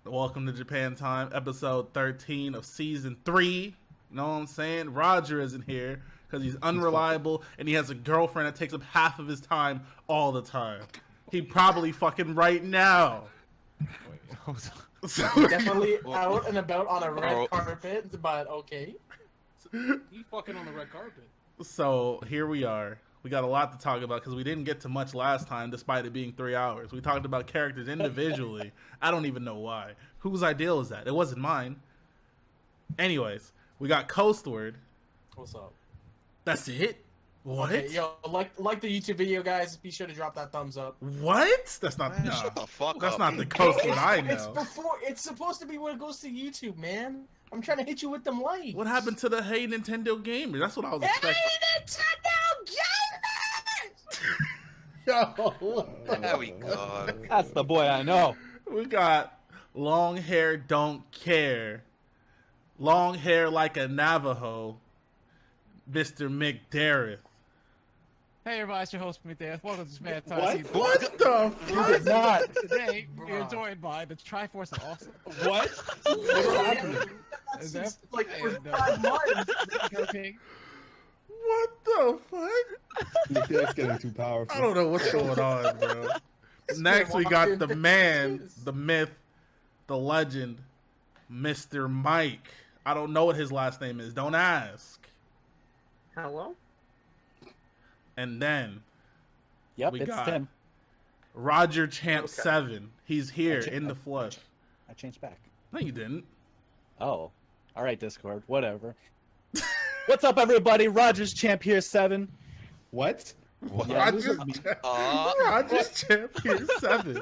Welcome to Japan Time, episode 13 of season 3. You know what I'm saying? Roger isn't here because he's unreliable and he has a girlfriend that takes up half of his time all the time. He probably fucking right now. Definitely out and about on a red carpet, but okay. You fucking on the red carpet. So here we are. We got a lot to talk about because we didn't get to much last time despite it being 3 hours. We talked about characters individually. I don't even know why. Whose idea was that? It wasn't mine. Anyways, we got Coastward. What's up? That's it? What? Okay, yo, like the YouTube video, guys. Be sure to drop that thumbs up. What? That's not. Man, shut the fuck that's up. not the Coastward I know. It's before. It's supposed to be when it goes to YouTube, man. I'm trying to hit you with them likes. What happened to the Hey Nintendo Gamer? That's what I was expecting. Hey Nintendo Gamers! Yo. There we go. That's the boy I know. We got long hair, don't care. Long hair like a Navajo, Mr. McDareth. Hey everybody, it's your host McDath. Welcome to Japan Time. What? Season What the You fuck? did not. Today, Bruh. we're joined by the Triforce of Awesome. What? Is that like for and, 5 months? Joking. What the fuck? That's getting too powerful. I don't know what's going on, bro. Next, we got the man, the myth, the legend, Mr. Mike. I don't know what his last name is. Don't ask. Hello? And then Yep, we it's got Tim. Roger Champ Okay. 7. He's here in the flesh. I changed back. No, you didn't. Oh. All right, Discord. Whatever. What's up, everybody? Rogers Champ here, 7. What? Yeah, Roger's, Roger's Champ here 7.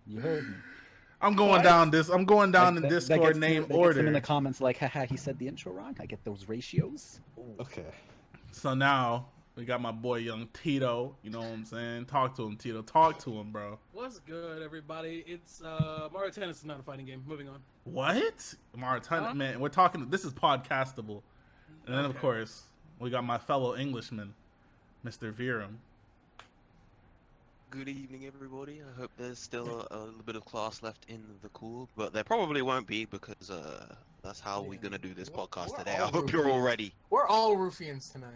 You heard me. I'm going down this. I'm going down in That Discord gets name them- that gets them in order. the comments like, haha, he said the intro wrong. I get those ratios. Okay. So now we got my boy Young Tito. You know what I'm saying? Talk to him, Tito. Talk to him, bro. What's good, everybody? It's Mario Tennis is not a fighting game. Moving on. What? Martin, Huh? man, we're talking. This is podcastable. And then, of Okay. course, we got my fellow Englishman, Mr. Virum. Good evening, everybody. I hope there's still a little bit of class left in the cool, but there probably won't be because that's how we're gonna do this podcast We're today. all I hope you're all roofians. ready. We're all roofians tonight.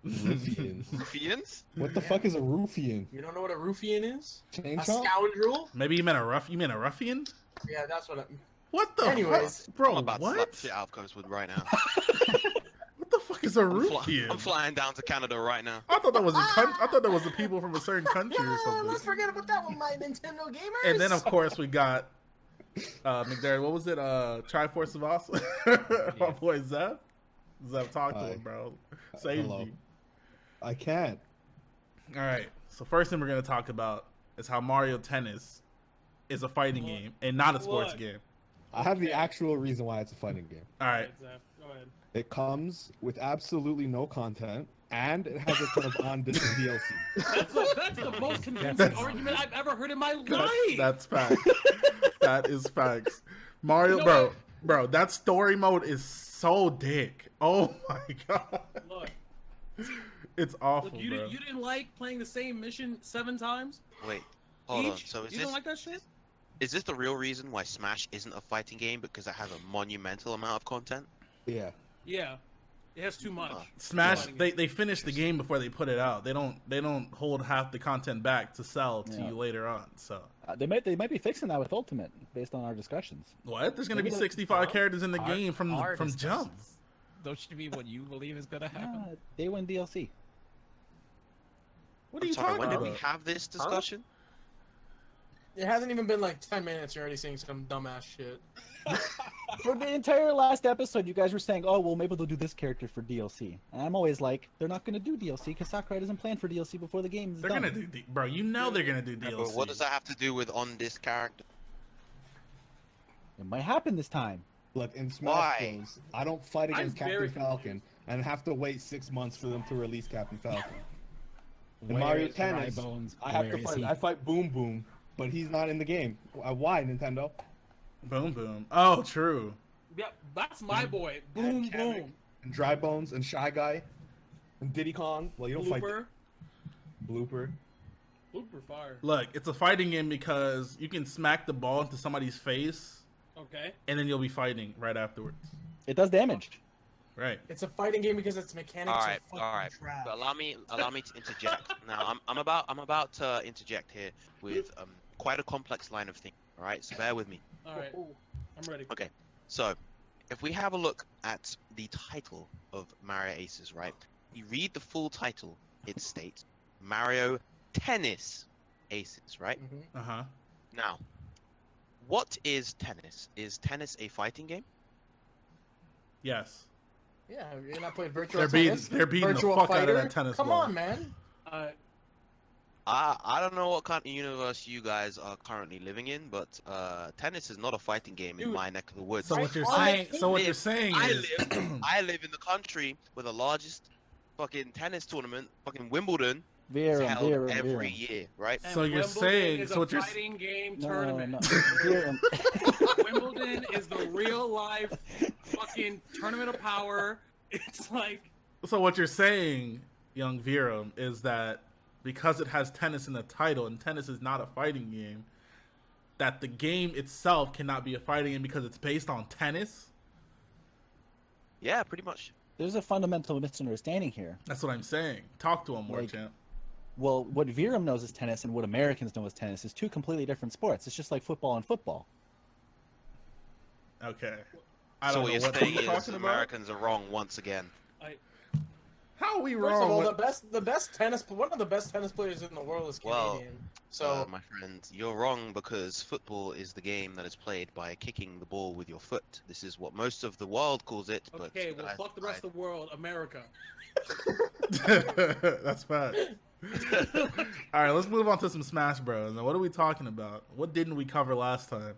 Ruffians. Ruffians? What the fuck is a ruffian? You don't know what a ruffian is? Chain A chomp? scoundrel? Maybe you meant a ruffian? Yeah, that's what I... What the Anyways. fuck? Bro, I'm about to slap what? shit out of Coastwood right now. What the fuck is a I'm ruffian? flying down to Canada right now. I thought that was I thought that was the people from a certain country or Let's something. forget about that one, my Nintendo gamers. And then, of course, we got McDarrett. What was it? Triforce of Awesome. My boy Zeph. Zeph, talk to Hi. him, bro. Save Hello. me. I can't. All right. So first thing we're gonna talk about is how Mario Tennis is a fighting What? game and not a sports What? game. I have the Okay. actual reason why it's a fighting game. All right. Go ahead. It comes with absolutely no content, and it has a ton of on-disc DLC. That's the most convincing That's- argument I've ever heard in my That- life. that's facts. That is facts. Mario, You know bro, that story mode is so dick. Oh my god, Look, it's awful, look, you bro. didn't like playing the same mission 7 times Wait, hold on. each? So is You this don't like that shit? is this the real reason why Smash isn't a fighting game because it has a monumental amount of content? Yeah. Yeah, it has too much. Smash, Fighting they finish the game before they put it out. They don't hold half the content back to sell to Yeah. you later on. So They might be fixing that with Ultimate based on our discussions. what? There's gonna be Maybe 65 characters in the Our- game from our Jump. discussions. Don't you mean what you believe is gonna happen? They win DLC. What are I'm you sorry, talking when did about? we have this discussion? It hasn't even been like 10 minutes. You're already saying some dumbass shit. For the entire last episode, you guys were saying, "Oh, well, maybe they'll do this character for DLC," and I'm always like, "They're not going to do DLC because Sakurai doesn't plan for DLC before the game is They're done." gonna do, bro. You know they're gonna do Yeah, DLC. but what does that have to do with on this character? It might happen this time. Look, in Smash Why? Bros, I don't fight I'm against very Captain Falcon and have to wait 6 months for them to release Captain Falcon. In Where Mario is Tennis, Bones? I have Where to is fight. he? I fight Boom Boom, but he's not in the game. Why, Nintendo? Boom boom. Oh, true. Yeah, that's my boy. Boom, boom. And Dry Bones and Shy Guy and Diddy Kong. Well, you don't fight Blooper. Blooper. Blooper fire. Look, it's a fighting game because you can smack the ball into somebody's face Okay. and then you'll be fighting right afterwards. It does damage. Right. It's a fighting game because its mechanics All right, are all fucking right. trash. But allow me to interject. Now, I'm about to interject here with quite a complex line of thinking. All right, so bear with me. All right. I'm ready. Okay, so if we have a look at the title of Mario Aces, right? You read the full title. It states Mario Tennis Aces, right? Mhm. Uh huh. Now, what is tennis? Is tennis a fighting game? Yes. Yeah, you're not playing virtual They're beating tennis. they're beating the Virtual fuck out fighter? of that tennis Come ball. on, man. I don't know what kind of universe you guys are currently living in, but tennis is not a fighting game in Dude. my neck of the woods. So what you're I saying? So what live- you're saying I is, I live in the country where the largest fucking tennis tournament, fucking Wimbledon, is Virum, held Virum, every Virum. year, right? And So you're Wimbledon saying- is so a what you're- fighting game No, tournament. no. Virum. Wimbledon is the real life fucking tournament of power. It's like so what you're saying, young Virum, is that because it has tennis in the title and tennis is not a fighting game, that the game itself cannot be a fighting game because it's based on tennis. Yeah, pretty much. There's a fundamental misunderstanding here. That's what I'm saying. Talk to him more, Like- champ. Well, what Virum knows as tennis and what Americans know as tennis is two completely different sports. It's just like football and football. Okay. I So don't what know you're what saying you're is talking about. Americans are wrong once again. How are we First wrong? of all, with- the best tennis, one of the best tennis players in the world is Well, Canadian. So my friend, you're wrong because football is the game that is played by kicking the ball with your foot. This is what most of the world calls it. But okay, you well guys fuck the rest of the world, America. That's bad. All right, let's move on to some Smash Bros. Now, what are we talking about? What didn't we cover last time?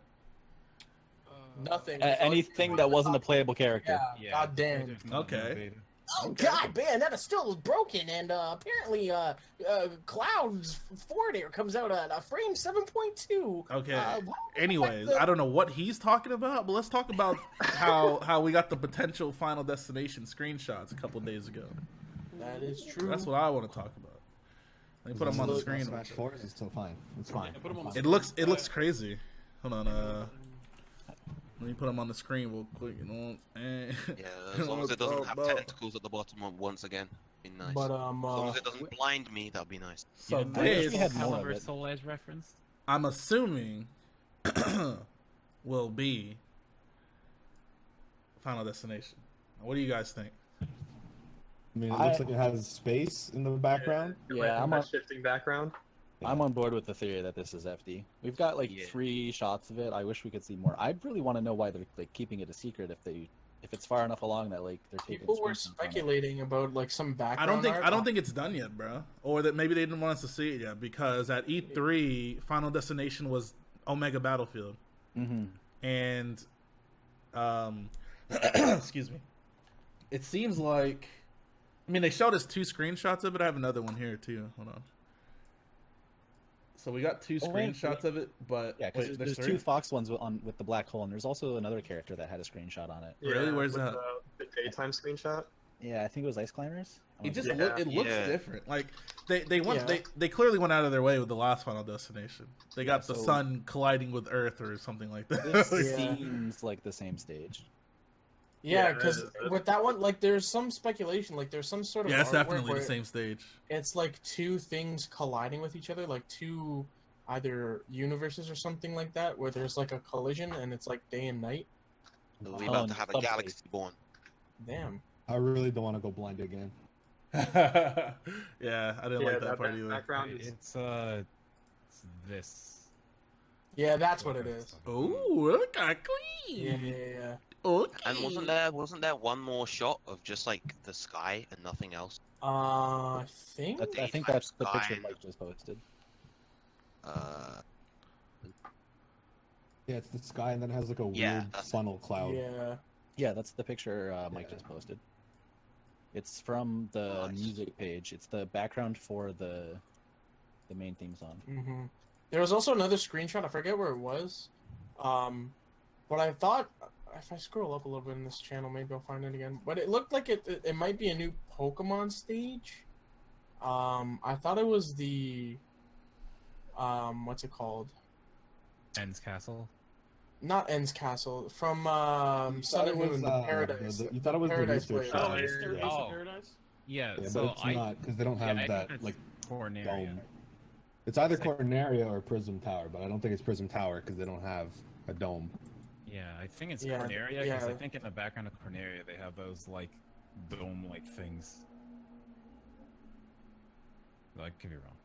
nothing. Anything that wasn't a playable character. Yeah, god damn. Okay. Oh god, man, that is still broken, and apparently, Cloud's forward air comes out at frame 7.2. Okay. Why would Anyways, the- I don't know what he's talking about, but let's talk about how we got the potential Final Destination screenshots a couple days ago. That is true. That's what I want to talk about. Let me put them on the screen. Smash 4 is still fine. It's fine. Yeah, put 'em on the It looks crazy. Hold on. Let me put them on the screen real quick. You know what I'm saying? Yeah, as long as it doesn't have tentacles at the bottom once again, be nice. But as long as it doesn't blind me, that'd be nice. So I wish this, we had more of Caliber it. Soul Edge reference. I'm assuming, will be Final Destination. What do you guys think? I mean, it looks like it has space in the background. Yeah, I'm on, shifting background. I'm on board with the theory that this is FD. We've got like Yeah. 3 shots of it. I wish we could see more. I really want to know why they're like keeping it a secret if it's far enough along that like they're taking. People were screenshots on it. speculating about like some I background. don't think it's done yet, bro. Or that maybe they didn't want us to see it yet because at E3, Final Destination was Omega Battlefield, Mhm. and excuse me. It seems like, I mean, they showed us 2 screenshots of it. I have another one here too. Hold on. So we got 2 Oh, wait, screenshots of it, but Yeah, because wait, there's three? 2 Fox ones with the black hole, and there's also another character that had a screenshot on it. Really? Where's with that? The daytime screenshot. Yeah, I think it was Ice Climbers. It just Yeah. it looks Yeah. different. Like they went Yeah. they clearly went out of their way with the last Final Destination. They got the so- sun colliding with Earth or something like that. This Yeah. seems like the same stage. Yeah, Yeah, because that is- with that one, like, there's some speculation, like, there's some sort of Yeah, it's artwork definitely where the same stage. It's like 2 things colliding with each other, like 2 either universes or something like that, where there's like a collision and it's like day and night. So we're Oh, about and to have a subspace. galaxy born. Damn. I really don't want to go blind again. Yeah, I didn't like that part either. background is It's this. Yeah, that's what it is. Ooh, look at Yeah, clean. yeah. Okay. And wasn't there one more shot of just like the sky and nothing else? I think. I think Daytime that's the sky picture and- Mike just posted. Yeah, it's the sky and then it has like a Yeah, weird that's it. funnel cloud. Yeah. Yeah, that's the picture Mike just posted. It's from the Nice. music page. It's the background for the main theme song. hmm There was also another screenshot. I forget where it was. But I thought if I scroll up a little bit in this channel, maybe I'll find it again. But it looked like it might be a new Pokemon stage. I thought it was the what's it called? Ends Castle. not Ends Castle, from You Sun thought and it was, Moon, the Paradise. you thought it was the Paradise research Place. Oh, side. Ace of Yeah. Ace of Paradise? Yeah, so but it's not because they don't have I think that that's like Corneria. dome. It's either It's like- Corneria or Prism Tower, but I don't think it's Prism Tower because they don't have a dome. Yeah, I think it's Yeah, Corneria because I yeah. think in the background of Corneria they have those like dome-like things. I could be wrong.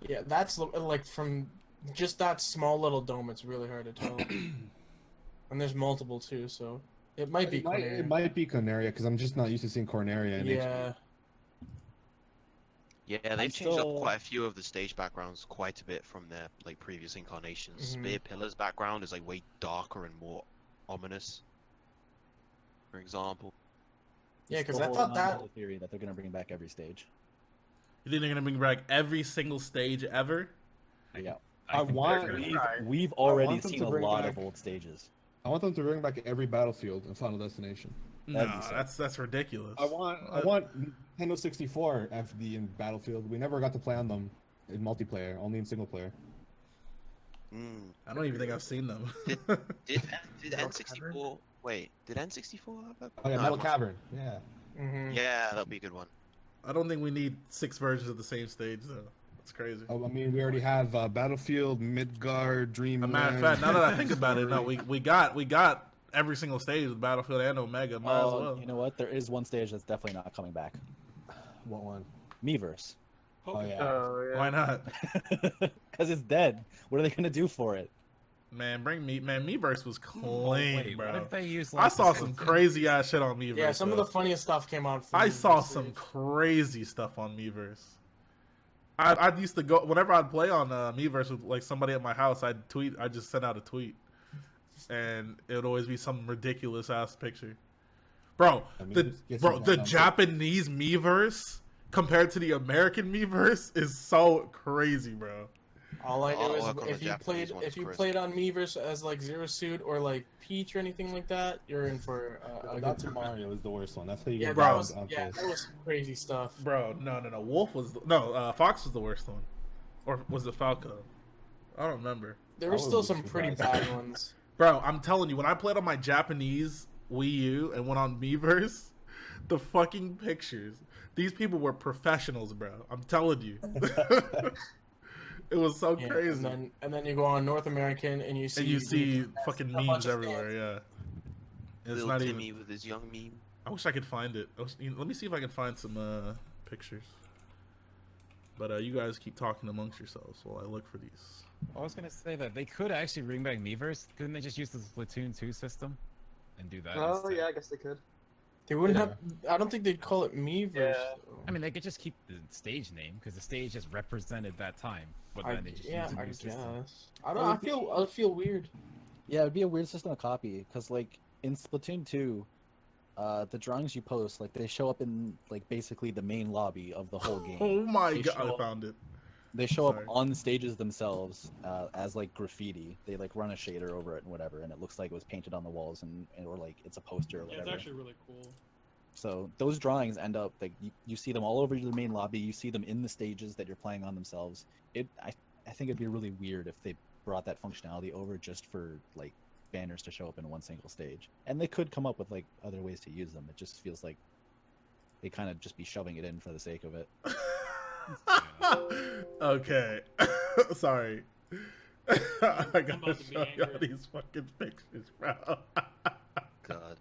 Yeah, that's like from just that small little dome. It's really hard to tell. And there's multiple too, so it might be. It might be Corneria because I'm just not used to seeing Corneria in Yeah. Yeah, I'm they've changed still- up quite a few of the stage backgrounds quite a bit from their like previous incarnations. Mhm. Spear Pillar's background is like way darker and more ominous. For example. Yeah, because Still I holding thought on to that. the theory that they're gonna bring back every stage. You think they're gonna bring back every single stage ever? Yeah, I think want- they're gonna- we've already want them seen to a bring lot back- of old stages. I want them to bring back every battlefield in Final Destination. That'd No, be sick. that's ridiculous. I want Nintendo 64 FD in Battlefield. We never got to play on them in multiplayer, only in single player. I don't even think I've seen them. Did Metal N64 wait? Did N64 have a? Oh yeah, No, Metal it must- Cavern. Yeah. Mhm. Yeah, that'll be a good one. I don't think we need 6 versions of the same stage though. That's crazy. Oh, I mean, we already have Battlefield, Midgard, As a Dreamland. matter of fact, now that I think about it, no, we got every single stage with Battlefield and Omega. Might as well. You know what? There is one stage that's definitely not coming back. What one? Miiverse. Oh yeah. Oh yeah. Why not? Because it's dead. What are they gonna do for it? Man, Miiverse was clean, Wait, what bro. if they use? I Like, saw the some same- crazy ass shit on Miiverse. Yeah, some of though. the funniest stuff came out. From I saw this some stage. crazy stuff on Miiverse. I used to go whenever I'd play on Miiverse with like somebody at my house. I'd just send out a tweet, and it would always be some ridiculous ass picture. Bro, I mean, the just get some random- Japanese Miiverse compared to the American Miiverse is so crazy, bro. All I know I'll is work on the if you Japanese played ones, Chris. played on Miiverse as like Zero Suit or like Peach or anything like that, you're in for a good Dr. time. Mario is the worst one. That's how you Yeah, get Bro. that banned was on yeah, face. that was crazy stuff. Bro, no. Fox was the worst one, or was it Falco? I don't remember. There I were would still be some pretty surprised. bad ones. Bro, I'm telling you, when I played on my Japanese Wii U and went on Miiverse, the fucking pictures. These people were professionals, bro. I'm telling you. It was so Yeah, crazy. and then you go on North American and you see And you see fucking a bunch memes of everywhere, yeah. It's Little not Timmy even. with his young meme. I wish I could find it. Let me see if I can find some pictures. But you guys keep talking amongst yourselves while I look for these. I was gonna say that they could actually bring back Miiverse. Couldn't they just use the Splatoon 2 system and do that? Oh instead? yeah, I guess they could. They wouldn't Yeah. have. I don't think they'd call it Miiverse. Yeah. I mean, they could just keep the stage name because the stage just represented that time. But I, then they just yeah, use a I new system. guess. I don't. I feel weird. Yeah, it'd be a weird system to copy because, like, in Splatoon 2, the drawings you post, like, they show up in, like, basically the main lobby of the whole game. Oh my They god, show I up- found it. They show Sorry. up on the stages themselves as, like, graffiti. They, like, run a shader over it and whatever, and it looks like it was painted on the walls or, like, it's a poster or Yeah, whatever. it's actually really cool. So those drawings end up, like, you see them all over the main lobby. You see them in the stages that you're playing on themselves. I think it'd be really weird if they brought that functionality over just for, like, banners to show up in one single stage. And they could come up with, like, other ways to use them. It just feels like they kind of just be shoving it in for the sake of it. Okay. Sorry. I about gotta to be show y'all angry. these fucking pictures, bro. God.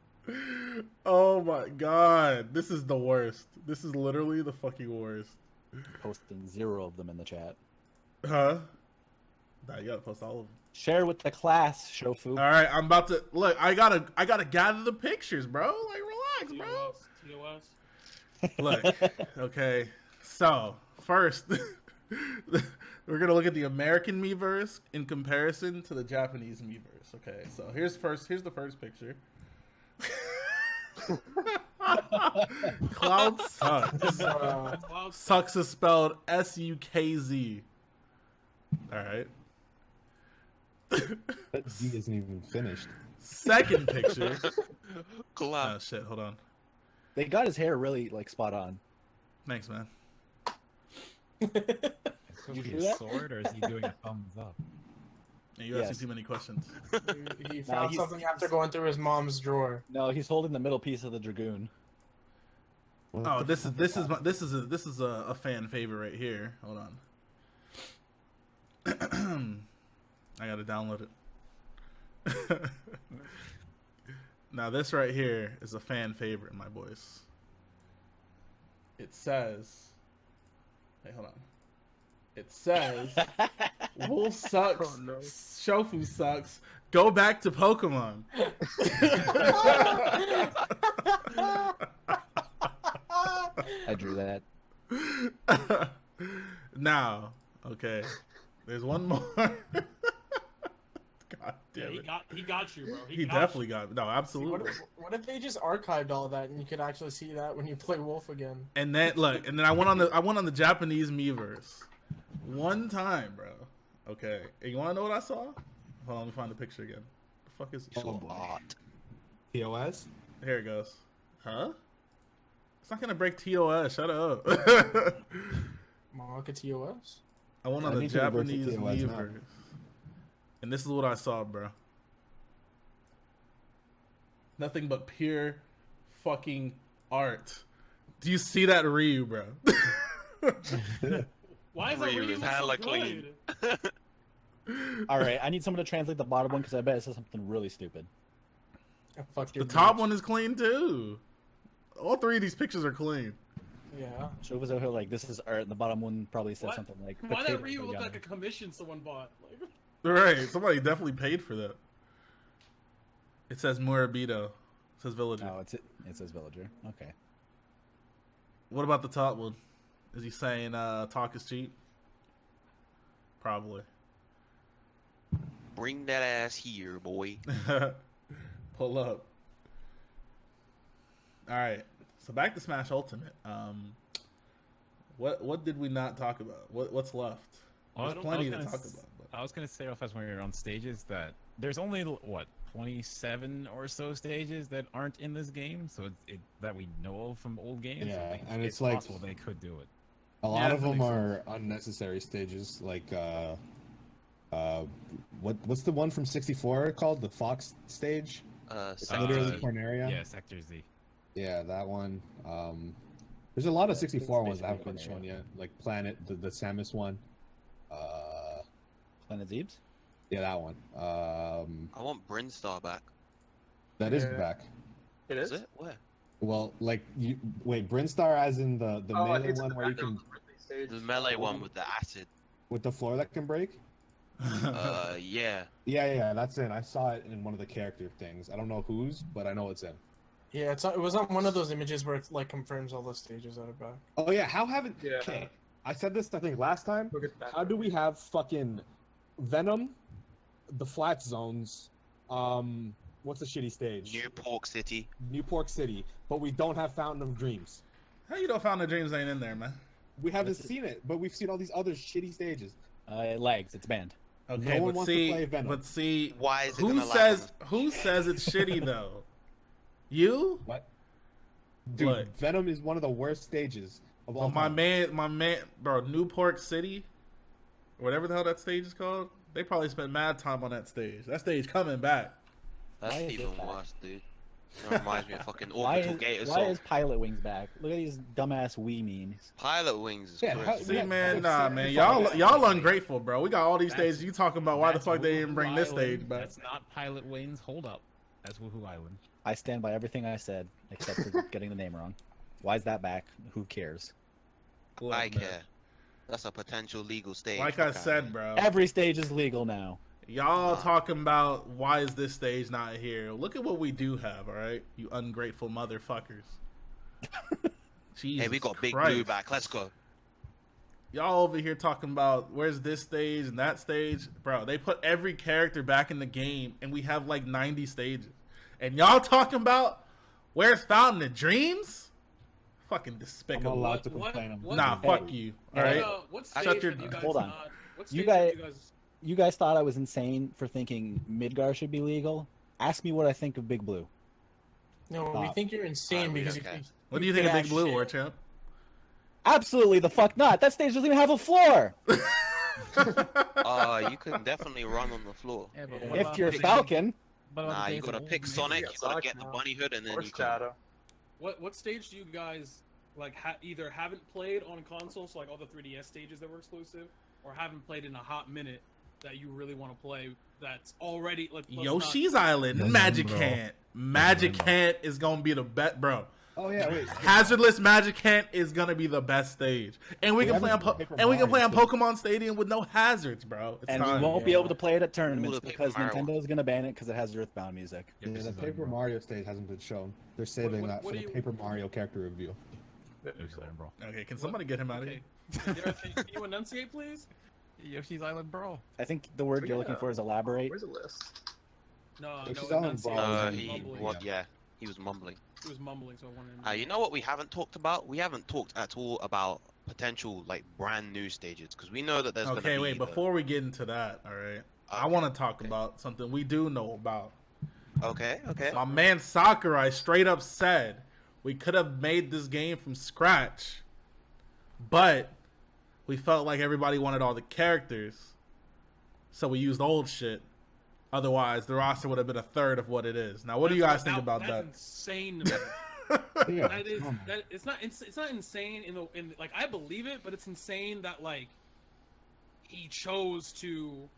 Oh my god. This is the worst. This is literally the fucking worst. Posting 0 of them in the chat. Huh? Nah, you gotta post all of them. Share with the class, Shofu. Alright, I'm about to look, I gotta gather the pictures, bro. Like relax, bro. TOS. Look, okay. So, first, we're gonna look at the American Miiverse in comparison to the Japanese Miiverse. Okay, so here's the first picture. Cloud sucks. Sucks is spelled Sukz. All right. That D isn't even finished. Second picture. Oh Collab. shit! Hold on. They got his hair really, like, spot on. Thanks, man. Is it supposed to You be do a that? sword or is he doing a thumbs up? And you asking too many questions. He found he's- something after going through his mom's drawer. No, he's holding the middle piece of the dragoon. Oh, this is a fan favorite right here. Hold on. I gotta download it. Now this right here is a fan favorite, my boys. It says, hey, hold on. It says, Wolf sucks, Oh, no. Shofu sucks, go back to Pokemon. I drew that. Now, okay, there's one more. God Yeah, damn it. he got you, bro. He got definitely got no, What absolutely. what if they just archived all that and you could actually see that when you play Wolf again? And then look, and then I went on the Japanese Miiverse one time, bro. Okay, and you want to know what I saw? Hold on, let me find the picture again. The fuck is? So boy. art. TOS? Here it goes. Huh? It's not gonna break TOS. Shut up. Manga TOS? I went on I the need to reverse the Japanese TOS now. Miiverse, and this is what I saw, bro. Nothing but pure fucking art. Do you see that Ryu, bro? Why is that Ryu Ryu is so hella good? clean. All right, I need someone to translate the bottom one because I bet it says something really stupid. Fuck The your top bitch. one is clean too. All three of these pictures are clean. Yeah. Shofu's out here like this is art, and the bottom one probably says What? something like. Why potato that Ryu look vagina. like a commission someone bought? Like, Right, somebody definitely paid for that. It says Morabito. It says villager. Oh, it says villager. Okay. What about the top one? Is he saying talk is cheap? Probably. Bring that ass here, boy. Pull up. Alright. So back to Smash Ultimate. What did we not talk about? What's left? There's plenty to talk about. But... I was gonna say real fast when we were on stages that there's only what 27 or so stages that aren't in this game, so that we know of from old games. Yeah, I think and it's possible like- they could do it. A lot Yeah, of that them makes are unnecessary stages, like what's the one from 64 called? The Fox stage? It's Sector literally Z. Corneria. Yeah, Sector Z. Yeah, that one. There's a lot of 64 it's ones that haven't been basically shown yet, like Planet, the Samus one. Planet Zeebs? Yeah, that one. I want Brinstar back. That is Yeah. back. It Is is? it? Where? Well, like you wait, Brinstar as in the Oh, I melee think it's one the where you back on can the birthday stage. The melee one with the acid. with the floor that can break. Yeah. Yeah, that's in. I saw it in one of the character things. I don't know whose, but I know it's in. Yeah, it was on one of those images where it like confirms all the stages that are back. Oh yeah, how haven't? Yeah. Okay, I said this I think last time. Look at that. How do we have fucking Venom, the flat zones, what's the shitty stage? New Pork City. New Pork City, but we don't have Fountain of Dreams. How you don't found the dreams ain't in there, man? We haven't That's it. seen it, but we've seen all these other shitty stages. It lags. It's banned. Okay, No one but wants to see, play Venom. but see, Why is it who gonna lag says on who says it's shitty though? You? What? Dude, What? Venom is one of the worst stages of all Well, time. my man, bro, Newport City, whatever the hell that stage is called. They probably spent mad time on that stage. That stage coming back. That's Why is even it back? worse, dude. That reminds me of fucking Why Orbital Gate is Assault. Pilot Wings back? Look at these dumbass Wii memes. Pilot Wings is Yeah, great. how- See, Yeah, man, it's nah, so man, fucking y'all ungrateful, bro. We got all these That's- stages. You talking about why the That's fuck they didn't Woohoo bring this Island. stage back? That's not Pilot Wings. Hold up. That's Woohoo Island. I stand by everything I said, except for getting the name wrong. Why is that back? Who cares? Look, I man. care. That's a potential legal stage. Like Fuck I outta said, here. bro. Every stage is legal now. Y'all talking about why is this stage not here? Look at what we do have, all right? You ungrateful motherfuckers. Jesus Hey, we got Big Christ. Blue back. Let's go. Y'all over here talking about where's this stage and that stage. Bro, they put every character back in the game and we have like 90 stages. And y'all talking about where's Fountain of Dreams? Fucking I'm despicable. allowed to What- complain. what- Nah, Hey. fuck you. All right? What I stage shut your- have you guys hold on. not? What You stage have guys- you guys? You guys thought I was insane for thinking Midgar should be legal? Ask me what I think of Big Blue. No, we Stop. think you're insane we because don't care. What do you think of can Big Blue, shit. War Champ? Absolutely the fuck not. That stage doesn't even have a floor. You can definitely run on the floor. Yeah, but Yeah. what If about you're the- Falcon, what about Nah, the you case gotta of pick Wolverine? Sonic, Yeah, you gotta Sonic get the now. bunny hood, and then Or you can. Shadow. What stage do you guys like either haven't played on console, so like all the 3DS stages that were exclusive, or haven't played in a hot minute that you really want to play? That's already like Yoshi's Island, Young Magic bro. Hand. Magic bro. Hand is gonna be the best, bro. Oh yeah, wait. Hazardless Magic Hand is gonna be the best stage, and we We can play on haven't played Paper and we can play on Mario, too. Pokemon Stadium with no hazards, bro. It's and we time. won't be able to play it at tournaments Ooh, the Paper because Mario Nintendo is gonna ban it because it has Earthbound music. Yeah, Yeah, this the is Paper bro. Mario stage hasn't been shown. They're saving what that for do the you- Paper Mario character review. Yoshi's Island Brawl. Okay, can somebody get him out of Okay. here? Can you enunciate, please? Yoshi's Island Brawl. I think the word you're looking for is elaborate. Where's the list? No, Yoshi's no, Island enunciate. Brawl. He was He mumbling. what? Yeah, he was mumbling. He was mumbling, so I wanted. You know what we haven't talked about? We haven't talked at all about potential like brand new stages because we know that there's Okay, gonna be wait. the- Before we get into that, all right, I Okay, want to talk okay. about something we do know about. Okay. My man Sakurai straight up said we could have made this game from scratch, but we felt like everybody wanted all the characters, so we used old shit. Otherwise, the roster would have been a third of what it is. Now, what do you guys think about That's that? insane to me. Yeah, That is come on. that it's not insane in like I believe it, but it's insane that like he chose to.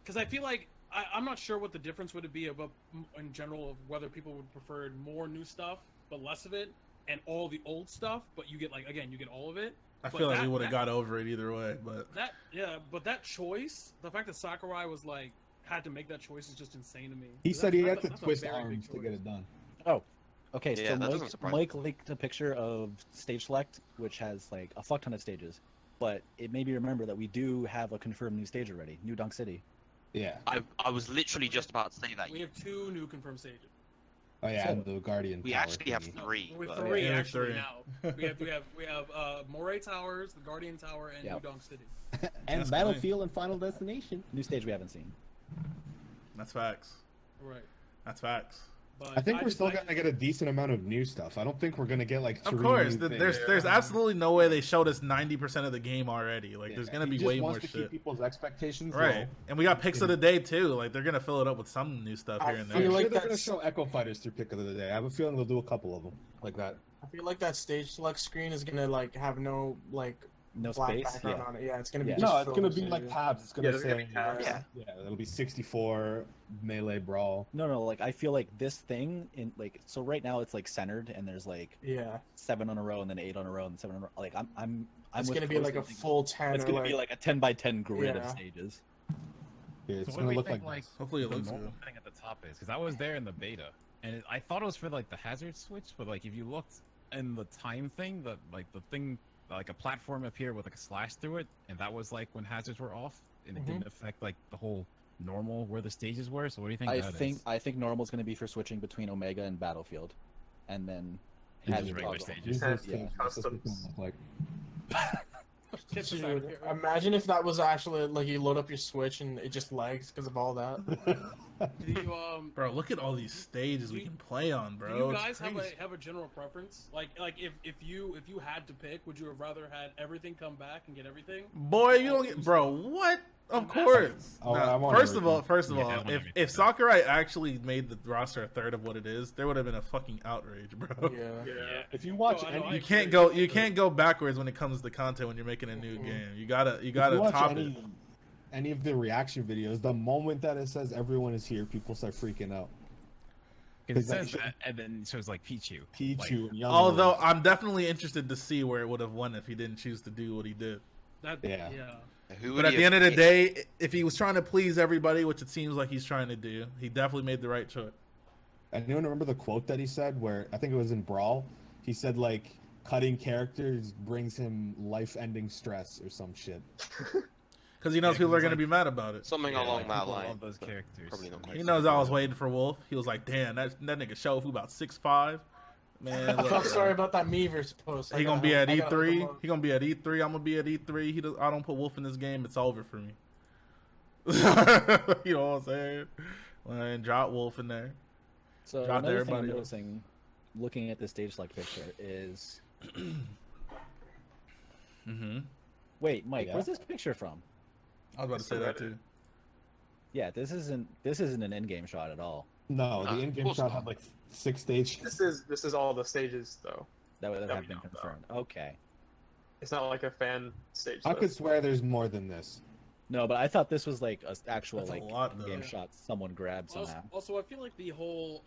Because I feel like I'm not sure what the difference would be about in general of whether people would prefer more new stuff but less of it, and all the old stuff, but you get like again you get all of it. I But feel like we that- would have that- got over it either way, but But that choice, the fact that Sakurai was like had to make that choice is just insane to me. He 'Cause said he that's- had to that's a twist very big arms to get choice. it done. Okay, Yeah, so that doesn't surprise me. Mike leaked a picture of Stage Select, which has like a fuck ton of stages. But it made me remember that we do have a confirmed new stage already, New Dunk City. Yeah. I was literally just about to say that. We have 2 new confirmed stages. Oh yeah, So- and the Guardian. We Tower actually have thingy. No, 3. we have but- 3 Yeah, actually 3. now. We have Moray Towers, the Guardian Tower, and Yep. New Donk City. And That's Battlefield and Final Destination. New stage we haven't seen. that's facts. Right. That's facts. But I think we're just- still gonna get a decent amount of new stuff. I don't think we're gonna get like Of 3 course, new there's things. there's absolutely no way they showed us 90% of the game already. Like, there's Yeah, gonna he be just way wants more to shit. keep people's expectations Right, low. and we got picks of the day too. Like, they're gonna fill it up with some new stuff I here and feel there. I'm like sure they're gonna that's- show Echo Fighters through pick of the day. I have a feeling they'll do a couple of them like that. I feel like that stage select screen is gonna like have no like No black space. background Yeah. on it. Yeah, it's gonna be Yeah. just No, it's filled gonna with be like stages. tabs. It's gonna Yeah, there's gonna say be tabs. Yeah. it'll be 64 melee brawl. No, like I feel like this thing in like so right now it's like centered and there's like Yeah, 7 on a row and then 8 on a row and 7 on a row. Like I'm it's with gonna be Cozy like a thinking full 10 It's or gonna like, be like a 10 by 10 grid of Yeah. stages. Yeah, it's So what do gonna we look think, like, Hopefully it the looks normal good. thing at the top is? Because I was there in the beta, and I thought it was for like the hazard switch, but like if you looked in the time thing, the thing like a platform appeared with like a slash through it, and that was like when hazards were off, and it didn't affect like the whole normal where the stages were. So what do you think? I think normal is going to be for switching between Omega and Battlefield, and then Just hazard regular toggle. stages. Jesus, And yeah, that's what it's customs. gonna look like. Get this Dude, out of here. imagine if that was actually like you load up your Switch and it just lags because of all that. Do you Bro, look at all these stages we Do- can play on, do bro. you It's guys crazy. have a general preference? Like if you had to pick, would you have rather had everything come back and get everything? Boy, you don't get, bro. What? Of course. Oh, Nah, I want first of everything. all, Yeah, I want if everything. Sakurai actually made the roster a third of what it is, there would have been a fucking outrage, bro. Yeah. Yeah. If you watch No, I know, any, You can't go backwards when it comes to content when you're making a new game. You gotta if you top watch it. any of the reaction videos, the moment that it says everyone is here, people start freaking out. Because it Because says that, and then it shows like Pichu. Pichu Like, and Young Although Lords. I'm definitely interested to see where it would have won if he didn't choose to do what he did. That, Yeah. Who But would at he the have end of the picked? day, if he was trying to please everybody, which it seems like he's trying to do, he definitely made the right choice. Anyone remember the quote that he said where I think it was in Brawl? He said like cutting characters brings him life-ending stress or some shit. Because he knows Yeah, people 'cause are it's going to be like- mad about it. Something Yeah, along like, that people line. love those but characters. Probably not quite He so knows I was much. waiting for Wolf. He was like, "Damn, that nigga Shofu about 6'5". Man, I felt look, sorry about that Meverse post. he gonna be at I gotta hook him E3. up. He gonna be at E3. I'm gonna be at E3. I don't put Wolf in this game. It's over for me. You know what I'm saying? And drop Wolf in there. So Drop to another thing I'm everybody else. noticing, looking at the stage select picture, is Mm-hmm. Wait, Mike, Yeah. where's this picture from? I was about to say that too. Yeah, this isn't an in-game shot at all. No, Nah, the of in-game course shot not. had like 6 stages. This is all the stages though. That would That have we been know about. confirmed. Okay. It's not like a fan stage. I could list. swear there's more than this. No, but I thought this was like an actual That's a like lot, though. in-game Yeah. shot someone grabbed Also, somehow. also, I feel like the whole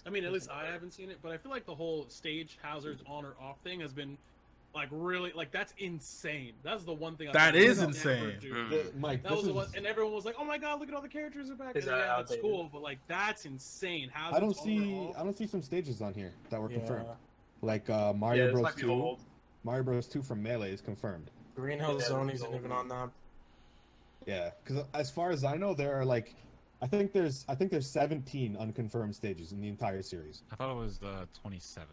I mean, at least I haven't seen it, but I feel like the whole stage hazards on or off thing has been like really like that's insane. That's the one thing That thought is they would never insane. do. Mm. Mike, That this was the is, one, and everyone was like, "Oh my god, look at all the characters are back!" Is And that yeah, that's outdated? cool, but like that's insane. Hazards I don't on or see off. I don't see some stages on here that were Yeah. confirmed. Like Yeah, Mario this Bros might be 2. old. Mario Bros 2 from Melee is confirmed. Greenhouse Yeah, Zone it's isn't old. even on that. Yeah, because as far as I know, there are like, I think there's 17 unconfirmed stages in the entire series. I thought it was 27.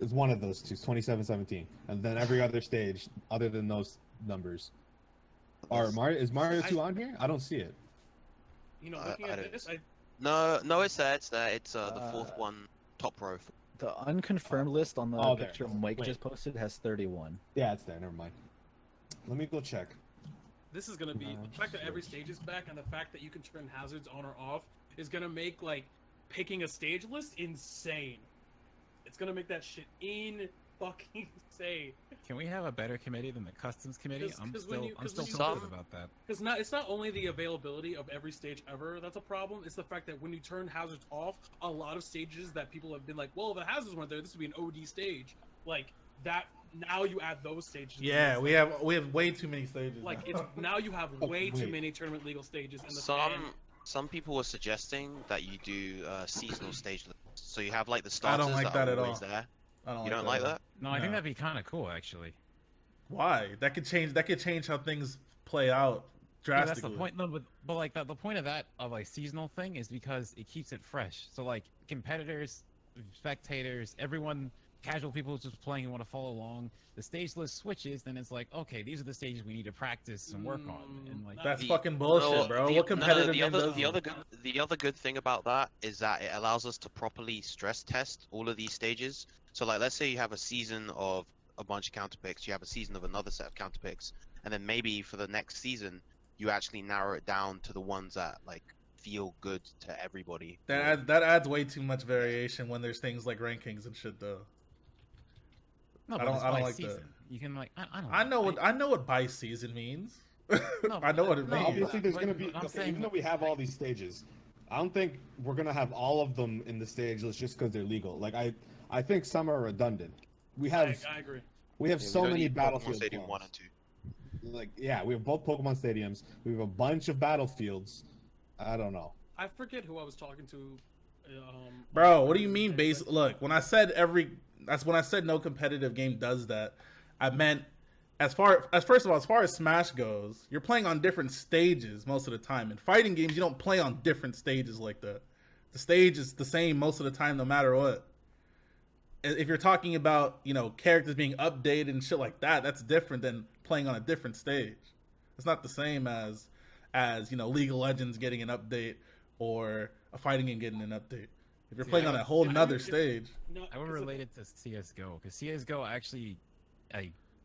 It's one of those two, 27, 17, and then every other stage other than those numbers. Is Mario 2 on here? I don't see it. You know, I looking don't- at this, No, it's there. It's there. It's the Uh, fourth one, top row. The unconfirmed list on the Oh, there. picture Mike Wait. just posted has 31. Yeah, it's there. Never mind. Let me go check. this is gonna be the fact that every stage is back, and the fact that you can turn hazards on or off is gonna make like picking a stage list insane. It's gonna make that shit fucking insane. Can we have a better committee than the customs committee? 'Cause- I'm 'cause when still you- I'm 'cause still when you- confused about that. Because it's not only the availability of every stage ever that's a problem. It's the fact that when you turn hazards off, a lot of stages that people have been like, well, if the hazards weren't there, this would be an OD stage. Like that. Now you add those stages. to the Yeah, list. we have way too many stages. Like now. it's now you have Oh, way too wait. many tournament legal stages. And the Some people were suggesting that you do seasonal stage lists. So you have like the I starters don't like that that are at always all. there. I don't You don't at like all. that? No, I think No. that'd be kind of cool actually. Why? That could change. That could change how things play out Yeah, that's drastically. the point. No, but like the point of that of like seasonal thing is because it keeps it fresh. So like competitors, spectators, everyone, casual people just playing and want to follow along. The stage list switches, then it's like, okay, these are the stages we need to practice and work on. And like That's The- fucking bullshit, no, bro. the- What competitive no, game does the that? other good thing about that is that it allows us to properly stress test all of these stages. So like, let's say you have a season of a bunch of counter picks, you have a season of another set of counter picks, and then maybe for the next season you actually narrow it down to the ones that like feel good to everybody. That adds way too much variation when there's things like rankings and shit, though. no, I but don't- it's I don't by like that. season. You can like I don't. I know what by season means. No, I know what it no, means. Obviously, there's but- gonna be. but I'm Okay, saying- even though we have all these stages, I don't think we're gonna have all of them in the stage list just because they're legal. Like I think some are redundant. We have I agree. we have Yeah, we so don't many need Pokemon Battlefield Stadium clones. 1 and 2. Like yeah, we have both Pokemon stadiums. We have a bunch of battlefields. I don't know. I forget who I was talking to. Bro, what do you mean base? Look, when I said that's when I said no competitive game does that. I meant first of all, as far as Smash goes, you're playing on different stages most of the time. In fighting games, you don't play on different stages like that. The stage is the same most of the time, no matter what. If you're talking about, characters being updated and shit like that, that's different than playing on a different stage. It's not the same as League of Legends getting an update or a fighting game getting an update. If you're See, playing I on a would- whole if- nother if- stage. No, I would relate it to CS:GO because CS:GO actually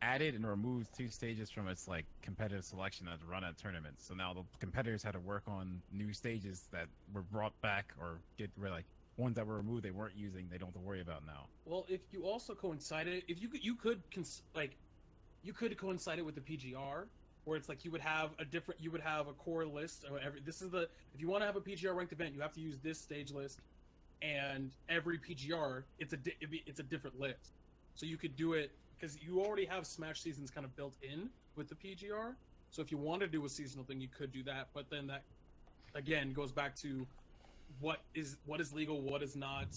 added and removed 2 stages from its like competitive selection that run at tournaments. So now the competitors had to work on new stages that were brought back or like ones that were removed they weren't using. They don't have to worry about now. Well, if you also coincided, if you could coincide it with the PGR, where it's like you would have a core list of every. If you want to have a PGR ranked event, you have to use this stage list, and every PGR it's a different list. So you could do it because you already have Smash seasons kind of built in with the PGR. So if you want to do a seasonal thing, you could do that. But then that again goes back to what is legal, what is not.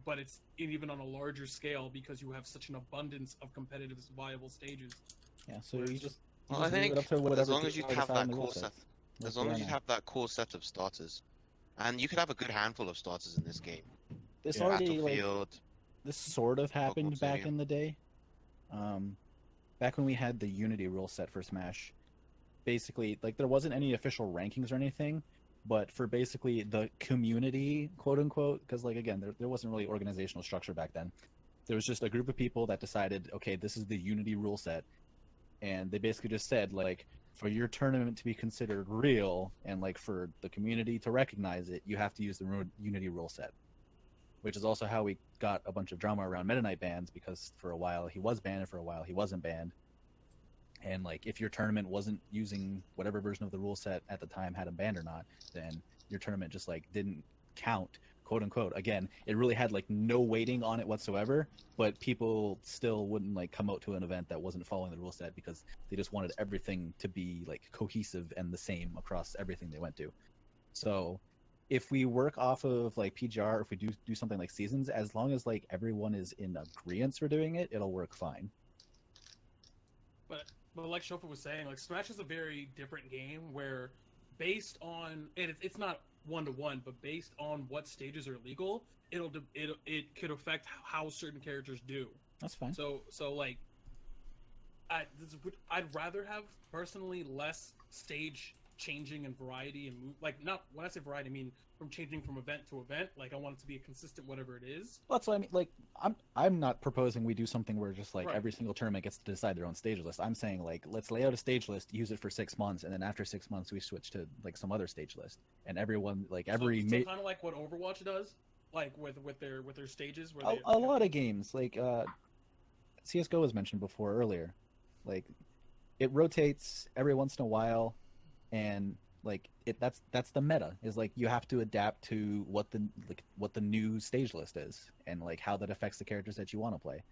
But it's even on a larger scale because you have such an abundance of competitive viable stages. Yeah, so you just Well, just I leave it think up to as whatever long as you people have decide in that the rule core set, sets. as Like, long why as you not? have that core set of starters, and you could have a good handful of starters in this game. This Yeah. already like Battlefield, this sort of happened Pokemon back Stadium. in the day. Back when we had the Unity rule set for Smash, basically, like there wasn't any official rankings or anything, but for basically the community, quote unquote, because like again, there wasn't really organizational structure back then. There was just a group of people that decided, okay, this is the Unity rule set, and they basically just said like, for your tournament to be considered real and like for the community to recognize it, you have to use the Unity rule set, which is also how we got a bunch of drama around Meta Knight bans, because for a while he was banned and for a while he wasn't banned. And like, if your tournament wasn't using whatever version of the rule set at the time had him banned or not, then your tournament just like didn't count, quote unquote. Again, it really had like no weighting on it whatsoever, but people still wouldn't like come out to an event that wasn't following the rule set because they just wanted everything to be like cohesive and the same across everything they went to. So if we work off of like PGR, if we do something like seasons, as long as like everyone is in agreement for doing it, it'll work fine. But like Shofu was saying, like Smash is a very different game where, based on it's not 1-to-1, but based on what stages are legal, it could affect how certain characters do. That's fine. So like, I'd rather have personally less stage changing and variety and move. Like, not when I say variety, I mean from changing from event to event. Like, I want it to be a consistent whatever it is. Well, that's what I mean. Like, I'm not proposing we do something where just like Right. every single tournament gets to decide their own stage list. I'm saying like, let's lay out a stage list, use it for 6 months, and then after 6 months we switch to like some other stage list. And everyone like every so kind of like what Overwatch does, like with their stages. Where a lot of games like CS:GO was mentioned before earlier. Like, it rotates every once in a while, and like that's the meta, is like you have to adapt to what the new stage list is and like how that affects the characters that you want to play.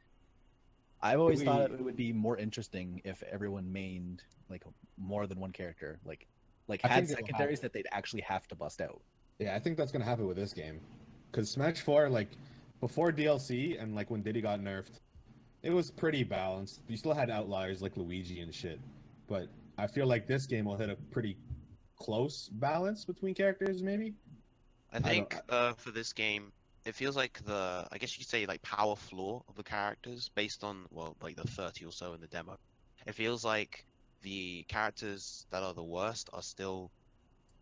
I've always thought it would be more interesting if everyone mained like more than one character, like I had think it'll secondaries happen. that they'd actually have to bust out. Yeah, I think that's gonna happen with this game, because Smash 4, like before DLC and like when Diddy got nerfed, it was pretty balanced. You still had outliers like Luigi and shit, but I feel like this game will hit a pretty close balance between characters, maybe. I think for this game, it feels like I guess you could say like power floor of the characters based on, well, like the 30 or so in the demo. It feels like the characters that are the worst are still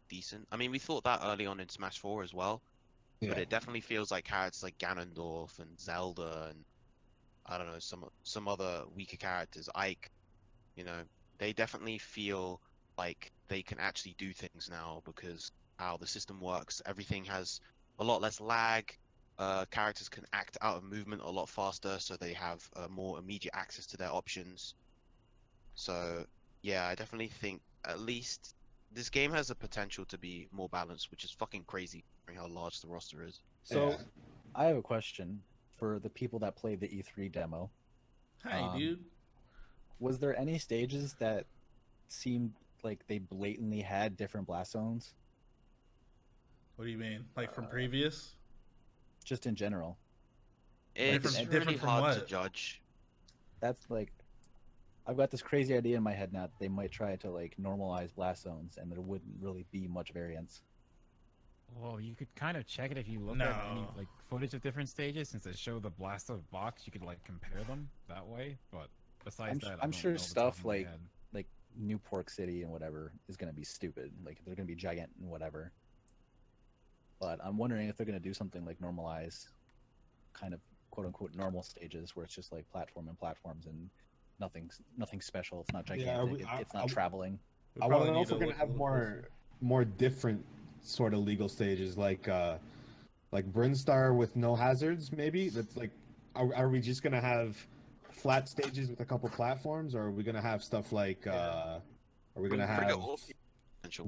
decent. I mean, we thought that early on in Smash 4 as well, but it definitely feels like characters like Ganondorf and Zelda and I don't know, some other weaker characters, Ike, you know, they definitely feel like they can actually do things now because how the system works. Everything has a lot less lag. Characters can act out of movement a lot faster, so they have more immediate access to their options. So yeah, I definitely think at least this game has the potential to be more balanced, which is fucking crazy considering how large the roster is. So I have a question for the people that played the E3 demo. Hey, dude. Was there any stages that seemed like they blatantly had different blast zones? What do you mean? Like from previous? Just in general. It's Different really from hard to what? judge. That's like, I've got this crazy idea in my head now that they might try to like normalize blast zones and there wouldn't really be much variance. Well, you could kind of check it if you look at any like footage of different stages, since they show the blast of box. You could like compare them that way. But besides that, I I'm don't sure know off the top stuff of my like head. New Pork City and whatever is going to be stupid. Like they're going to be giant and whatever. But I'm wondering if they're going to do something like normalize kind of quote unquote normal stages where it's just like platforms and nothing special. It's not gigantic. It's not traveling. I want to know if we're going to have more different sort of legal stages, like Brinstar with no hazards, maybe. That's like, are we just going to have flat stages with a couple platforms, or are we going to have stuff like are we going to have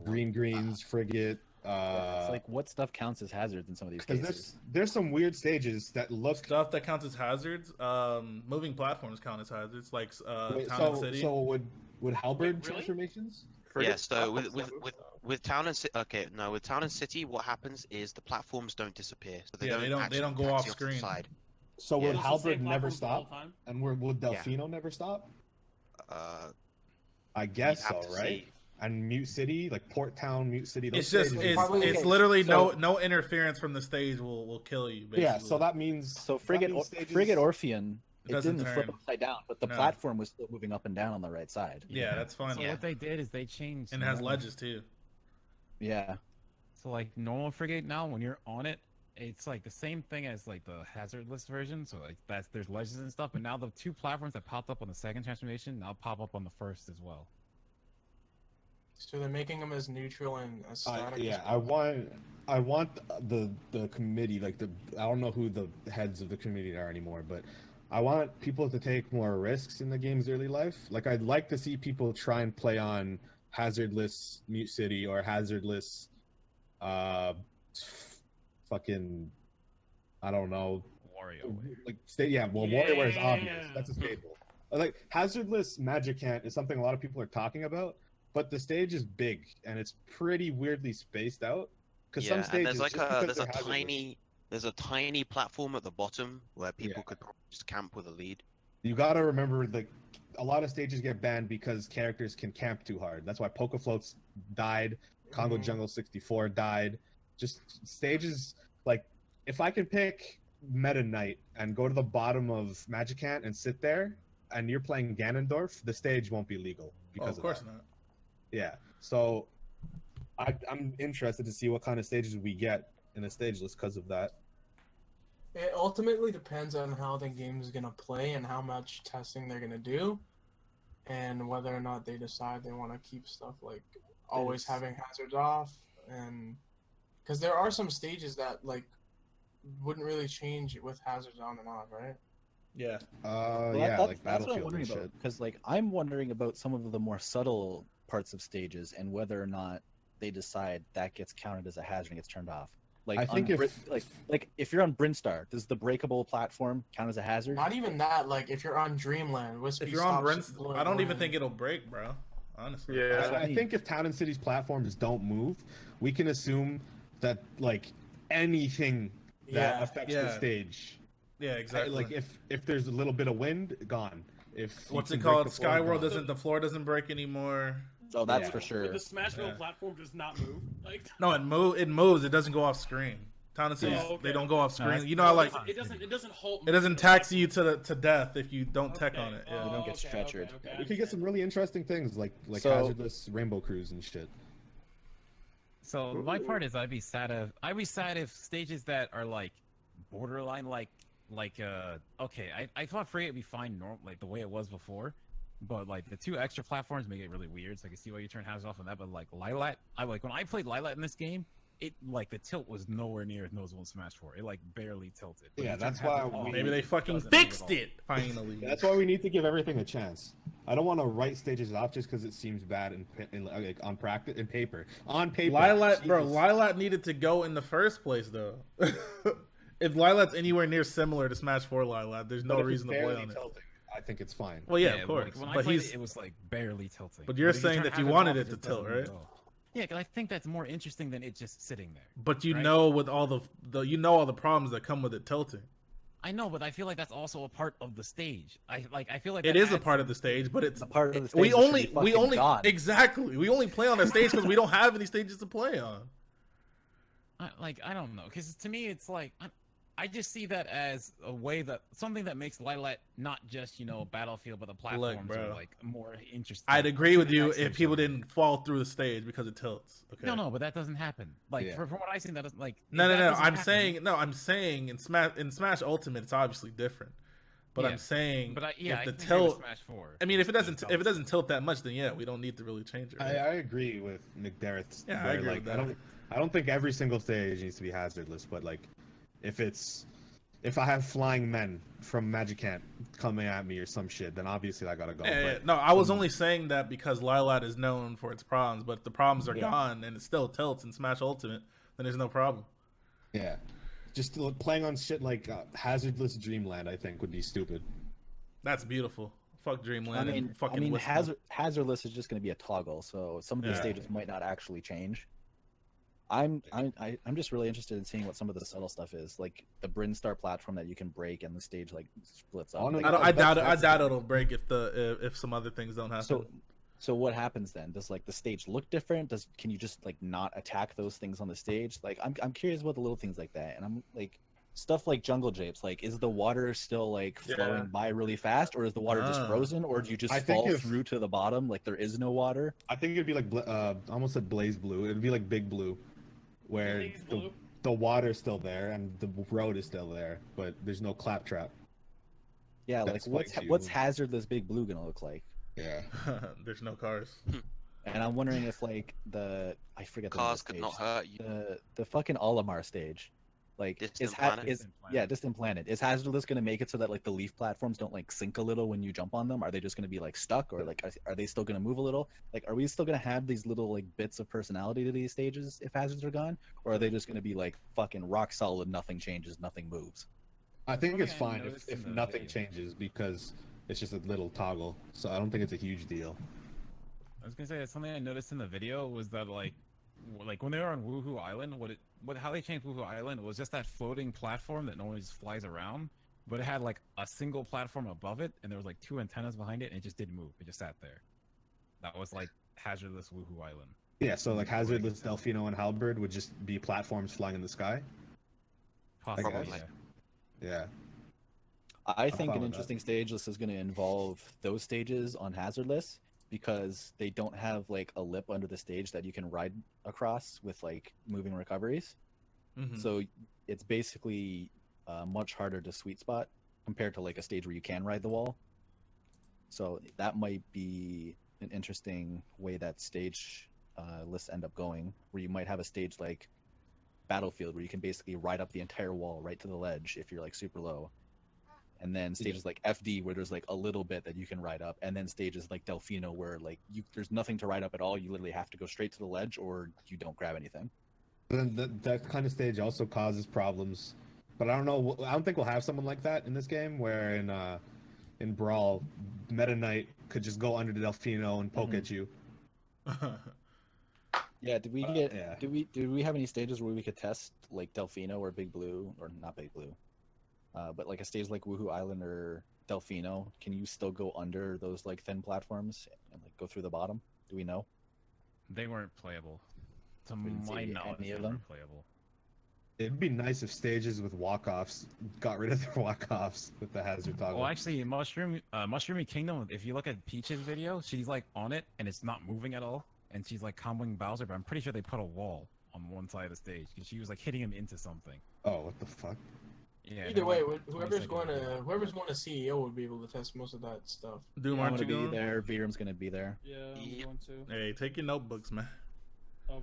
green greens, frigate? It's like, what stuff counts as hazards in some of these cases? There's some weird stages that look stuff that counts as hazards. Moving platforms count as hazards, like Wait, Town and City. So would halberd really? transformations? Yeah, so with Town and City, with Town and City, what happens is the platforms don't disappear, so they don't go off taxi screen. the side. So Yeah. would It's the halberd same never platforms the whole stop? time? And would Delfino never stop? I You'd guess have so, to right? see. And Mute City, like Port Town, Mute City. It's those just stages- it's literally no interference from the stage will kill you. Basically. yeah. So that means Frigate Orpheon, It it doesn't didn't flip turn. upside down, but the No. platform was still moving up and down on the right side. Yeah, that's fine. So what they did is they changed. And it has normal- ledges too. Yeah. So like normal frigate now, when you're on it, it's like the same thing as like the hazardless version. So like there's ledges and stuff, but now the two platforms that popped up on the second transformation now pop up on the first as well. So they're making them as neutral and as static. Yeah, as possible. I want the committee, like I don't know who the heads of the committee are anymore, but I want people to take more risks in the game's early life. Like I'd like to see people try and play on hazardless Mute City or hazardless, fucking, I don't know, WarioWare. like WarioWare is obvious. That's a staple. Like hazardless Magicant is something a lot of people are talking about. But the stage is big and it's pretty weirdly spaced out. Because some stages, and there's like there's a tiny platform at the bottom where people could just camp with a lead. You gotta remember that a lot of stages get banned because characters can camp too hard. That's why Poke Floats died, Congo Jungle 64 died. Just stages like if I could pick Meta Knight and go to the bottom of Magicant and sit there, and you're playing Ganondorf, the stage won't be legal because of course that. not. Yeah, so I'm interested to see what kind of stages we get in a stage list because of that. It ultimately depends on how the game is going to play and how much testing they're going to do, and whether or not they decide they want to keep stuff like always having hazards off, and because there are some stages that like wouldn't really change with hazards on and off, right? Yeah. Like that's what I'm Battlefield wondering and about. shit. Because like I'm wondering about some of the more subtle parts of stages and whether or not they decide that gets counted as a hazard and gets turned off. Like I think like if you're on Brinstar, does the breakable platform count as a hazard? Not even that. Like if you're on Dreamland, Wispy If you're on stops Brent, blowing I don't even wind. think it'll break, bro. Honestly. Yeah. I think if Town and City's platforms don't move, we can assume that like anything that affects the stage. Yeah, exactly. Like if there's a little bit of wind, gone. If What's you it can break called? the floor, Skyward gone. the floor doesn't break anymore. Oh, that's Yeah. for sure. The Smashville Yeah. platform does not move. Like No, it moves. It doesn't go off screen. Town and Cities, okay. they don't go off screen. that's- You know how like it doesn't halt. it doesn't tax you to death if you don't tech on it. Yeah. You don't get stretchered. We could get some really interesting things like So- hazardless Rainbow Cruise and shit. So my part is I'd be sad if stages that are like borderline okay, I thought Free would be fine like the way it was before, but like the two extra platforms make it really weird. So I can see why you turn hazards off on that. But like Lilat, when I played Lilat in this game, it like the tilt was nowhere near as noticeable in Smash 4. It like barely tilted. But Yeah, you turn that's why hazards off, Maybe they fucking doesn't move at fixed all. it finally. That's why we need to give everything a chance. I don't want to write stages off just because it seems bad like, on practice in paper. On paper, Lilat, bro, Jesus. Lilat needed to go in the first place though. If Lilat's anywhere near similar to Smash 4 Lilat, there's no But if reason it's to play barely on it. tilting, I think it's fine. Well, yeah, Yeah, of course. like, when I But played he's it was like barely tilting. But you're if you saying turn that you hazards wanted off, it to just tilt, doesn't move right? at all. Yeah, because I think that's more interesting than it just sitting there. but you right? know with all the you know all the problems that come with it tilting. I know, but I feel like that's also a part of the stage. I feel like It that is a adds part of the stage, but it's A part of the stage we that should only be we fucking only gone. exactly we only play on that stage because we don't have any stages to play on. I don't know, because to me it's like I just see that as a way that something that makes Lilat not just Battlefield, but the platforms bro. are like more interesting. I'd agree with you Next to if each people other. didn't fall through the stage because it tilts. Okay. No, but that doesn't happen. Like Yeah. from what I see, that doesn't like. No. that doesn't I'm happen. saying in Smash Ultimate, it's obviously different. But Yeah. I'm saying, But I if the think tilt. Smash 4. I mean, if it it's doesn't tilt that much, then yeah, we don't need to really change it. I Right? agree with McDarrett's. Yeah, I where, agree like, with that. I don't think every single stage needs to be hazardless, but like, if I have flying men from Magicant coming at me or some shit, then obviously I gotta go. Yeah, But no, I was only saying that because Lilat is known for its problems, but if the problems are Yeah. gone and it still tilts in Smash Ultimate, then there's no problem. yeah, just playing on shit like hazardless Dreamland, I think would be stupid. That's beautiful. Fuck Dreamland and fucking Whistle. hazardless is just going to be a toggle, so some of these Yeah. stages might not actually change. I'm just really interested in seeing what some of the subtle stuff is, like the Brinstar platform that you can break and the stage like splits up. Oh, no, Like, no, I doubt that's- it'll break if some other things don't happen. so what happens then? Does like the stage look different? Can you just like not attack those things on the stage? Like I'm curious about the little things like that, and I'm like stuff like jungle japes. Like, is the water still like flowing Yeah. by really fast, or is the water just Ah. frozen, or do you just I think fall if- through to the bottom like there is no water? I think it'd be like almost said Blaze Blue. It'd be like Big Blue, where Blaze Blue? the water's still there and the road is still there, but there's no claptrap. Yeah, That like spikes you. what's Hazardless Big Blue gonna look like? Yeah. There's no cars. And I'm wondering if like I forget the name of Cars the could not stage. hurt you. The fucking Olimar stage, like Distant Planet? Distant Planet. Is Hazardless gonna make it so that like the leaf platforms don't like sink a little when you jump on them? Are they just gonna be like stuck, or like are they still gonna move a little? Like, are we still gonna have these little like bits of personality to these stages if hazards are gone, or are they just gonna be like fucking rock solid? Nothing changes, nothing moves. I think Something it's I fine noticed if in the nothing video. changes because it's just a little toggle. So I don't think it's a huge deal. I was gonna say something I noticed in the video was that like when they were on Woohoo Island, how they changed Woohoo Island was just that floating platform that normally just flies around, but it had like a single platform above it, and there was like 2 antennas behind it, and it just didn't move. It just sat there. That was like hazardless Woohoo Island. Yeah, so like Hazardless Delfino and Halberd would just be platforms flying in the sky. Possibly. guess. Yeah. Yeah. I think fine an with that. interesting stage list is going to involve those stages on Hazardless because they don't have like a lip under the stage that you can ride across with like moving recoveries. Mhm. So it's basically much harder to sweet spot compared to like a stage where you can ride the wall. So that might be an interesting way that stage lists end up going, where you might have a stage like Battlefield where you can basically ride up the entire wall right to the ledge if you're like super low. And then stages like FD where there's like a little bit that you can ride up, and then stages like Delfino where like there's nothing to ride up at all. You literally have to go straight to the ledge or you don't grab anything. Then that kind of stage also causes problems. But I don't know. I don't think we'll have someone like that in this game. Where in Brawl, Meta Knight could just go under the Delfino and poke at you. Yeah, did we yeah. did we have any stages where we could test like Delfino or Big Blue, or not Big Blue, but like a stage like Woohoo Island or Delfino? Can you still go under those like thin platforms and like go through the bottom? Do we know? They weren't playable. To We didn't my see knowledge, any they of weren't them? playable. It'd be nice if stages with walk-offs got rid of their walk-offs with the hazard toggle. Well, actually, Mushroomy Kingdom. If you look at Peach's video, she's like on it and it's not moving at all, and she's like comboing Bowser. But I'm pretty sure they put a wall on one side of the stage because she was like hitting him into something. Oh, what the fuck? Yeah. Either way, like, whoever's 20 seconds. going to CEO would be able to test most of that stuff. Doom, I'm aren't you gonna be going? there. Virum's gonna be there. Yeah, I'm Yep. going to. Hey, take your notebooks, man.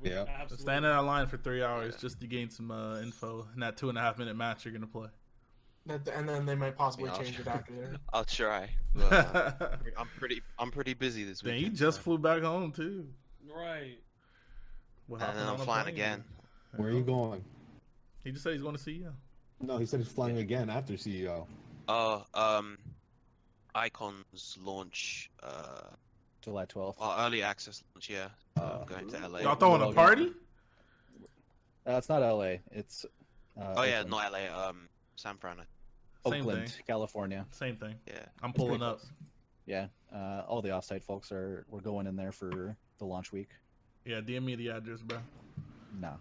Yeah. Absolutely. Stand in that line for 3 hours just to gain some info in that 2.5-minute match you're gonna play. And then they might possibly Yeah, I'll change it try. after there. I'll try. But, I'm pretty busy this Dang, weekend. he just so- flew back home too. Right. We're And hopping then I'm on a flying plane. again. Where are you going? He just said he's going to see you. No, he said he's flying again after CEO. Icons launch. July 12th. Early access launch. Yeah. I'm going to LA. Y'all throwing a Logan. party? It's not LA. It's Oh yeah, Oakland. not LA. San Fran. Same Oakland, thing. California. Same thing. Yeah. I'm pulling up. Yeah, all the offsite folks we're going in there for the launch week. Yeah, DM me the address, bro. No.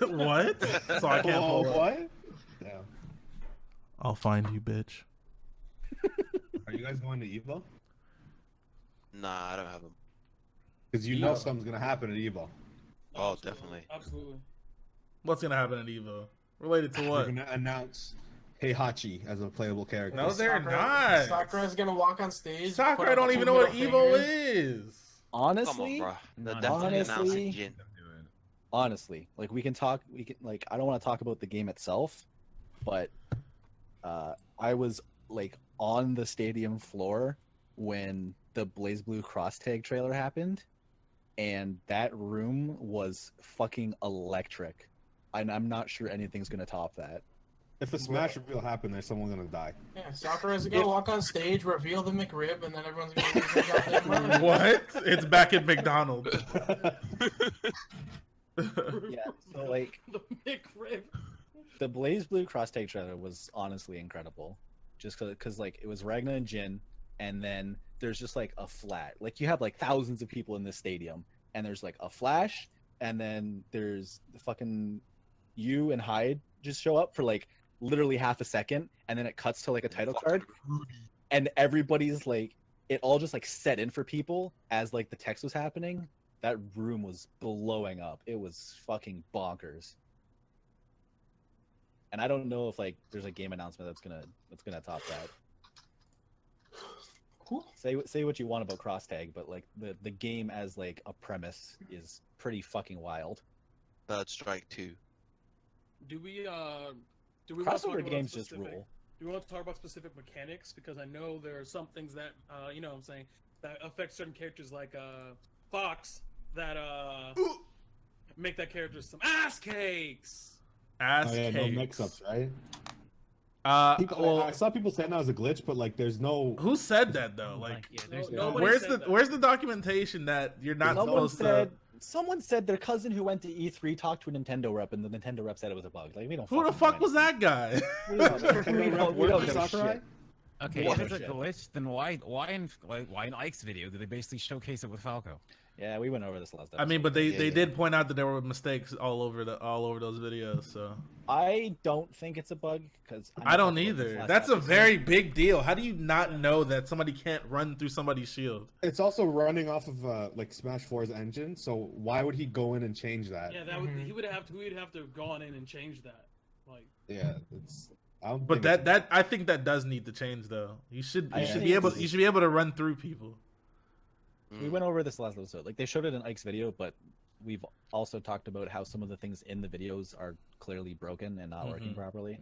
What? So I can't Oh, pull up. what? Yeah. I'll find you, bitch. Are you guys going to Evo? Nah, I don't have them. Because you know something's gonna happen at Evo. Oh, Absolutely. definitely. Absolutely. What's gonna happen at Evo? Related to We're what? gonna announce Heihachi as a playable character. No, they're not. Sakura's gonna walk on stage. Soccer, put I up don't two even know what middle Evo fingers. is. Honestly, Come on, bro. They're No, definitely honestly- announcing Jin. honestly, like we can like I don't want to talk about the game itself, but I was like on the stadium floor when the Blaze Blue cross tag trailer happened, and that room was fucking electric. And I'm not sure anything's gonna top that. If a Smash reveal happened, there's someone gonna die. Yeah, Sakura's gonna walk on stage, reveal the McRib, and then everyone's gonna lose their goddamn mind. What? It's back at McDonald's. Yeah, so like The McRib. the Blaze Blue cross tag trailer was honestly incredible, just because like it was Ragna and Jin, and then there's just like a flat. Like you have like thousands of people in this stadium, and there's like a flash, and then there's the fucking you and Hyde just show up for like literally half a second, and then it cuts to like a title card, and everybody's like, it all just like set in for people as like the text was happening. That room was blowing up. It was fucking bonkers. And I don't know if like there's a game announcement that's gonna top that. Cool. Say what you want about cross tag, but like the game as like a premise is pretty fucking wild. Third Strike 2. Do we want to talk Crossover about games just specific- rule. Do we want to talk about specific mechanics? Because I know there are some things that you know what I'm saying, that affect certain characters, like Fox, that make that character some ass cakes. Ass Oh yeah, no cakes. mix-ups, right? Well, I saw people saying that was a glitch, but like, there's no. who said that though? Like, yeah, No- there's nobody where's said the that. where's the documentation that you're not Someone said their cousin who went to E3 talked to a Nintendo rep, and the Nintendo rep said it was a bug. Like we don't. Who the fucking fuck know was that guy? we don't give a Sakurai? shit. Okay, What? if it's a glitch, then why in Ike's video did they basically showcase it with Falco? Yeah, we went over this last episode. I mean, but they Yeah. did point out that there were mistakes all over those videos. So I don't think it's a bug because I don't either. That's a very big deal. How do you not know that somebody can't run through somebody's shield? It's also running off of like Smash 4's engine, so why would he go in and change that? Yeah, that would he would have to have gone in and change that. Like, Yeah, it's. I don't But think that I think that does need to change though. You should I be think able it's- you should be able to run through people. We went over this last episode. Like they showed it in Ike's video, but we've also talked about how some of the things in the videos are clearly broken and not working Mhm. properly.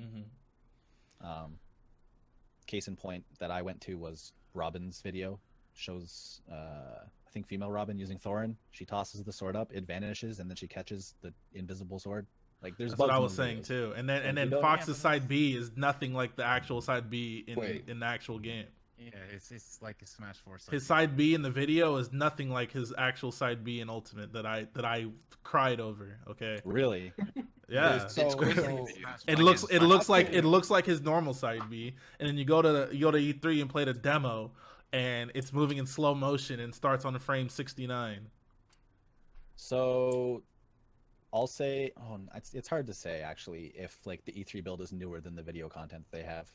Case in point that I went to was Robin's video. Shows I think female Robin using Thorin. She tosses the sword up, it vanishes, and then she catches the invisible sword. Like there's That's what bugs I in was the saying videos. too. And Like, then you don't- Fox's Yeah, but side B is nothing like the actual side B Wait. in the actual game. Yeah, it's like a Smash 4. His side B in the video is nothing like his actual side B in Ultimate that I cried over. Okay, Really? yeah. So- It's crazy. so- It looks like his normal side B, and then you go to E3 and play the demo, and it's moving in slow motion and starts on the frame 69. So I'll say, it's hard to say actually if like the E3 build is newer than the video content they have.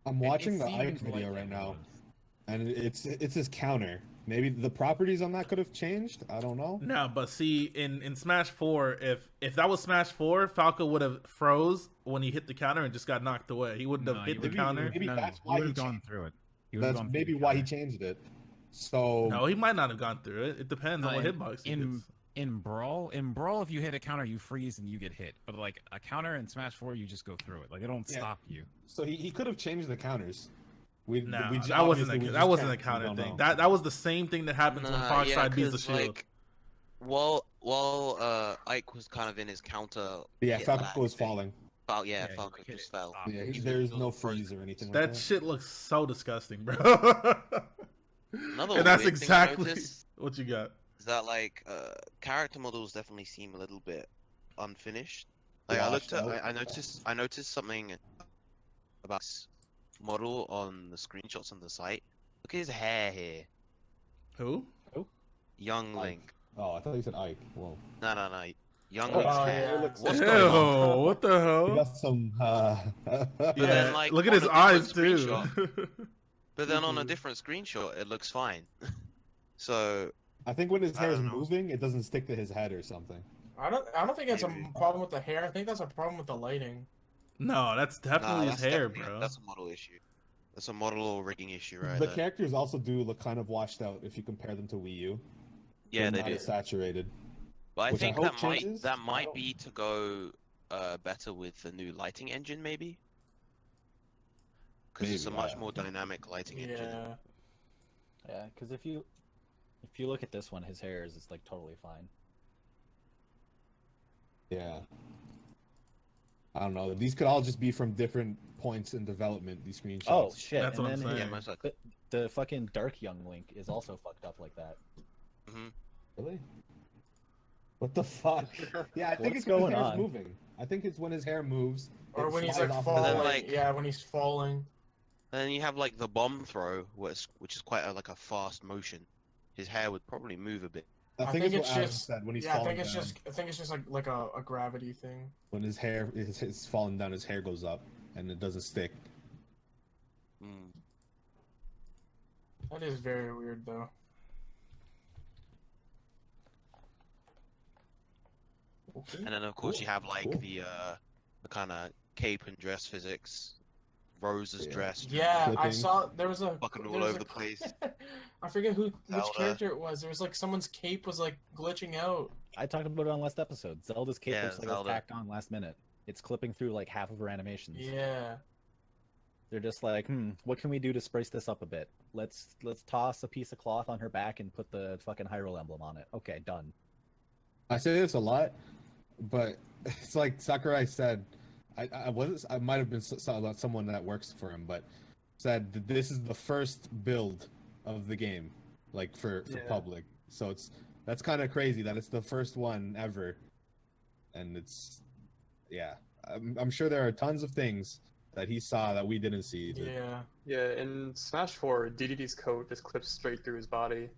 I'm watching the seemed Ike like video it right now, was. and it's his counter. Maybe the properties on that could have changed. I don't know. No, but see, in Smash 4, if that was Smash 4, Falco would have froze when he hit the counter and just got knocked away. He wouldn't have No, hit you the maybe- counter. maybe No, that's he why would he have gone changed- through it. He would've That's gone through maybe the why he counter. changed it. So No, he might not have gone through it. It depends on what in- hitbox he in gets. in Brawl, if you hit a counter, you freeze and you get hit. But like a counter in Smash 4, you just go through it. Like they don't Yeah. stop you. so he could have changed the counters. No, just- that wasn't obviously a, we that just wasn't a can't- we counter don't thing. know. That was the same thing that happens when Fox yeah, side beats the 'cause, shield. like, while Ike was kind of in his counter. Yeah, hit Falco lag was thing, falling. Yeah, he, Falco like, hit just it, fell. stop. Yeah, Even there's though no it was frozen. freeze or anything That like that. shit looks so disgusting, bro. Another and that's weird thing I exactly noticed what you got. is that like character models definitely seem a little bit unfinished. Like Washed out. I noticed something about this model on the screenshots on the site. Look at his hair here. Who? Young Ike. Link. Oh, I thought you said Ike. Whoa. No. Young Oh, Link's yeah. hair. It looks What's Ew, going on? what the He hell? got some. Yeah, then, like, look at on his a eyes different too. But then on a different screenshot, it looks fine. So I think when his I hair is don't know. moving, it doesn't stick to his head or something. I don't think it's Maybe. a problem with the hair. I think that's a problem with the lighting. No, that's definitely nah, his that's hair, definitely- bro. That's a model issue. That's a model or rigging issue, right? The there. characters also do look kind of washed out if you compare them to Wii U. Yeah, They're they not do. as saturated. But I which I think hope that changes. that I might don't- be to go better with the new lighting engine, maybe. Because it's a Maybe, much yeah. more dynamic lighting engine. Yeah. Yeah, because if you look at this one, his hair is like totally fine. Yeah. I don't know. These could all just be from different points in development. These screenshots. Oh shit! That's and what I'm then saying. Yeah, most likely. the fucking dark young Link is also fucked up like that. Really? What the fuck? Yeah, I think What's it's when his going hair's on? moving. I think it's when his hair moves. Or it when he's flies like off falling. his then, head. like- Yeah, when he's falling. And then you have like the bomb throw, which is quite like a fast motion. His hair would probably move a bit. I I think think it's it's what Adam just- said when he's Yeah, I falling think it's down. just like a gravity thing. When his hair is falling down, his hair goes up and it doesn't stick. Mm. That is very weird though. Okay. And then of course Cool, you have like cool. the kind of cape and dress physics. Rose is Yeah. dressed. Yeah, I Flipping. saw there was a Fucking there all was over a- the place. I forget which Zelda. character it was. There was like someone's cape was like glitching out. I talked about it on last episode. Zelda's cape Yeah, looks like it was Zelda. tacked on last minute. It's clipping through like half of her animations. Yeah. They're just like, what can we do to spice this up a bit? Let's toss a piece of cloth on her back and put the fucking Hyrule emblem on it. Okay, done. I say this a lot, but it's like Sakurai said. I might have been someone that works for him, but said that this is the first build of the game, like for Yeah. public. So that's kind of crazy that it's the first one ever, and it's I'm sure there are tons of things that he saw that we didn't see. Yeah. Yeah, in Smash 4, DDD's coat just clips straight through his body,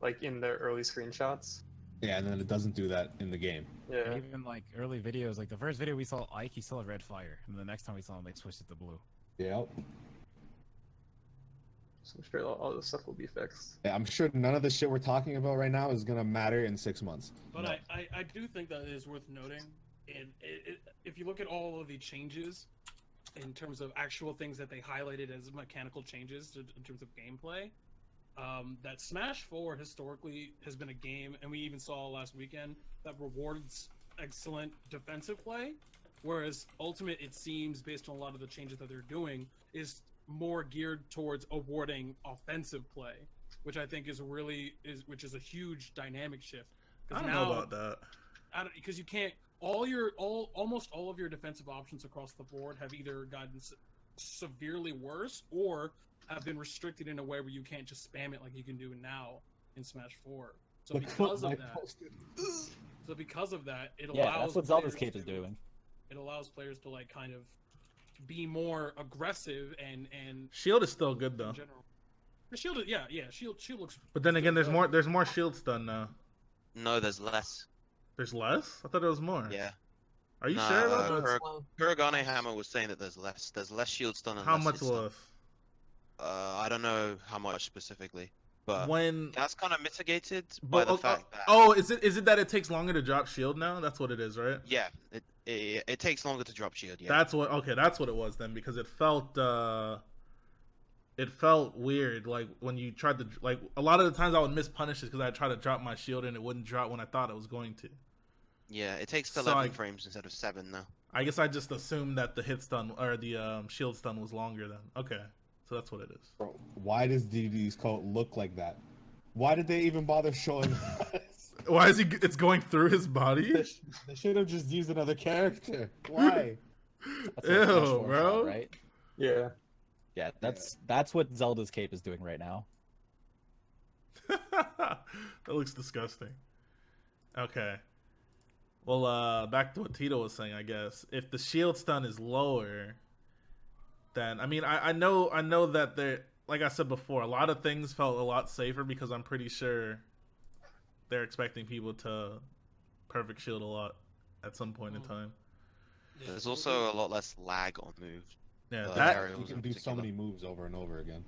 like in the early screenshots. Yeah, and then it doesn't do that in the game. Yeah. Even like early videos, like the first video we saw Ike, he still had red fire, and the next time we saw him, they switched it to blue. Yeah. So I'm sure all this stuff will be fixed. Yeah, I'm sure none of the shit we're talking about right now is gonna matter in 6 months. But No. I do think that it is worth noting, and if you look at all of the changes in terms of actual things that they highlighted as mechanical changes in terms of gameplay, that Smash 4 historically has been a game, and we even saw last weekend, that rewards excellent defensive play, whereas Ultimate, it seems, based on a lot of the changes that they're doing, is more geared towards awarding offensive play, which I think is a huge dynamic shift. I don't know about that. Because you can't almost all of your defensive options across the board have either gotten severely worse or have been restricted in a way where you can't just spam it like you can do now in Smash 4. So Look because what of I that, posted. it allows Yeah, that's what Zelda's players cape is doing. It allows players to like kind of be more aggressive and Shield is still good though. in general. The shield, shield looks. But then again, still good. there's more shield stun now. No, there's less. There's less? I thought there was more. Yeah. Are you Nah, sure about that? That's like- Kurogane Hammer was saying that there's less. There's less shield stun. And How less much hit stun. less? I don't know how much specifically, but When that's kind of mitigated by the fact that. is it that it takes longer to drop shield now? That's what it is, right? Yeah, it takes longer to drop shield. Yeah. That's what it was then, because it felt weird, like when you tried to, like, a lot of the times I would miss punishes because I tried to drop my shield and it wouldn't drop when I thought it was going to. Yeah, it takes So 11 frames instead of 7 now. I guess I just assumed that the hit stun or the shield stun was longer then. Okay, so that's what it is. Bro, why does DDD's coat look like that? Why did they even bother showing us? Why is he? It's going through his body. They should have just used another character. Why? That's a Smash Ew, 4 bro. shot, right? Yeah. Yeah, that's what Zelda's cape is doing right now. That looks disgusting. Okay. Well, back to what Tito was saying, I guess. If the shield stun is lower, then I mean, I know that they're, like I said before, a lot of things felt a lot safer because I'm pretty sure they're expecting people to perfect shield a lot at some point in time. Yeah. There's also a lot less lag on moves. Yeah, that- You can do so many moves over and over again.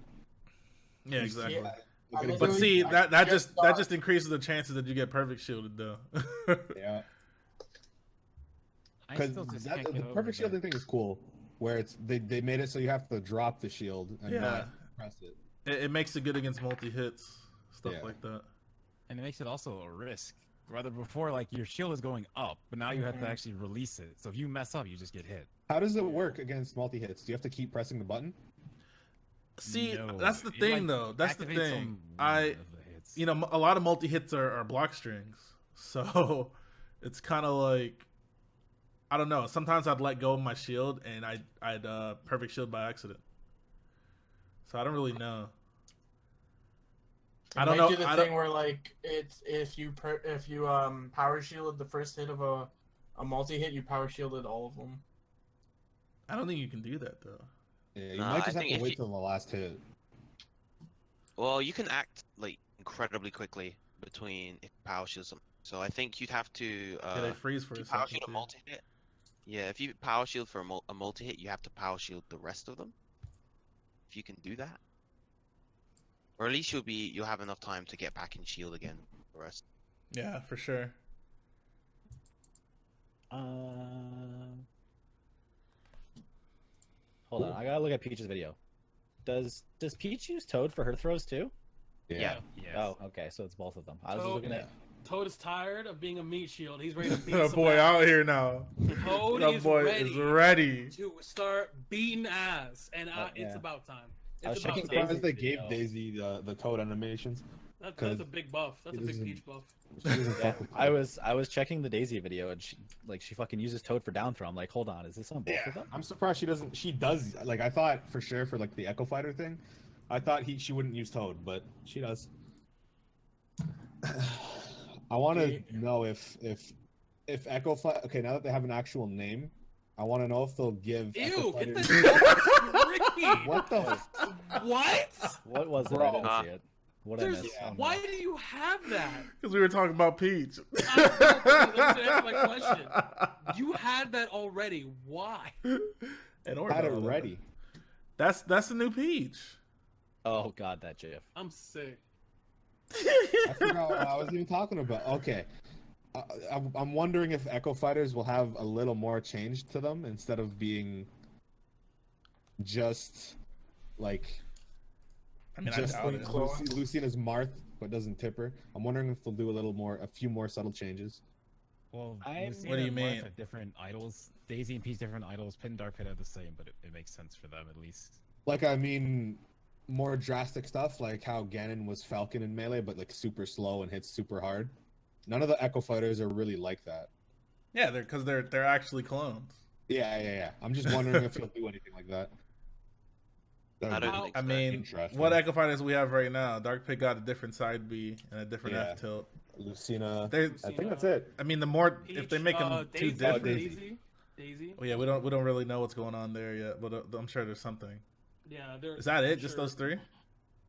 yeah, exactly. Yeah. I But But literally- see, I that just just increases the chances that you get perfect shielded though. Yeah, I because still just the can't get over perfect the- shielding thing is cool, where it's they made it so you have to drop the shield and Yeah. not press it. It makes it good against multi hits, stuff Yeah. like that. And it makes it also a risk. Rather before, like your shield is going up, but now you have to actually release it. So if you mess up, you just get hit. How does it work against multi hits? Do you have to keep pressing the button? See, No, that's the it, thing like, though. That's the activates thing. on one of the hits. You know, a lot of multi hits are block strings, so it's kind of like, I don't know. Sometimes I'd let go of my shield and I'd perfect shield by accident. So I don't really know. I don't might know. do the I thing don't, where like it's if you power shielded the first hit of a multi hit, you power shielded all of them. I don't think you can do that though. Yeah, you Nah, might I just have think to if wait you- till the last hit. Well, you can act like incredibly quickly between if you power shield something. So I think you'd have to. Yeah, they freeze for If a you power second. shield a too. multi hit. Yeah, if you power shield for a multi hit, you have to power shield the rest of them. If you can do that, or at least you'll have enough time to get back in shield again. The rest. Yeah, for sure. Hold on, I gotta look at Peach's video. Does Peach use Toad for her throws too? Yeah. Yes. Oh, okay, so it's both of them. I was just Toad, looking at. Toad is tired of being a meat shield. He's ready to beat That some boy ass. out here now. Toad That is boy ready is ready. to start beating ass, and it's yeah. about time. I was It's about checking time. Surprised they Daisy gave Daisy the Toad animations. That's 'cause a big buff. That's a it big isn't- Peach buff. She doesn't Yeah, fuck with I Toad. was checking the Daisy video and she fucking uses Toad for down throw. I'm like, hold on, is this on both of them? I'm surprised she doesn't. She does. Like I thought for sure for like the Echo Fighter thing, I thought she wouldn't use Toad, but she does. I want to know if Echo Fighter. Okay, now that they have an actual name, I want to know if they'll give. Echo Ew, get Fighters- the Ricky. What the? What? What was it? I Bro. didn't see it. What I There's, missed? why do you have that? Because we were talking about Peach. Let me answer my question. You had that already. Why? And Had it ready. That's the new Peach. Oh god, that GIF. I'm sick. I forgot what I was even talking about. Okay. I'm wondering if Echo Fighters will have a little more change to them instead of being just like I mean, just I doubt like it. Lucina's Marth, but doesn't tip her. I'm wondering if they'll do a few more subtle changes. Well, I'm- Lucina What do you and Marth mean? have different idols. Daisy and Peach different idols. Pit and Dark Pit are the same, but it makes sense for them at least. Like I mean, more drastic stuff like how Ganon was Falcon in Melee, but like super slow and hits super hard. None of the Echo Fighters are really like that. Yeah, they're actually clones. Yeah. I'm just wondering if he'll do anything like that. I don't think I so. mean, Interesting. what Echo Fighters we have right now? Dark Pit got a different side B and a different Yeah. F tilt. Lucina. They, I think that's it. I mean, the more Peach, if they make them too Daisy, different. Daisy. Well, yeah, we don't really know what's going on there yet, but I'm sure there's something. Yeah, Is that it? Just those three?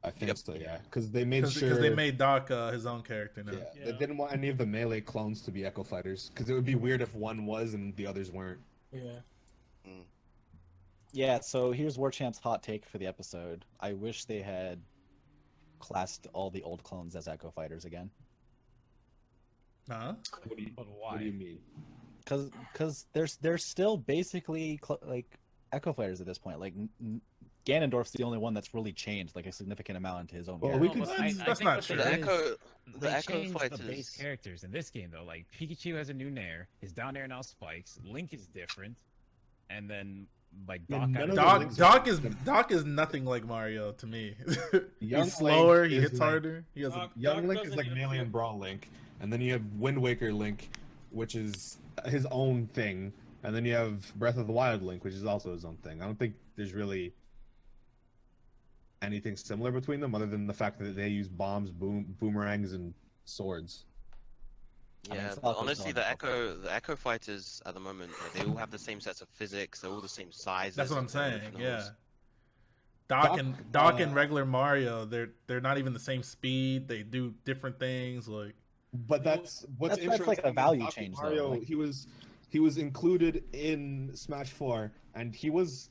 I think Yep. so, yeah. Because they made Because sure they made Doc his own character now. Yeah, Yeah. they didn't want any of the Melee clones to be Echo Fighters because it would be weird if one was and the others weren't. Yeah. Yeah, so here's Warchamp's hot take for the episode. I wish they had classed all the old clones as Echo Fighters again. Huh? What do you, But what do you mean? Because they're still basically like Echo Fighters at this point. Like Ganondorf's the only one that's really changed like a significant amount into his own Well, character. we could- That's not what true. they The did- Echo, They the Echo changed Fighters. the base characters in this game though. Like Pikachu has a new Nair, his down air now spikes. Link is different, and then like Yeah, Doc. none of got- the Links Doc is nothing like Mario to me. Young He's slower. Link He is hits like- harder. He has a, Young Doc Link is doesn't like get Melee and flip. Brawl Link, and then you have Wind Waker Link, which is his own thing, and then you have Breath of the Wild Link, which is also his own thing. I don't think there's really anything similar between them, other than the fact that they use bombs, boomerangs, and swords. I mean, Yeah, it's not honestly, just one the Echo Fighters at the moment, like, they all have the same sets of physics. They're all the same size. that's what I'm saying. Yeah. Doc and regular Mario, they're not even the same speed. They do different things. Like But that's what's That's like interesting. a is value Donkey change, though, Mario, like- he was included in Smash 4, and he was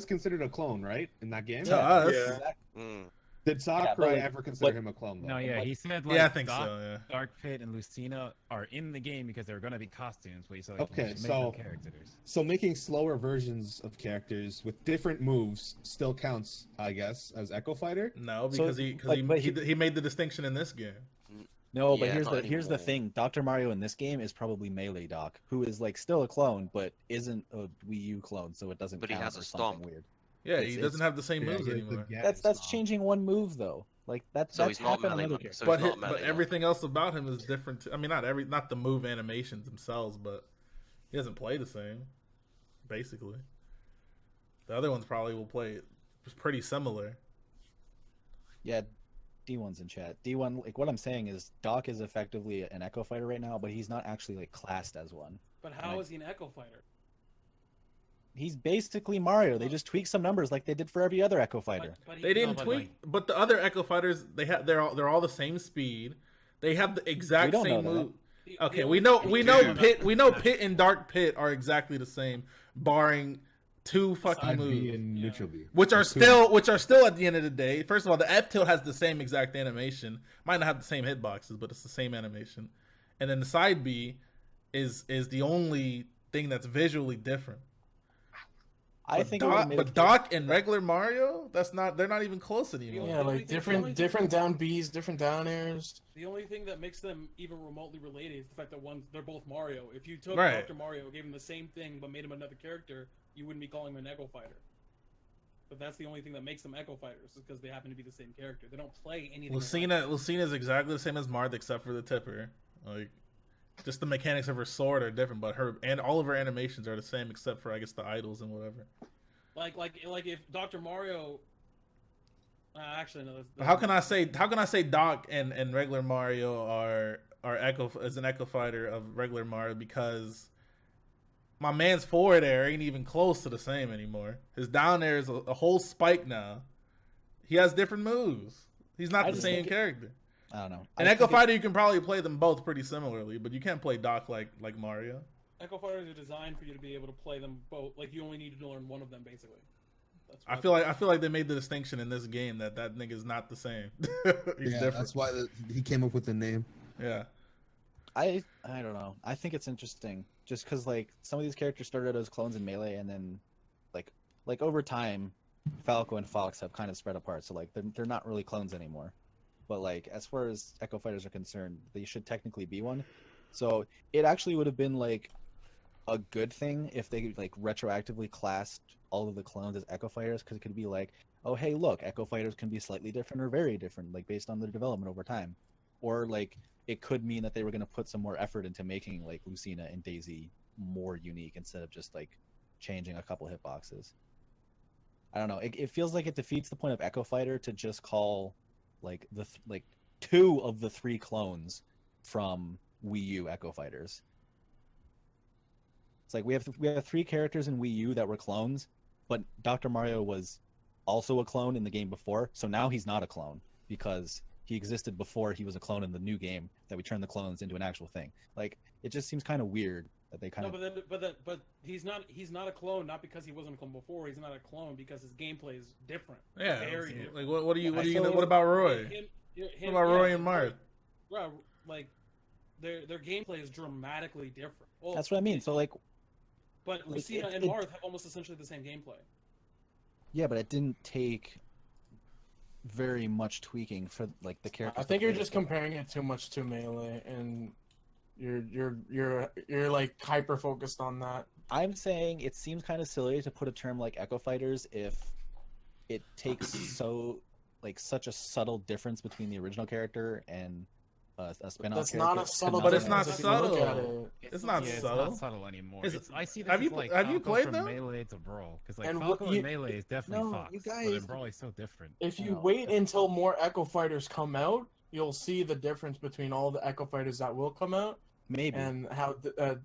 considered a clone, right, in that game. to us, Exactly. Mm. Did Sakurai but- ever consider but- him a clone? Though? No, yeah, Like- he said like yeah, I think Doc, so. Yeah. Dark Pit and Lucina are in the game because they're gonna be costumes, but he's like, Okay, you should make so- them characters. So making slower versions of characters with different moves still counts, I guess, as Echo Fighter. No, So, because like, but he made the distinction in this game. No, but Yeah, here's not the anymore. thing. Dr. Mario in this game is probably Melee Doc, who is like still a clone, but isn't a Wii U clone, so it doesn't But he count has a or something stomp. weird. Yeah, It's- he doesn't have the same Yeah, moves he has the anymore. Ganon That's stomp. changing one move though. Like that's So he's not happened on Melee, other man. characters. So but he's not but Melee. everything else about him is different. I mean, not the move animations themselves, but he doesn't play the same. Basically, the other ones probably will play pretty similar. Yeah, D1's in chat. D1, like what I'm saying is Doc is effectively an Echo Fighter right now, but he's not actually like classed as one. But how is he an Echo Fighter? He's basically Mario. They just tweak some numbers like they did for every other Echo Fighter. But he- They didn't but, tweak, but the other Echo Fighters they're all the same speed. They have the exact We don't same know that. move. the- Okay, the- we know the- Pit and Dark Pit are exactly the same, barring two fucking Side B moves, and neutral B. which are That's two. still at the end of the day. First of all, the F tilt has the same exact animation. Might not have the same hitboxes, but it's the same animation. And then the side B is the only thing that's visually different. I But think it would've made Doc, it but Doc and regular Mario, they're not even close anymore. Yeah, like different down Bs, different down airs. The only thing that makes them even remotely related is the fact that they're both Mario. If you took Right. Dr. Mario, gave him the same thing, but made him another character, you wouldn't be calling him an Echo Fighter. But that's the only thing that makes them Echo Fighters, is because they happen to be the same character. They don't play anything. Lucina is exactly the same as Marth except for the tipper. Like, just the mechanics of her sword are different, but her and all of her animations are the same except for I guess the idols and whatever. Like if Dr. Mario. Actually, no. How can I say Doc and regular Mario are an Echo Fighter of regular Mario, because my man's forward air ain't even close to the same anymore. His down air is a whole spike now. He has different moves. He's not the same character. I don't know. An Echo Fighter, you can probably play them both pretty similarly, but you can't play Doc like Mario. Echo Fighters are designed for you to be able to play them both. Like, you only need to learn one of them, basically. I feel like they made the distinction in this game that nigga's not the same. He's different. That's why he came up with the name. Yeah. I don't know. I think it's interesting just because like some of these characters started as clones in Melee, and then like over time, Falco and Fox have kind of spread apart. So like they're not really clones anymore. But like as far as Echo Fighters are concerned, they should technically be one. So it actually would have been like a good thing if they like retroactively classed all of the clones as Echo Fighters, because it could be like, oh hey look, Echo Fighters can be slightly different or very different, like based on their development over time. Or like it could mean that they were going to put some more effort into making like Lucina and Daisy more unique instead of just like changing a couple hitboxes. I don't know. It feels like it defeats the point of Echo Fighter to just call like like two of the three clones from Wii U Echo Fighters. It's like we have three characters in Wii U that were clones, but Dr. Mario was also a clone in the game before, so now he's not a clone because he existed before he was a clone in the new game that we turned the clones into an actual thing. Like it just seems kind of weird that they kind of. But he's not a clone, not because he wasn't a clone before. He's not a clone because his gameplay is different. Yeah. Very different. Like what about Roy? What about Roy and Marth? Right, like their gameplay is dramatically different. Well, that's what I mean. So like. But like, Lucina and Marth have almost essentially the same gameplay. Yeah, but it didn't take very much tweaking for like the characters. I think you're just comparing it too much to Melee, and you're like hyper focused on that. I'm saying it seems kind of silly to put a term like Echo Fighters if it takes such a subtle difference between the original character and a spin-off. That's character. not a subtle, but it's not difference if you look at subtle. it. It's not It's subtle. not subtle anymore. Is it- I see this have as you- like have you Falco played from them? Melee to Brawl, because like And Falco what you- in Melee is definitely No, Fox, you but guys- in Brawl he's so different. If you No, wait until more Echo Fighters come out, you'll see the difference between all the Echo Fighters that will come out Maybe. and how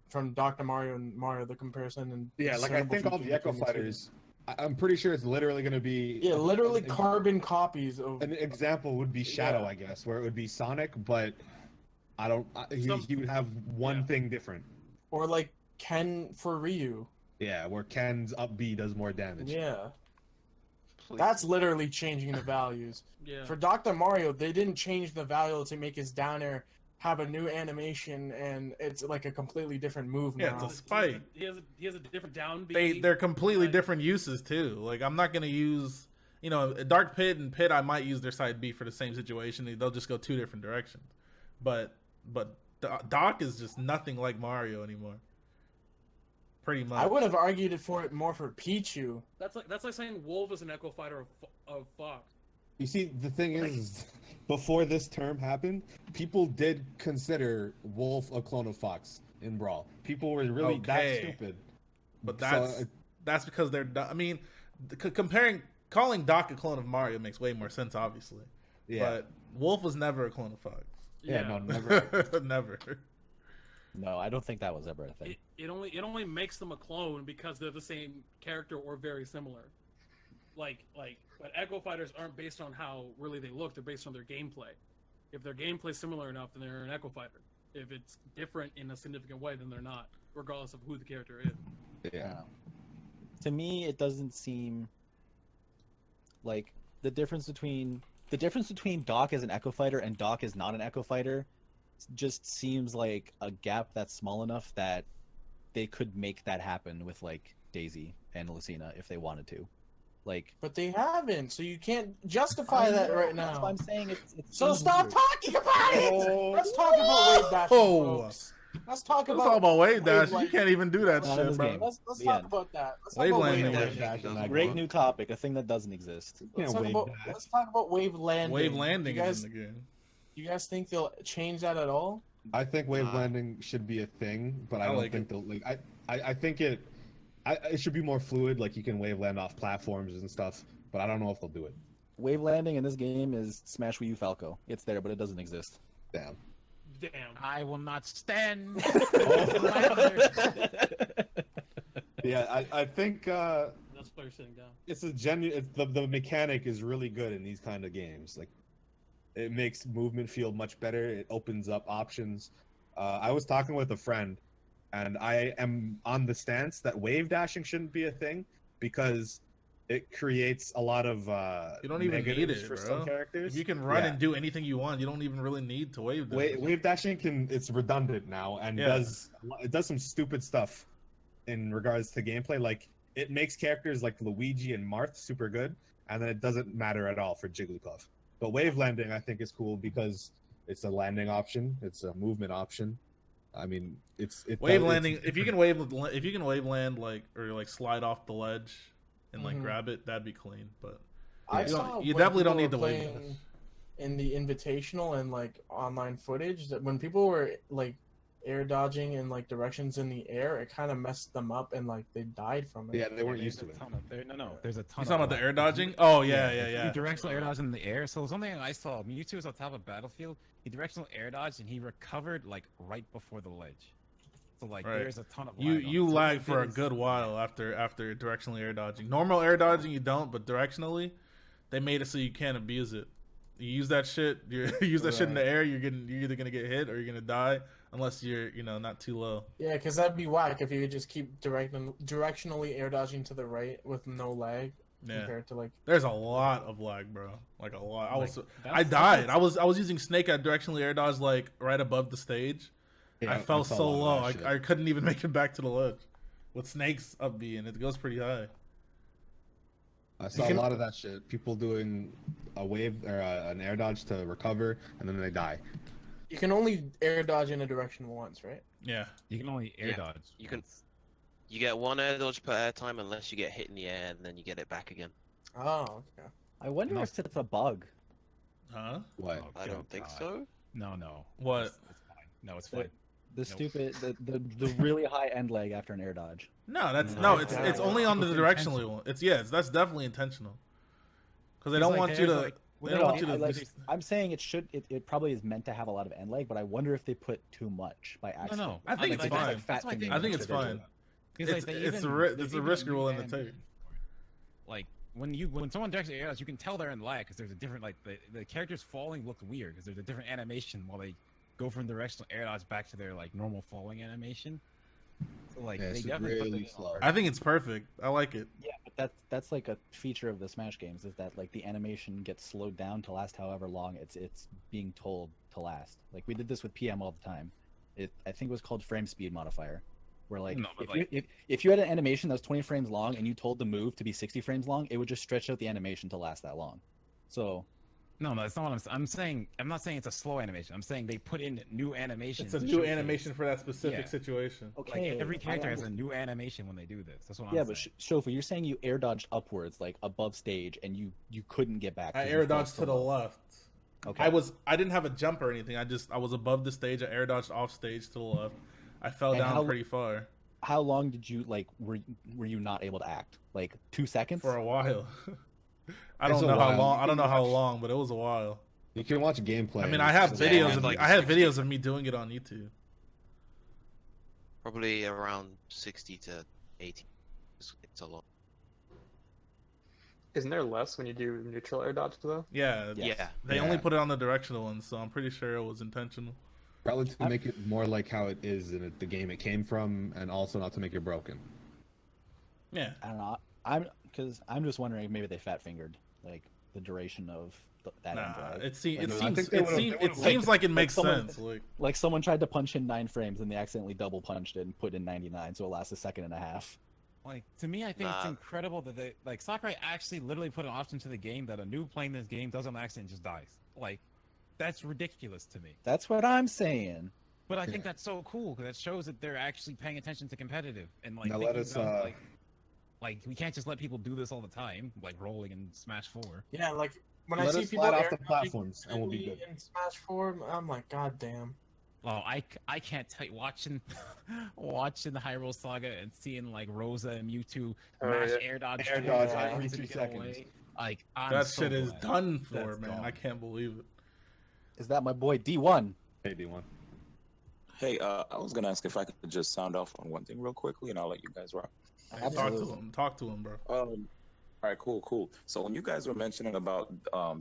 from Dr. Mario and Mario the comparison and Yeah, like I discernible think all features the Echo between the two. Fighters. I'm pretty sure it's literally going to be. Yeah, literally an, carbon copies of. An example would be Shadow, Yeah. I guess, where it would be Sonic, but he would have one thing different. Or like Ken for Ryu. Yeah, where Ken's up B does more damage. Yeah. Please. That's literally changing the values. Yeah. For Dr. Mario, they didn't change the value to make his down air have a new animation and it's like a completely different move Yeah, now. it's a spike. He has a different down B. They're completely different uses too. Like I'm not gonna use, Dark Pit and Pit. I might use their side B for the same situation. They'll just go two different directions. But Doc is just nothing like Mario anymore. Pretty much. I would have argued it more for Pichu. That's like saying Wolf is an Echo Fighter of Fox. You see, the thing is, before this term happened, people did consider Wolf a clone of Fox in Brawl. People were really that stupid. But So, that's because they're. I mean, calling Doc a clone of Mario makes way more sense, obviously. yeah, But Wolf was never a clone of Fox. yeah, no, never. Never. No, I don't think that was ever a thing. It only makes them a clone because they're the same character or very similar. But Echo Fighters aren't based on how really they look, they're based on their gameplay. If their gameplay's similar enough, then they're an Echo Fighter. If it's different in a significant way, then they're not, regardless of who the character is. Yeah. To me, it doesn't seem like the difference between Doc as an Echo Fighter and Doc is not an Echo Fighter just seems like a gap that's small enough that they could make that happen with like Daisy and Lucina if they wanted to. Like, But they haven't, so you can't justify that right that's now. what I'm saying. It's So stop weird. talking about it. Let's talk about wave dashing, folks. Let's talk Let's about talk about wave dash. You landing. can't even do that Not in shit, this bro. game. Let's The talk end. about that. Let's Wave talk about landing. wave Wave landing. dash in that Great game. new topic, a thing that doesn't exist. Let's Can't talk wave about dash. let's talk about wave landing. Wave landing You is guys, in the game. you guys think they'll change that at all? I think wave Nah. landing should be a thing, but I I don't like think they'll like. I think it should be more fluid. Like you can wave land off platforms and stuff, but I don't know if they'll do it. Wave landing in this game is Smash Wii U Falco. It's there, but it doesn't exist. Damn. Damn. I will not stand. Yeah, I think That's why you're sitting down. it's a genuine. The mechanic is really good in these kind of games. Like, it makes movement feel much better. It opens up options. I was talking with a friend, and I am on the stance that wave dashing shouldn't be a thing because it creates a lot of You don't even need negatives it, for bro. some characters. If you can run Yeah. and do anything you want, you don't even really need to wave dash. Wave dashing it's redundant now and Yeah. it does some stupid stuff in regards to gameplay. Like it makes characters like Luigi and Marth super good, and then it doesn't matter at all for Jigglypuff. But wave landing I think is cool because it's a landing option, it's a movement option. I mean, Wave landing. If you can wave land like or like slide off the ledge and like Mhm. grab it, that'd be clean. But I you saw don't- you when definitely don't people need to were wave playing dash. in the invitational and like online footage that when people were like air dodging in like directions in the air, it kind of messed them up and like they died from it. Yeah, they weren't There's used to a it. ton of- no, there's a ton. You talking of about the lag. air dodging? Oh yeah. He directional air dodge in the air. So something I saw, Mewtwo was on top of Battlefield. He directional air dodged and he recovered like right before the ledge. So like Right. there's a ton of You lag on you it. So lag the for a thing is- good while after directionally air dodging. Normal air dodging you don't, but directionally, they made it so you can't abuse it. You use that shit. You use that shit in the air. You're either gonna get hit or you're gonna die unless you're not too low. Yeah, because that'd be whack if you could just keep directionally air dodging to the right with no lag Yeah. compared to like. There's a lot of lag, bro. Like a lot. Like, I died. I was using Snake at directionally air dodge like right above the stage. Yeah, I fell saw a so lot low. of that shit. I couldn't even make it back to the ledge. With Snake's up B and it goes pretty high. I saw a lot of that shit. People doing a wave or an air dodge to recover, and then they die. You can only air dodge in a direction once, right? Yeah. You can only air Yeah, dodge. you can- once. You get one air dodge per air time unless you get hit in the air, and then you get it back again. Oh, okay. I wonder No. if it's a bug. Huh? What? Oh, I don't think God. so. No. What? It's fine. No, it's fine. The Nope. stupid, the really high end leg after an air dodge. No, that's No, no. it's It's not. only on the It's directionally intentional. one. That's definitely intentional. Because they It's don't like want you there's, to. like, They no, don't want you I to. like- I'm saying it probably is meant to have a lot of end leg, but I wonder if they put too much by accident. No. I think like, it's that's fine. like fat I think thinging I think it it's to the fine. joke. 'Cause, like, It's they it's even- a there's it's a even risk you're new willing to animation take. for it. Like when someone directs air dodge, you can tell they're in lag because there's a different like the characters falling look weird because there's a different animation while they go from directional air dodge back to their like normal falling animation. So like Yeah, they it's definitely put really that in slow. on I think it's perfect. I like it. Yeah, but that's like a feature of the Smash games is that like the animation gets slowed down to last however long it's being told to last. Like we did this with PM all the time. I think it was called frame speed modifier, where like, No, but, if you had an animation that was 20 frames long and you told the move to be 60 frames long, it would just stretch out the animation to last that long. So No, that's not what I'm saying. I'm not saying it's a slow animation. I'm saying they put in new animations. It's a to new showcase- animation for that specific Yeah. situation. okay, Like every character I has a new animation when they do this. That's what I'm yeah, saying. but Shofu, you're saying you air dodged upwards, like above stage, and you couldn't get back. I 'cause you air fell dodged so to the low. left. Okay. I didn't have a jump or anything. I was above the stage. I air dodged off stage to the left. I fell And down how- pretty far How long did you like? Were you not able to act? Like 2 seconds? for a while. I It's don't a know how while. long. You I don't can know how watch- long, but it was a while. You can watch gameplay. I mean, and I have it's- Yeah, videos it's of like I have 60. videos of me doing it on YouTube. Probably around 60 to 80. It's a lot. Isn't there less when you do neutral air dodge though? Yeah, Yes. Yeah. they Yeah. only put it on the directional ones, so I'm pretty sure it was intentional. Probably to make it more like how it is in the game it came from, and also not to make it broken. Yeah, I don't know. I'm just wondering if maybe they fat fingered like the duration of that end nah. lag. It seems Like, it I seems think they it would've- seems they it would've seems like it makes someone- sense. Like Like someone tried to punch in 9 frames and they accidentally double punched it and put in 99, so it lasts a second and a half. Like, to me, I think it's Nah. incredible that they, like, Sakurai actually literally put an option to the game that a noob playing this game does on accident and just dies. Like, that's ridiculous to me. That's what I'm saying. But I think that's so cool because it shows that they're actually paying attention to competitive and like Now thinking let us, about, like we can't just let people do this all the time, like rolling in Smash 4. Yeah, like when I Let see us people slide off air the dodging platforms and we'll be good. in Smash 4, I'm like, god damn. Oh, I can't tell you, watching the Hyrule Saga and seeing like Rosa and Mewtwo mash yeah. air dodge, Air through dodge the every items 2 and get seconds. away. Like I'm That so shit is glad done for, that's man. gone. I can't believe it. Is that my boy D1? Hey, D1. Hey, I was gonna ask if I could just sound off on one thing real quickly, and I'll let you guys rock. Absolutely. Talk to him, bro. All right, cool. So when you guys were mentioning about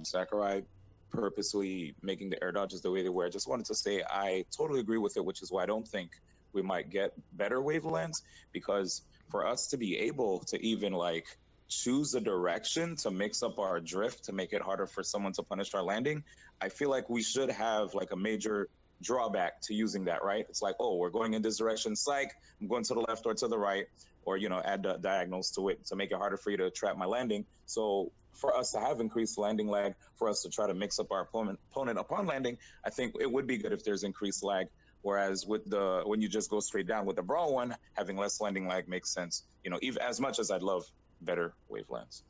Sakurai purposely making the air dodges the way they were, I just wanted to say I totally agree with it, which is why I don't think we might get better wavelands, because for us to be able to even like choose a direction to mix up our drift to make it harder for someone to punish our landing, I feel like we should have like a major drawback to using that, right? It's like, oh, we're going in this direction, psych, I'm going to the left or to the right, or add the diagonals to it to make it harder for you to trap my landing. So for us to have increased landing lag, for us to try to mix up our opponent upon landing, I think it would be good if there's increased lag. Whereas with when you just go straight down with the brawl one, having less landing lag makes sense. Even as much as I'd love better wavelands,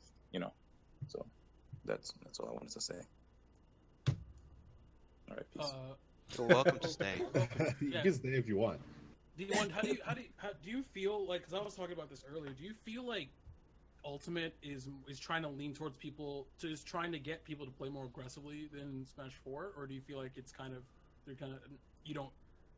So that's all I wanted to say. All right, peace. You're welcome to stay. You can stay if you want. D1, how do you feel like? Because I was talking about this earlier. Do you feel like Ultimate is trying to lean towards is trying to get people to play more aggressively than Smash 4, or do you feel like you don't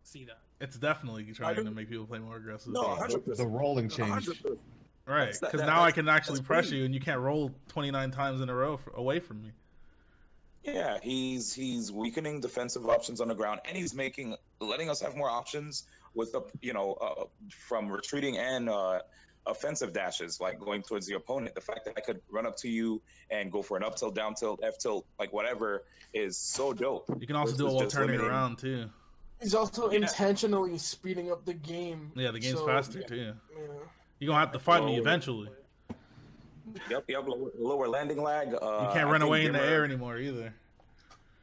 see that? It's definitely trying to make people play more aggressive. No, 100%. The rolling change. 100%. Right, because now I can actually pressure you, and you can't roll 29 times in a row away from me. Yeah, he's weakening defensive options on the ground, and he's letting us have more options with from retreating and offensive dashes, like going towards the opponent. The fact that I could run up to you and go for an up tilt, down tilt, F tilt, like whatever, is so dope. You can also do it while turning around too. He's also intentionally speeding up the game. Yeah, the game's faster too. Yeah. You're gonna have to fight me eventually. Yep, lower landing lag. You can't run away in the air anymore either.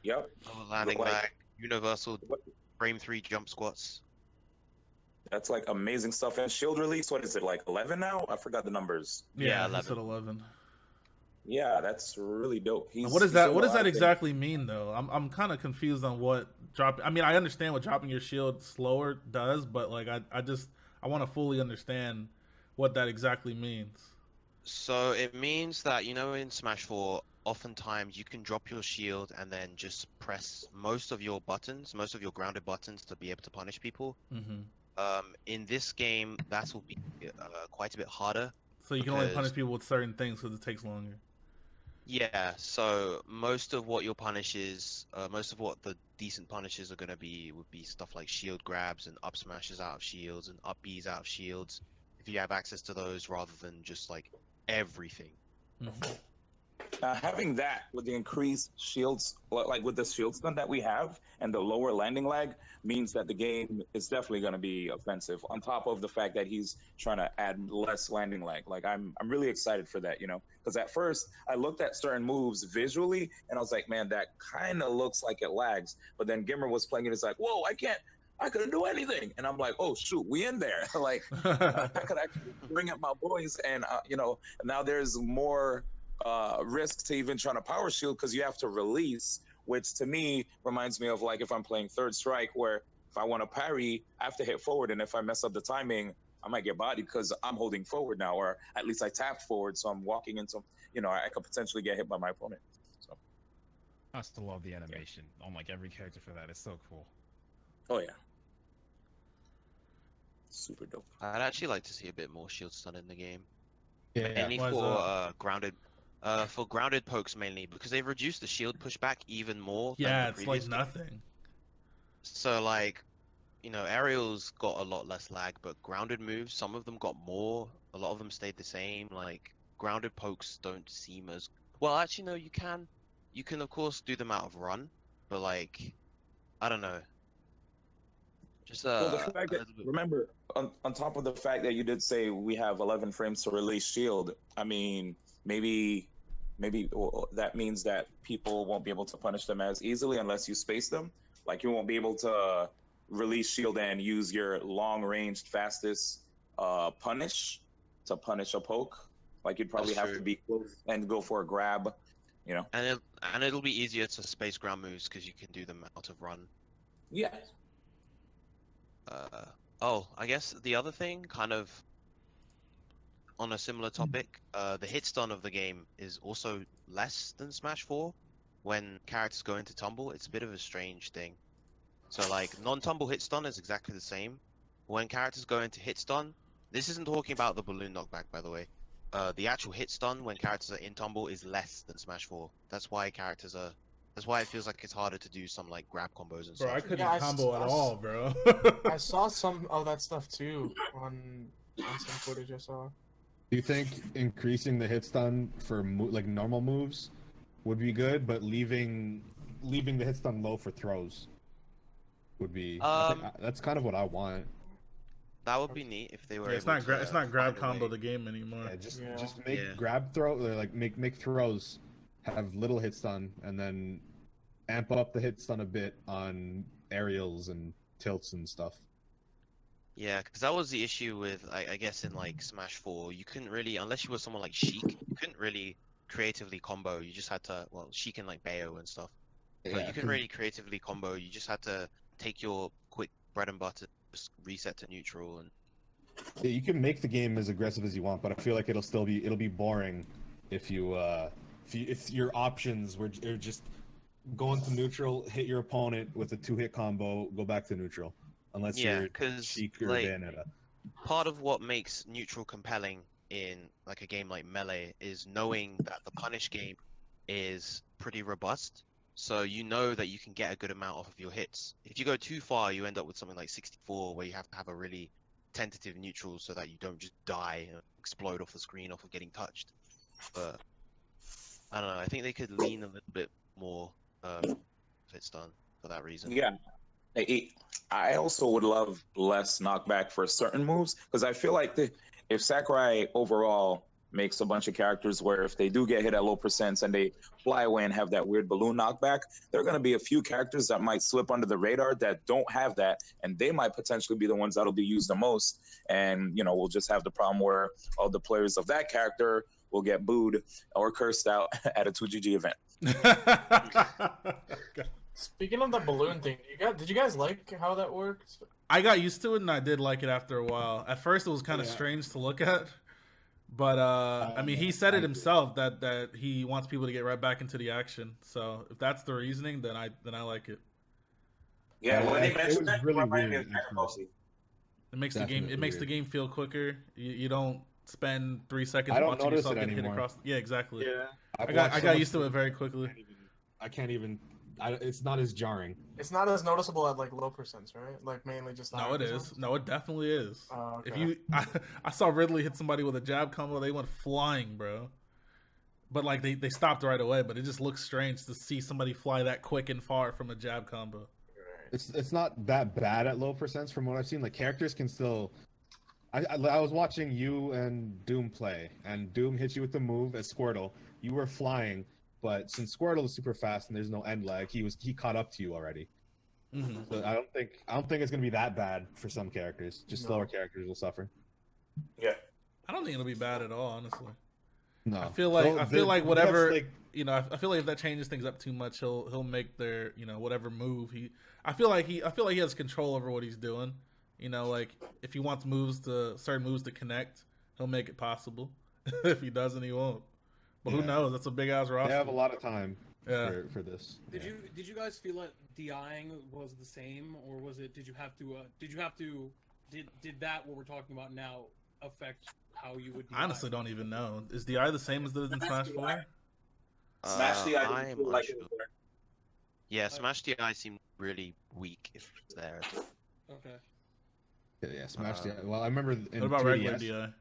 Yep. Lower landing lag, universal frame 3 jump squats. That's like amazing stuff. And shield release, what is it, like 11 now? I forgot the numbers. Yeah, 11. 11. Yeah, that's really dope. What does that exactly mean though? I'm kind of confused on what dropping. I mean, I understand what dropping your shield slower does, but like I want to fully understand what that exactly means. So it means that, in Smash 4, oftentimes you can drop your shield and then just press most of your grounded buttons to be able to punish people. Mm-hmm. In this game, that will be quite a bit harder. So you can only punish people with certain things because it takes longer. Yeah, so most of what the decent punishes are going to be would be stuff like shield grabs and up smashes out of shields and up Bs out of shields, if you have access to those rather than just like everything. Mm-hmm. Having that with the increased shields, like with the shield stun that we have and the lower landing lag, means that the game is definitely going to be offensive. On top of the fact that he's trying to add less landing lag, like I'm really excited for that, because at first I looked at certain moves visually and I was like, man, that kind of looks like it lags. But then Gimmer was playing it, it's like, whoa, I couldn't do anything, and I'm like, oh shoot, we in there. Like I could actually bring up my boys, and now there's more risk to even trying to power shield because you have to release, which to me reminds me of like if I'm playing Third Strike, where if I want to parry, I have to hit forward, and if I mess up the timing, I might get bodied because I'm holding forward now, or at least I tapped forward, so I'm walking into, I could potentially get hit by my opponent. So I still love the animation on like every character for that. It's so cool. Oh yeah, super dope. I'd actually like to see a bit more shield stun in the game. Yeah, Mainly for grounded pokes mainly, because they've reduced the shield pushback even more. Yeah, than the it's like previous nothing. So like, aerials got a lot less lag, but grounded moves, some of them got more, a lot of them stayed the same. Like grounded pokes don't seem as well. Actually, no, you can of course do them out of run, but like, I don't know. Just Well, the fact that, remember, on top of the fact that you did say we have 11 frames to release Shield, I mean, maybe that means that people won't be able to punish them as easily unless you space them. Like you won't be able to release Shield and use your long-ranged fastest punish to punish a poke. Like you'd probably That's have true. to be close and go for a grab, you know. And it'll be easier to space ground moves because you can do them out of run. Yeah. Oh, I guess the other thing, kind of on a similar topic, the hit stun of the game is also less than Smash 4. When characters go into tumble, it's a bit of a strange thing. So like non-tumble hit stun is exactly the same. When characters go into hit stun, this isn't talking about the balloon knockback, by the way. The actual hit stun when characters are in tumble is less than Smash 4. That's why that's why it feels like it's harder to do some like grab combos and Bro, stuff. I couldn't Yeah, combo at all, bro. I saw some of that stuff too on some footage I saw. Do you think increasing the hit stun for like normal moves would be good, but leaving the hit stun low for throws would be? That's kind of what I want. That would be neat if they were. Yeah, it's able not to it's not grab find a combo way. the game anymore. Yeah, just Yeah. make Yeah. grab throw, or like make throws have little hit stun, and then amp up the hit stun a bit on aerials and tilts and stuff. Yeah, because that was the issue with, I guess, in like Smash 4, you couldn't really, unless you were someone like Sheik, you couldn't really creatively combo. You just had to, well, Sheik and like Bayo and stuff. But you couldn't really creatively combo. You just had to take your quick bread and butter, just reset to neutral, and Yeah, you can make the game as aggressive as you want, but I feel like it'll be boring if your options were just go into neutral, hit your opponent with a 2-hit combo, go back to neutral, unless yeah, you're because Sheik or like Bayonetta. part of what makes neutral compelling in like a game like Melee is knowing that the punish game is pretty robust. So you know that you can get a good amount off of your hits. If you go too far, you end up with something like 64, where you have to have a really tentative neutral so that you don't just die and explode off the screen off of getting touched. But I don't know. I think they could lean a little bit more hit stun for that reason. Yeah. I also would love less knockback for certain moves, because I feel like if Sakurai overall makes a bunch of characters where if they do get hit at low percents and they fly away and have that weird balloon knockback, there are going to be a few characters that might slip under the radar that don't have that, and they might potentially be the ones that'll be used the most. And, you know, we'll just have the problem where all the players of that character will get booed or cursed out at a 2GG event. Speaking of the balloon thing, did you guys like how that worked? I got used to it, and I did like it after a while. At first, it was kind of strange to look at, but I mean, he said it himself that he wants people to get right back into the action. So if that's the reasoning, then I like it. Yeah, when they it mentioned was that, really it reminded me weird of Dragon Ball Z. It makes Definitely the game feel quicker. You don't spend 3 seconds I don't watching notice yourself it get hit anymore. across. Yeah, exactly. Yeah. I got used to it very quickly. It's not as jarring. It's not as noticeable at like low percents, right? Like mainly just. No, it is. No, it definitely is. Oh, okay. If you, I saw Ridley hit somebody with a jab combo. They went flying, bro. But like they stopped right away. But it just looks strange to see somebody fly that quick and far from a jab combo. It's not that bad at low percents from what I've seen. Like characters can still. I was watching you and Doom play, and Doom hit you with the move as Squirtle. You were flying, but since Squirtle is super fast and there's no end lag, he caught up to you already. Mm-hmm. So I don't think it's gonna be that bad for some characters. Just slower characters will suffer. Yeah. I don't think it'll be bad at all, honestly. No, I feel like whatever that's, I feel like if that changes things up too much, he'll make their whatever move I feel like he has control over what he's doing. Like if he wants certain moves to connect, he'll make it possible. If he doesn't, he won't. But who knows? That's a big ass roster. They have a lot of time for this. Did you guys feel like DIing was the same, or was it? Did that what we're talking about now affect how you would? DI? I honestly don't even know. Is DI the same as it is in Smash 4? Smash DI I'm feel like unsure. Yeah, Smash DI seemed really weak if it's there. Okay. Yeah, Smash DI. Well, I remember in What about 3DS, regular DI?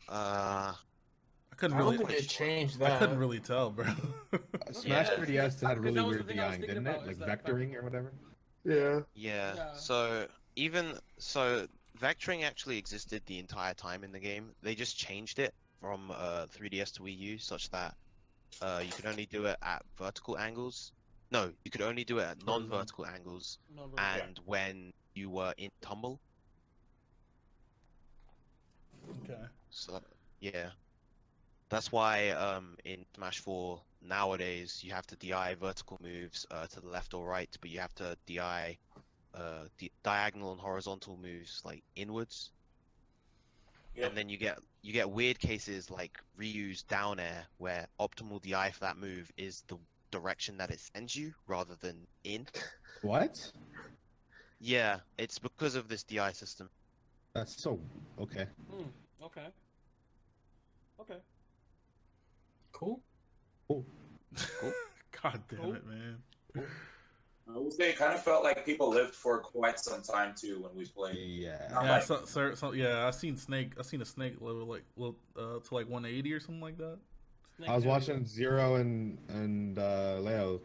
I couldn't I don't really. think they changed that. I couldn't really tell, bro. Smash Yeah. 3DS had really that was weird the thing I was DIing, thinking didn't about, it? Like is that vectoring or whatever. Yeah. Yeah. Yeah. So even so, vectoring actually existed the entire time in the game. They just changed it from 3DS to Wii U, such that you could only do it at vertical angles. No, you could only do it at non-vertical angles, and when you were in tumble. Okay. So yeah, that's why in Smash 4 nowadays you have to DI vertical moves to the left or right, but you have to DI diagonal and horizontal moves like inwards. Yep. And then you get weird cases like Ryu's down air, where optimal DI for that move is the direction that it sends you rather than in. What? Yeah, it's because of this DI system. That's so okay. Okay. Okay. Cool. God damn it, man. I would say it kind of felt like people lived for quite some time too when we played. Yeah. Not Yeah, like- so yeah, I seen a snake level to like 180 or something like that. I was watching Zero and Leo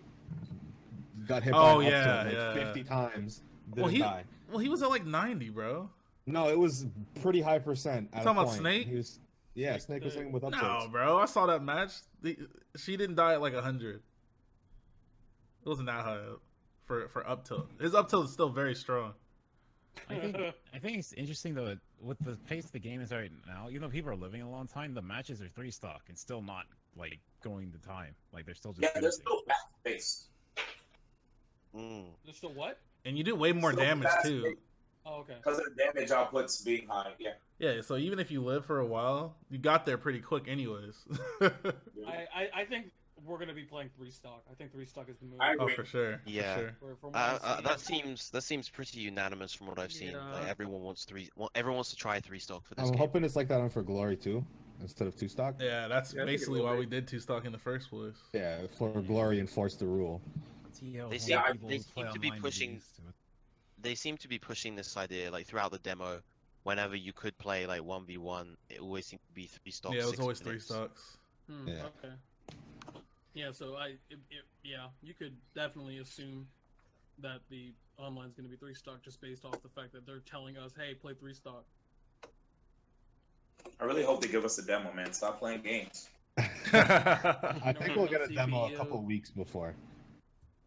got hit Oh, by an yeah, up tilt, like yeah. 50 times. Well, Didn't die. he was at like 90, bro. No, it was pretty high percent. At Talking a about point. Snake? He was, yeah, Snake was hitting with up No, tilts. bro. I saw that match. She didn't die at like 100. It wasn't that high up for up tilt. His up tilt is still very strong. I think it's interesting though that with the pace the game is right now. You know, people are living a long time. The matches are 3-stock and still not like going to time. Like they're still just. Yeah, they're finishing. still fast-paced. There's still what? And you do way more Still damage fast too. paced. Oh, okay. Because of the damage outputs being high. Yeah. Yeah, so even if you live for a while, you got there pretty quick anyways. I think we're gonna be playing 3-stock. I think 3-stock is the move. I Oh, agree. for sure. Yeah. For sure. From what I'm seeing. That seems pretty unanimous from what I've seen. Yeah. Like everyone wants everyone wants to try 3-stock for this I'm game. hoping it's like that on For Glory too, instead of 2-stock. Yeah, that's Yeah, I think it basically will why be. we did 2-stock in the first place. Yeah, For Glory enforced the rule. They seem to be pushing. They seem to be pushing this idea like throughout the demo. Whenever you could play like 1v1, it always seemed to be 3-stock. Yeah, it was 6 always minutes. 3-stocks. Yeah. Okay. Yeah, so yeah, you could definitely assume that the online's going to be 3-stock just based off the fact that they're telling us, hey, play 3-stock. I really hope they give us a demo, man. Stop playing games. I think we'll get a CPU. demo a couple weeks before,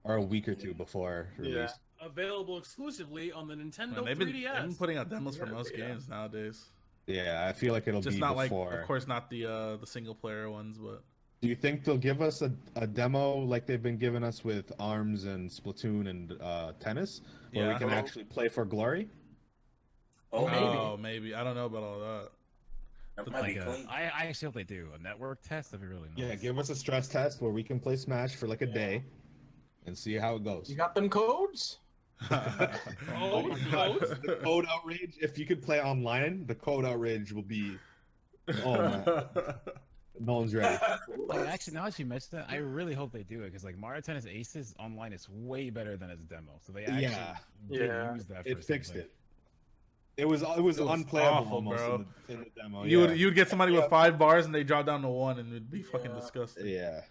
or a week or two before release. Available exclusively on the Nintendo Man, they've 3DS. been putting out demos for Yeah, most yeah. games nowadays. Yeah, I feel like it'll Just be not before. like, of course, not the single player ones, but Do you think they'll give us a demo like they've been giving us with ARMS and Splatoon and Tennis, where Yeah. we can actually play For Glory? Oh, maybe. oh, maybe I don't know about all that. That might be Like clean. I actually hope they do a network test. That'd be really nice. Yeah, give us a stress test where we can play Smash for like a day, and see how it goes. You got them codes? Oh, The code outrage. If you could play online, the code outrage will be. Oh man, no one's ready. Like, actually, now that you mentioned that, I really hope they do it because like Mario Tennis Aces online is way better than its demo. So they actually Yeah. did Yeah. use that. It for fixed something. it. It was unplayable awful, almost bro. in the demo. You'd get somebody with 5 bars and they drop down to 1 and it'd be fucking Yeah. disgusting. Yeah.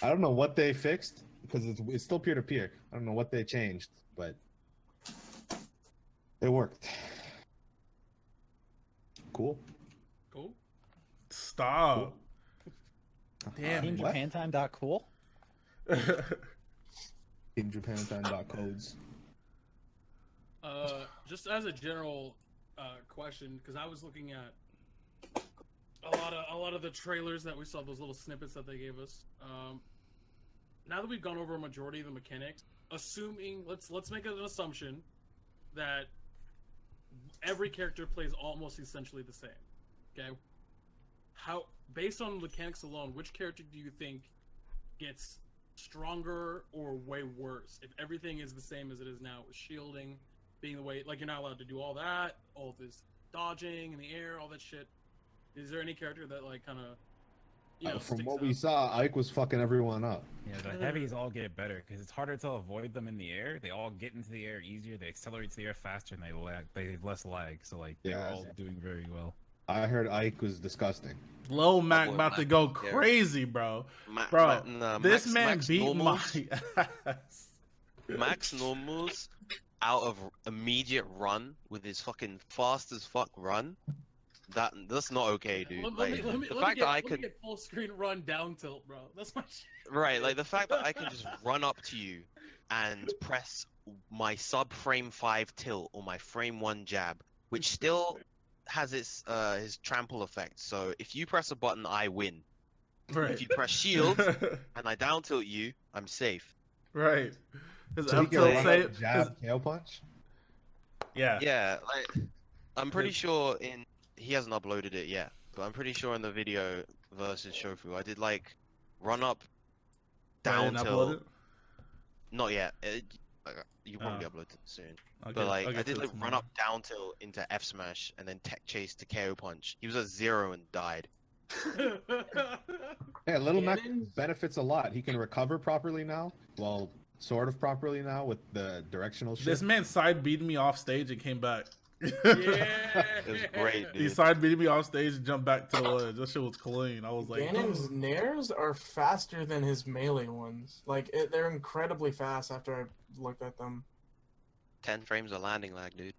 I don't know what they fixed because it's still peer to peer. I don't know what they changed, but it worked. Cool. Cool. Stop. Damn. Team What? Japan time dot cool. Team Japan Codes. Just as a general question, because I was looking at a lot of the trailers that we saw, those little snippets that they gave us. Now that we've gone over a majority of the mechanics, assuming let's make an assumption that every character plays almost essentially the same. Okay, how based on mechanics alone, which character do you think gets stronger or way worse if everything is the same as it is now with shielding being the way, like, you're not allowed to do all that, all this dodging in the air, all that shit? Is there any character that like kind of From sticks what out? we saw, Ike was fucking everyone up. Yeah, the heavies all get better because it's harder to avoid them in the air. They all get into the air easier. They accelerate to the air faster, and they have less lag. So like they're Yeah. all doing very well. I heard Ike was disgusting. Low Mac boy, about to Mac go is scary. crazy, bro. This man Max beat normals, my ass. Max normals out of immediate run with his fucking fast as fuck run, that's not okay, dude. Let me The fact that I could get full screen run down tilt, bro. That's my shit. right, like the fact that I can just run up to you and press my sub frame 5 tilt or my frame 1 jab, which still has his trample effect. So if you press a button, I win. Right. If you press shield and I down tilt you, I'm safe. Right. His So he up can tilt run save. up, jab, KO punch. Yeah. Yeah, like I'm pretty sure he hasn't uploaded it yet, but I'm pretty sure in the video versus Shofu, I did like run up, I down didn't upload tilt. it. Not yet. You'll probably Oh. upload it soon. I'll But get- like I'll I get did to it like run tomorrow. up down tilt into F smash and then tech chase to KO punch. He was at 0 and died. Yeah, Little Mac Cannons? benefits a lot. He can recover properly now. Well, sort of properly now with the directional shift. This man side beat me off stage and came back. Yeah. It was great, He dude. side beat me off stage and jumped back to the ledge. That shit was clean. I was like, Ganon's nairs are faster than his melee ones. Like they're incredibly fast after I looked at them. 10 frames of landing lag, dude.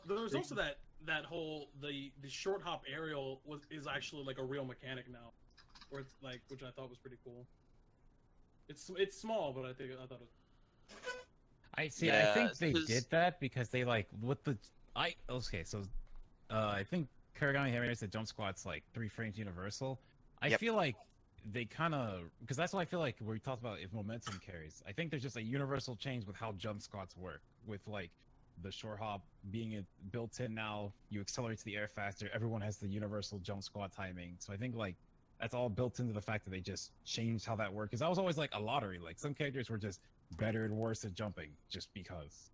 There's also that whole the short hop aerial is actually like a real mechanic now, where it's like, which I thought was pretty cool. It's small, but I thought it was. I see. Yeah, I think they because- did that because they like with the okay. So, I think Kuragami Hammer said jump squat's like 3 frames universal. I Yep. feel like they kind of because that's what I feel like we talked about if momentum carries. I think there's just a universal change with how jump squats work with like the short hop being built in now. You accelerate to the air faster. Everyone has the universal jump squat timing. So I think like that's all built into the fact that they just changed how that worked. Because that was always like a lottery. Like some characters were just better and worse at jumping just because.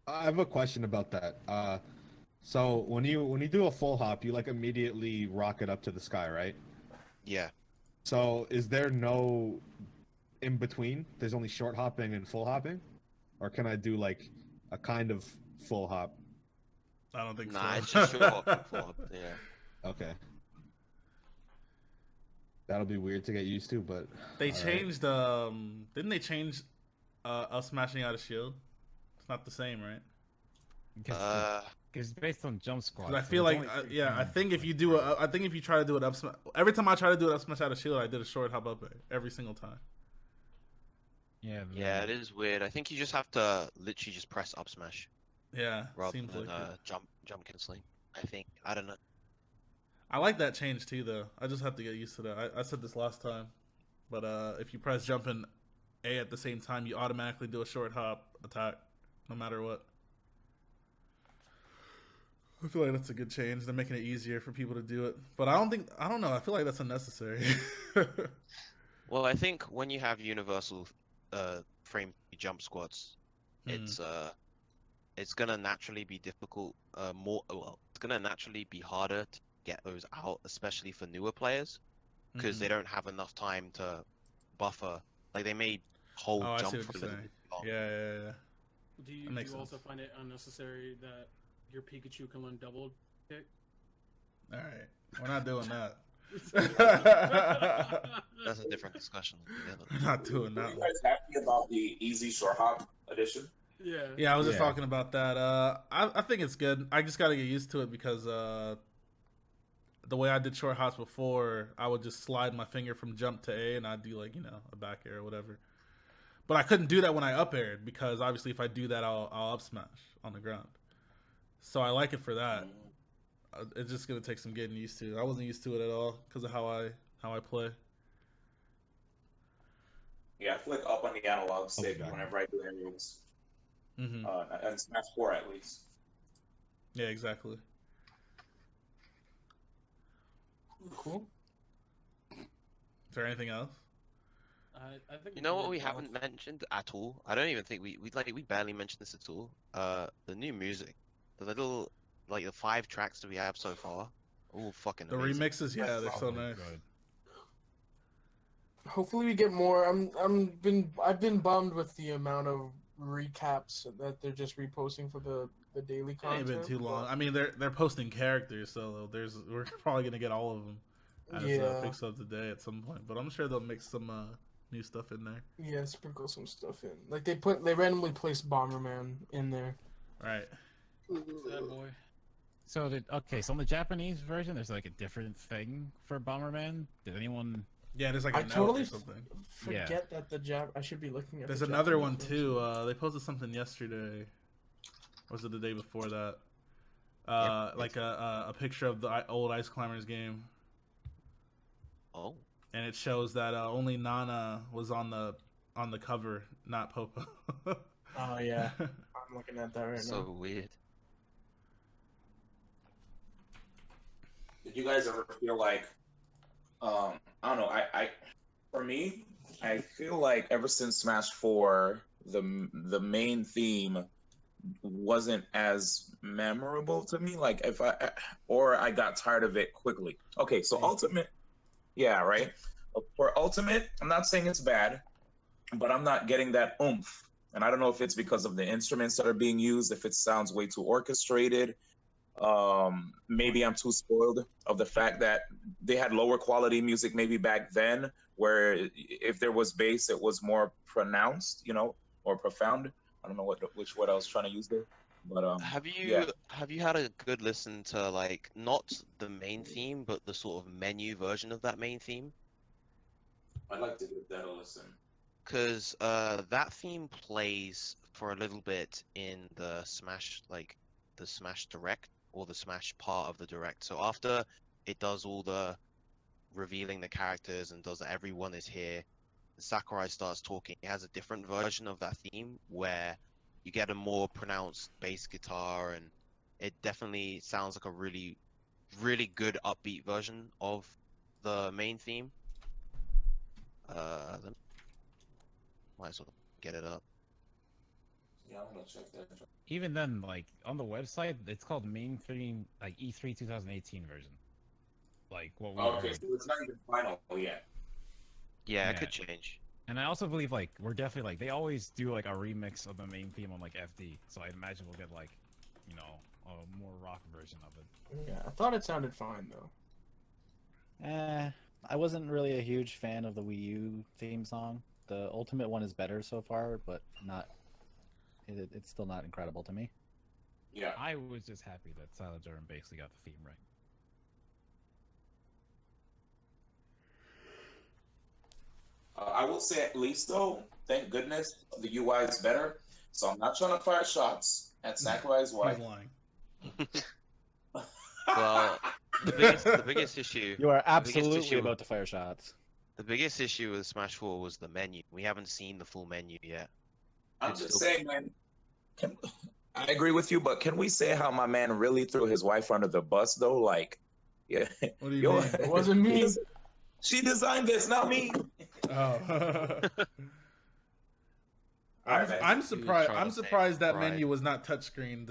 I have a question about that. So when you do a full hop, you like immediately rocket up to the sky, right? Yeah. So is there no in between? There's only short hopping and full hopping, or can I do like a kind of full hop? I don't think Nah, so. it's just short hop. Full hop, yeah. Okay. That'll be weird to get used to, but They all right. changed. Didn't they change us smashing out a shield? It's not the same, right? Because it's based on jump squat. 'Cause I so feel it's like, only 3 yeah, I frames. think if you do I think if you try to do it up smash, every time I try to do it up smash out of shield, I did a short hop up air every single time. Yeah. Yeah, it is weird. I think you just have to literally just press up smash Yeah, rather seems than like it. jump canceling. I think. I don't know. I like that change too, though. I just have to get used to that. I said this last time, but if you press jump and A at the same time, you automatically do a short hop attack, no matter what. I feel like that's a good change. They're making it easier for people to do it, but I don't know. I feel like that's unnecessary. Well, I think when you have universal frame jump squats, it's gonna naturally be difficult. It's gonna naturally be harder to get those out, especially for newer players, because they don't have enough time to buffer. Like they made whole Oh, I see jump what through you're them. saying. Yeah. Do you, That makes do you also sense. find it unnecessary that your Pikachu can learn double kick? All right, we're not doing that. That's a different discussion altogether. We're not doing Are that. you guys happy about the easy short hop edition? Yeah. Yeah, I was just Yeah. talking about that. I think it's good. I just got to get used to it because the way I did short hops before, I would just slide my finger from jump to A and I'd do like, a back air or whatever. But I couldn't do that when I up aired because obviously if I do that, I'll up smash on the ground. So I like it for that. It's just gonna take some getting used to. I wasn't used to it at all because of how I play. Yeah, I flick up on the analog stick God. whenever I do aerials. Hmm And Smash 4 at least. Yeah, exactly. Cool. Is there anything else? I think You know what did we well. haven't mentioned at all? I don't even think we barely mentioned this at all. The new music, the little the 5 tracks that we have so far, all fucking The amazing. remixes, yeah, they're so nice. Good. Hopefully we get more. I've been bummed with the amount of recaps that they're just reposting for the daily It ain't content. been too long. I mean, they're posting characters, so we're probably gonna get all of them as Yeah. picks up today at some point. But I'm sure they'll mix some new stuff in there. Yeah, sprinkle some stuff in. Like they randomly placed Bomberman in there. Right. Sad boy. So so in the Japanese version, there's like a different thing for Bomberman. Did anyone? Yeah, there's like a I note totally or something. forget that the Jap. I should be looking at. There's the another one Japanese too. version. They posted something yesterday. Or was it the day before that? Like a picture of the old Ice Climbers game. Oh. And it shows that only Nana was on the cover, not Popo. Oh yeah, I'm looking at that right So now. weird. Did you guys ever feel like, I don't know, for me, I feel like ever since Smash 4, the main theme wasn't as memorable to me. Like I got tired of it quickly. Okay, so Ultimate, yeah, right. For Ultimate, I'm not saying it's bad, but I'm not getting that oomph. And I don't know if it's because of the instruments that are being used, if it sounds way too orchestrated. Maybe I'm too spoiled of the fact that they had lower quality music maybe back then, where if there was bass, it was more pronounced, you know, or profound. I don't know which word I was trying to use there, but Have you yeah. have you had a good listen to like not the main theme, but the sort of menu version of that main theme? I'd like to give that a listen. Because that theme plays for a little bit in the Smash Direct, or the Smash part of the Direct. So after it does all the revealing the characters and does everyone is here, Sakurai starts talking. It has a different version of that theme where you get a more pronounced bass guitar, and it definitely sounds like a really, really good upbeat version of the main theme. Might as well get it up. Yeah, I'm gonna check that. Even then, like on the website, it's called main theme, like E3 2018 version. Like what we Okay, heard. so it's not even final yet. Yeah, it Yeah. could change. And I also believe like we're definitely like they always do like a remix of the main theme on like FD. So I imagine we'll get like, you know, a more rock version of it. Yeah, I thought it sounded fine though. I wasn't really a huge fan of the Wii U theme song. The Ultimate one is better so far, but not. It's still not incredible to me. Yeah. I was just happy that Silent Durham basically got the theme right. I will say at least though, thank goodness the UI is better. So I'm not trying to fire shots at Sakurai's wife. He's lying. Well, the biggest issue. You are the biggest absolutely issue- about to fire shots. The biggest issue with Smash 4 was the menu. We haven't seen the full menu yet. I'm It's just still- saying, man. I agree with you, but can we say how my man really threw his wife under the bus though? Like, yeah. What do you Yo, mean? It wasn't me. She designed this, not me. Oh. Alright, man. I'm surprised. trying I'm to say surprised that pride. menu was not touchscreen.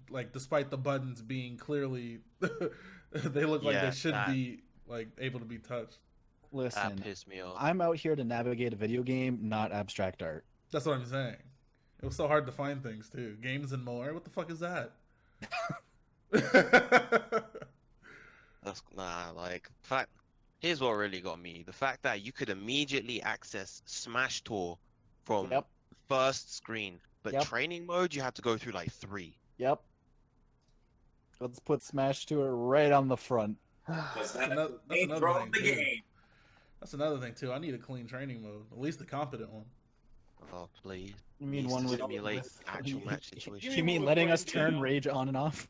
Like, despite the buttons being clearly, they look like Yeah, they should that- be like able to be touched. That Listen, pissed me off. I'm out here to navigate a video game, not abstract art. That's what I'm saying. It was so hard to find things too. Games and more. What the fuck is that? That's like fact. Here's what really got me: the fact that you could immediately access Smash Tour from Yep. first screen, but Yep. training mode you have to go through like 3. Yep. Let's put Smash Tour right on the front. That's That's the another main thing, draw of the too. game. That's another thing too. I need a clean training mode, at least the competent one. Oh please! You mean Needs one to with simulate with- actual match You situations. me mean one with letting frame us turn data. rage on and off?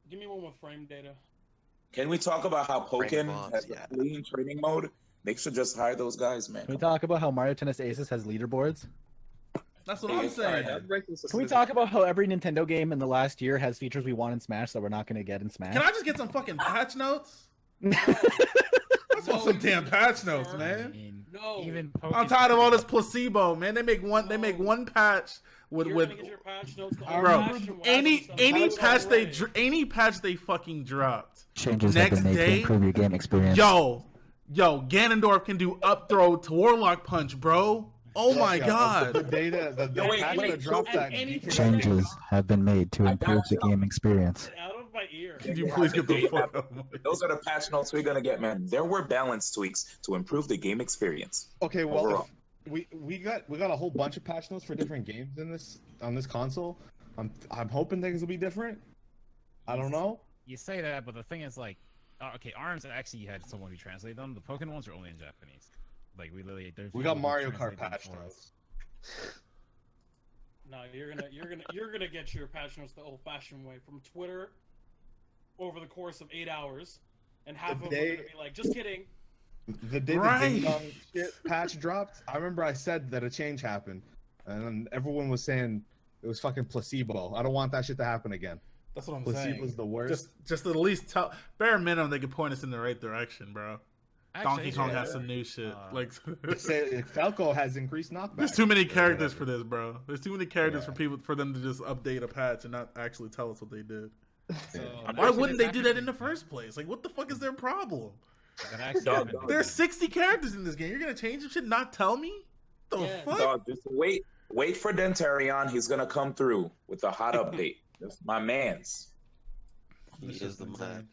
Give me one with frame data. Can we talk about how Frame Pokken bombs, has yeah. a clean training mode? They should just hire those guys, man. Can we talk about how Mario Tennis Aces has leaderboards? That's what I'm saying. Can we talk about how every Nintendo game in the last year has features we want in Smash that we're not going to get in Smash? Can I just get some fucking patch notes? I just want No, some damn patch sir. notes, I man. mean, No. even I'm tired of all this placebo, man. They make one patch with You're gonna get your patch notes. The bro. old fashioned Any way. any That's patch they already. any patch they fucking dropped. Changes Next have been made day, to improve your game experience. Yo, Ganondorf can do up throw to Warlock punch, bro. Oh my The god. data, the Yo, wait, patch wait, that dropped so- that. and any- Changes have been made to I improve the gotcha. game experience. Out of my ear. Can you please get the fuck out of my Those are the patch notes we're gonna get, man. There were balance tweaks to improve the game experience. Okay, well, Overall. we got a whole bunch of patch notes for different games in this on this console. I'm hoping things will be different. I don't know. You say that, but the thing is, like, okay, ARMS actually had someone who translated them. The Pokemon ones are only in Japanese. Like, we literally, we got Mario Kart patch notes. No, you're gonna get your patch notes the old-fashioned way from Twitter over the course of 8 hours, and half of them are gonna be like, "Just kidding." The day the Ding Dong shit patch dropped, I remember I said that a change happened, and then everyone was saying it was fucking placebo. I don't want that shit to happen again. That's what I'm saying. Placebo's the worst. Just at least tell, bare minimum, they could point us in the right direction, bro. Donkey Kong has some new shit. Say Falco has increased knockback. There's too many characters for this, bro. There's too many characters for them to just update a patch and not actually tell us what they did. So, why wouldn't they do that in the first place? Like, what the fuck is their problem? There's 60 characters in this game. You're gonna change some shit, not tell me? The fuck? Dog, just wait for Dentarion. He's gonna come through with a hot update. That's my man's. He is the man.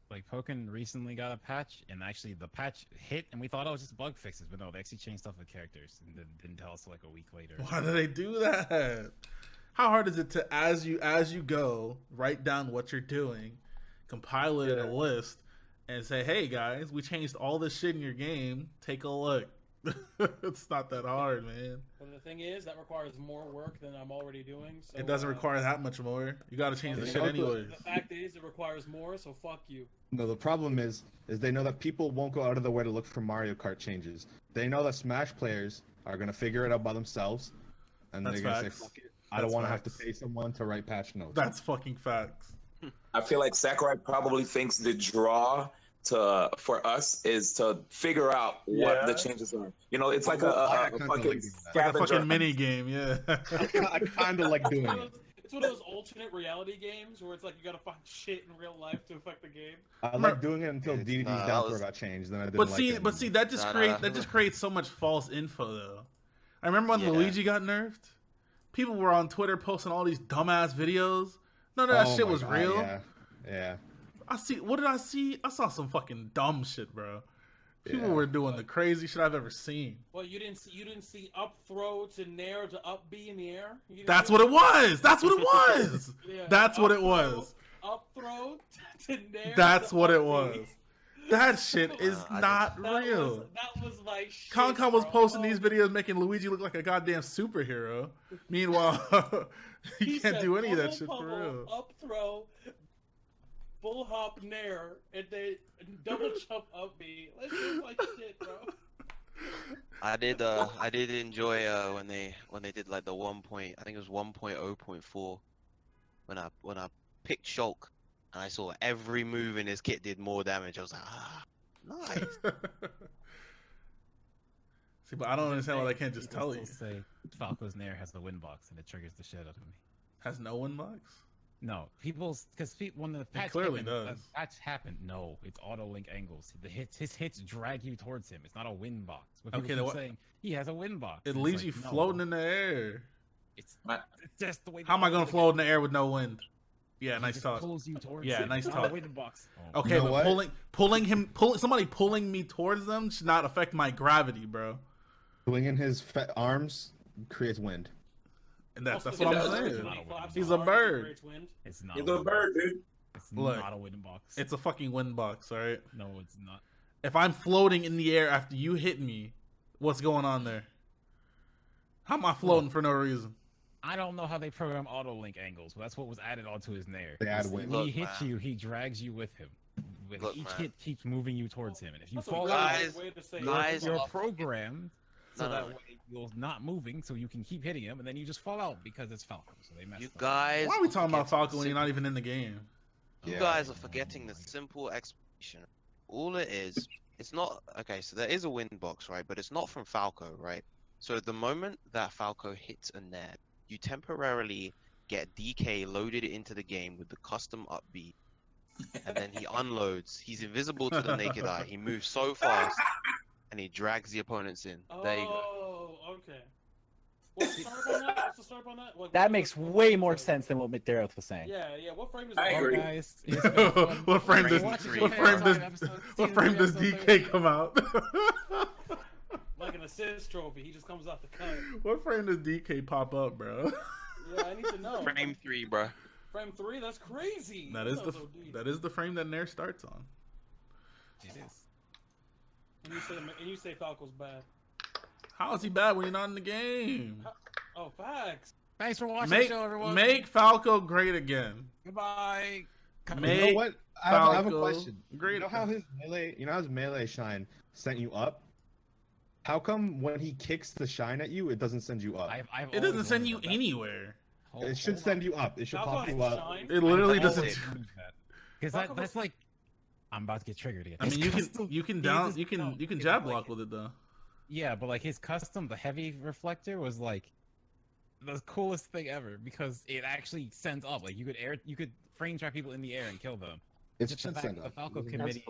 Like, Pokken recently got a patch, and actually the patch hit, and we thought it was just bug fixes, but no, they actually changed stuff with characters, and then didn't tell us like a week later. Why do they do that? How hard is it to, as you go, write down what you're doing, compile it in a list, and say, hey guys, we changed all this shit in your game, take a look. It's not that hard, man. But the thing is, that requires more work than I'm already doing. So, it doesn't require that much more. You gotta change the shit anyways. The fact is, it requires more, so fuck you. No, the problem is they know that people won't go out of their way to look for Mario Kart changes. They know that Smash players are gonna figure it out by themselves, and they're gonna say, fuck it. I don't want to have to pay someone to write patch notes. That's fucking facts. I feel like Sakurai probably thinks the draw for us is to figure out what the changes are. You know, it's like a fucking mini game, yeah. I kind of like doing it. It's one of those alternate reality games where it's like you gotta find shit in real life to affect the game. I like doing it until DDD's down throw got changed. Then I didn't but see, that just creates so much false info though. I remember when Luigi got nerfed. People were on Twitter posting all these dumbass videos. None of that shit was real. Yeah. What did I see? I saw some fucking dumb shit, bro. People were doing the crazy shit I've ever seen. Well, you didn't see up throw to nair to up B in the air. That's what it was. That's what it was. That's what it was. Up throw to nair. That's what it was. That shit is not real. That was like shit, Concom was posting these videos making Luigi look like a goddamn superhero. Meanwhile, he can't do any of that shit for real. Up throw, full hop nair, and they double jump up B. Let's do like shit, bro. I did enjoy when they did like the 1. I think it was 1.0.4 when I picked Shulk. And I saw every move in his kit did more damage. I was like, nice. See, but I don't understand why they can't just tell you. Say Falco's Nair has the win box and it triggers the shit out of me. Has no win box? No, because when the patch clearly does. Patch happened. No, it's auto link angles. His hits drag you towards him. It's not a win box. Okay, saying he has a win box. It leaves you floating in the air. It's just the way. How am I gonna float in the air with no wind? Yeah, nice talk. Pulls you towards nice talk. Box. Okay, but somebody pulling me towards them should not affect my gravity, bro. Swinging his arms creates wind. And that's what I'm saying. He's a bird. It's not. He's a bird, dude. It's not a wind box. It's a fucking wind box, all right? No, it's not. If I'm floating in the air after you hit me, what's going on there? How am I floating for no reason? I don't know how they program auto link angles, but that's what was added onto his Nair. They add wind. When he hits you, he drags you with him. Each hit keeps moving you towards him, and if you fall out, you're programmed so that way you're not moving, so you can keep hitting him, and then you just fall out because it's Falco. So they messed up. Guys, why are we talking about Falco when you're not even in the game? You guys are forgetting the simple explanation. All it is, it's not okay. So there is a wind box, right? But it's not from Falco, right? So the moment that Falco hits a Nair, you temporarily get DK loaded into the game with the custom up B, and then he unloads. He's invisible to the naked eye. He moves so fast, and he drags the opponents in. There you go. Oh, okay. What's the start on that? What's the start on that? That makes way more sense than what McDareth was saying. Yeah. What frame is I that? agree. Guys, What frame does DK come out? Like in assist trophy. He just comes off the cut. What frame does DK pop up, bro? Yeah, I need to know. Frame 3, bro. Frame 3? That's crazy. That is the frame that Nair starts on. It is. And you say Falco's bad. How is he bad when you're not in the game? Oh, facts. Thanks for watching the show, everyone. Make Falco great again. Goodbye. Make you know what? I have a Falco question. great. You know how his melee shine sent you up? How come when he kicks the shine at you, it doesn't send you up? It doesn't send you anywhere. It should send you up. It should pop you up. Shine? It literally doesn't. Because that's like, I'm about to get triggered again. I mean, you can jab block with it though. Yeah, but like his custom, the heavy reflector was like the coolest thing ever because it actually sends up. Like you could frame trap people in the air and kill them. It Just should the send fact up. the Falco committee.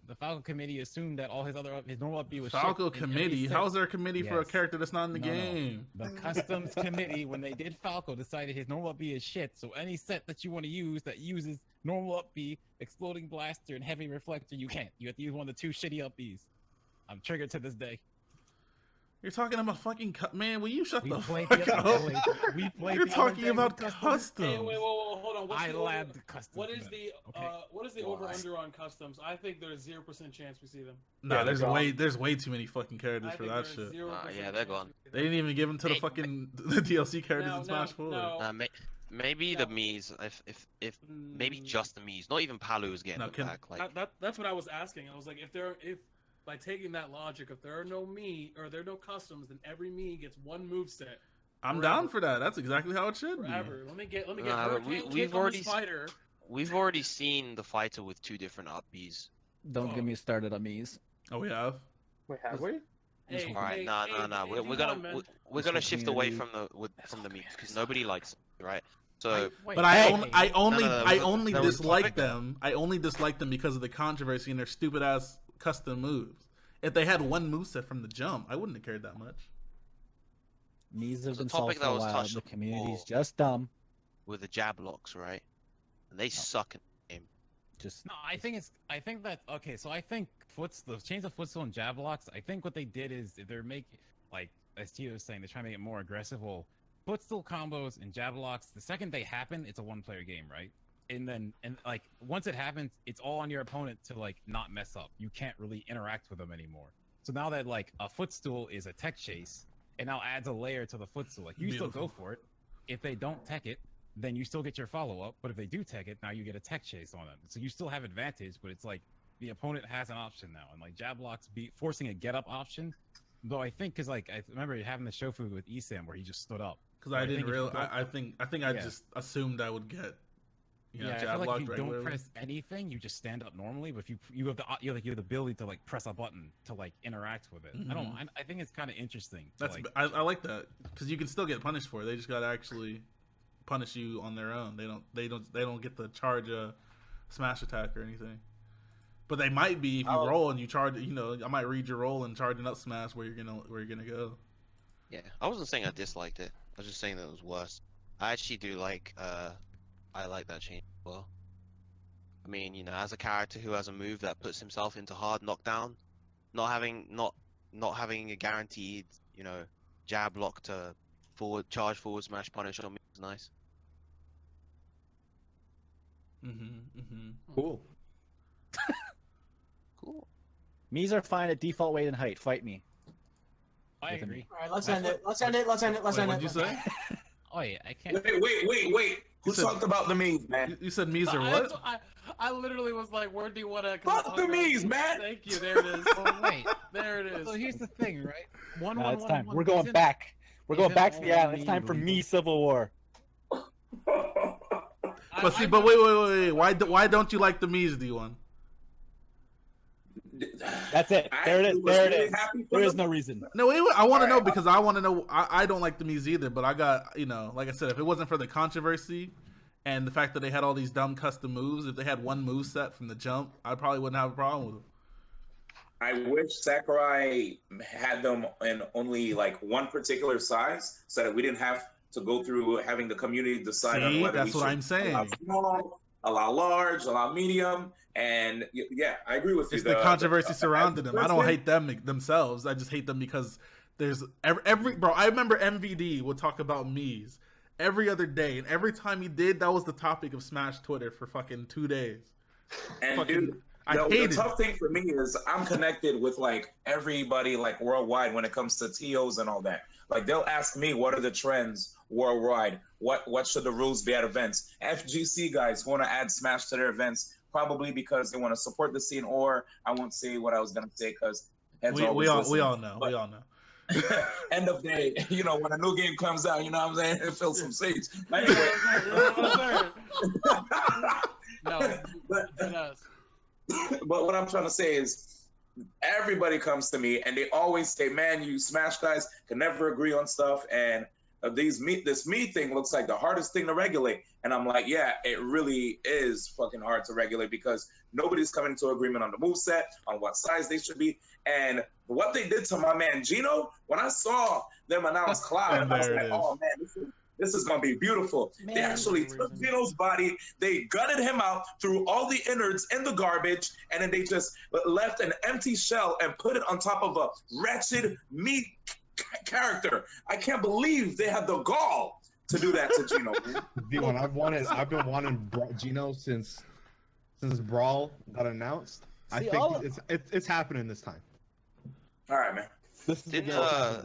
The Falco committee assumed that all his normal up B was Falco shit, and committee. every set- How's there a committee for a Yes. character that's not in the No. game? The customs committee, when they did Falco, decided his normal up B is shit. So any set that you want to use that uses normal up B, exploding blaster, and heavy reflector, you can't. You have to use one of the two shitty up Bs. I'm triggered to this day. You're talking about fucking man. Will you shut We the played fuck the up? other day. We played You're the other talking day about with customs. customs. Hey, wait, hold on. What's I the labbed over, customs. what is the Okay. what is the over under on customs? I think there's 0% chance we see them. Nah, Yeah, there's way too many fucking characters I for think that there's shit. 0% Yeah, they're chance gone. we see them. They didn't even give them to the Hey, fucking the DLC characters in Smash 4. No. Maybe No. the Mii's, if maybe just the Mii's, not even Palu is getting No, it can- back. Like, That's what I was asking. I was like, if by taking that logic, if there are no Mii or there are no customs, then every Mii gets one move set I'm forever. down for that. That's exactly how it should be. forever. Let me get Nah, but Hurricane we've Kick on already this fighter. we've already seen the fighter with 2 different up Bs. Don't get me started on Mies. Oh, we have. Wait, have we? Hey, Alright, hey, nah. hey, We're D1, gonna man. we're gonna It's shift away community. from the Mii's because nobody likes it, right? So But I Hey! only No, I there only was a dislike topic. them. I only dislike them because of the controversy and their stupid ass custom moves. If they had one moveset from the jump, I wouldn't have cared that much. Mies have There's a been solved topic for that a was while. touched The on community's before. just dumb. with the jab locks, right? And they suck in the game. Just No, I think that okay. So I think the chains of footstool and jab locks. I think what they did is they're making, like as Tio was saying, they're trying to make it more aggressive. Footstool combos and jab locks. The second they happen, it's a one-player game, right? And like once it happens, it's all on your opponent to like not mess up. You can't really interact with them anymore. So now that like a footstool is a tech chase, it now adds a layer to the footstool. Like you still go for it. If they don't tech it, then you still get your follow-up. But if they do tech it, now you get a tech chase on them. So you still have advantage, but it's like the opponent has an option now. And like jab locks forcing a get-up option. Though I think, because like I remember having the shofu with Esam where he just stood up. Because So I didn't think if you real. don't- I think I Yeah. just assumed I would get, I feel jab like locked if you right don't away. press anything, you just stand up normally. But if you have you have the ability to like press a button to like interact with it. I think it's kind of interesting. to, That's like, I like that because you can still get punished for it. They just gotta actually punish you on their own. They don't get to charge a smash attack or anything. But they might be if you roll and you charge. I might read your roll and charge an up smash where you're gonna go. Yeah, I wasn't saying I disliked it. I was just saying that it was worse. I actually do like I like that change as well. I mean, as a character who has a move that puts himself into hard knockdown, not having a guaranteed, jab lock to charge forward smash punish on me is nice. Cool. Cool. Mies are fine at default weight and height. Fight me. I With a agree. All right, let's end it. Let's end it. Let's end it. Let's Wait, end what'd it. you say? Oh yeah, I can't. Wait. Who You said- talked about the memes, man? You said Mies or what? I literally was like, where do you want to? Fuck the memes, man! Thank you. There it is. Oh wait. There it is. So here's the thing, right? One, Nah, one, it's one, time. one We're going isn't- back. We're going isn't back to the all island. It's time for Mii me legal. Civil War. But see, but wait. Why don't you like the Mies D1? That's it. I There it is. was There it really is. happy for There is them. no reason. No, I want to know Alright. because I want to know. I don't like the Mies either, but I got like I said, if it wasn't for the controversy and the fact that they had all these dumb custom moves, if they had one move set from the jump, I probably wouldn't have a problem with them. I wish Sakurai had them in only like one particular size, so that we didn't have to go through having the community decide on See, whether that's we what should I'm saying. allow small, allow large, allow medium, and yeah, I agree with you. It's the controversy surrounding the them. I don't person- hate them themselves. I just hate them because There's every bro. I remember MVD would talk about Mii's every other day, and every time he did, that was the topic of Smash Twitter for fucking 2 days. And Fucking, dude, I the hated tough thing for me is I'm connected with like everybody like worldwide when it comes to TOs and all that. Like they'll ask me what are the trends worldwide, what should the rules be at events. FGC guys want to add Smash to their events probably because they want to support the scene, or I won't say what I was gonna say because we all know. We all know. End of day, you know, when a new game comes out, you know what I'm saying? It fills some seats. Anyway. No, but yes. what I'm trying to say is everybody comes to me and they always say, man, you Smash guys can never agree on stuff, and this me thing looks like the hardest thing to regulate. And I'm like, yeah, it really is fucking hard to regulate because nobody's coming to agreement on the moveset, on what size they should be. And what they did to my man Gino, when I saw them announce Cloud, I was like, oh man, this is going to be beautiful. Man, they actually took Gino's body, they gutted him out, threw all the innards in the garbage, and then they just left an empty shell and put it on top of a wretched meat character. I can't believe they had the gall to do that to Gino. D1, I've been wanting Gino since Brawl got announced. I think it's happening this time. All right, man. Didn't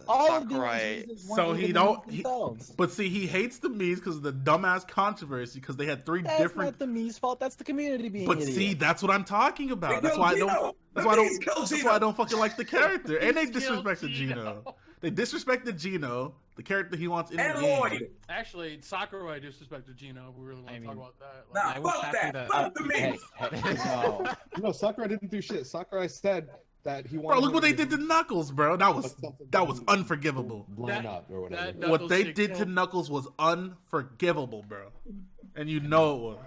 Sakurai? So he don't. But see, he hates the Mii's because of the dumbass controversy. Because they had three different. That's not the Mii's fault. That's the community being. But idiot. see, that's what I'm talking about. That's why I don't. That's why I don't fucking like the character. And they disrespected Gino. They disrespected Gino, the character he wants in the game. Actually, Sakurai disrespected Gino. If we really want to talk about that. Nah, fuck that. Fuck the Mii. No, Sakurai didn't do shit. Sakurai said that he wanted. Bro, look what they did to Knuckles, bro. That was unforgivable. Line up or whatever. What they did to Knuckles was unforgivable, bro. And you know it was.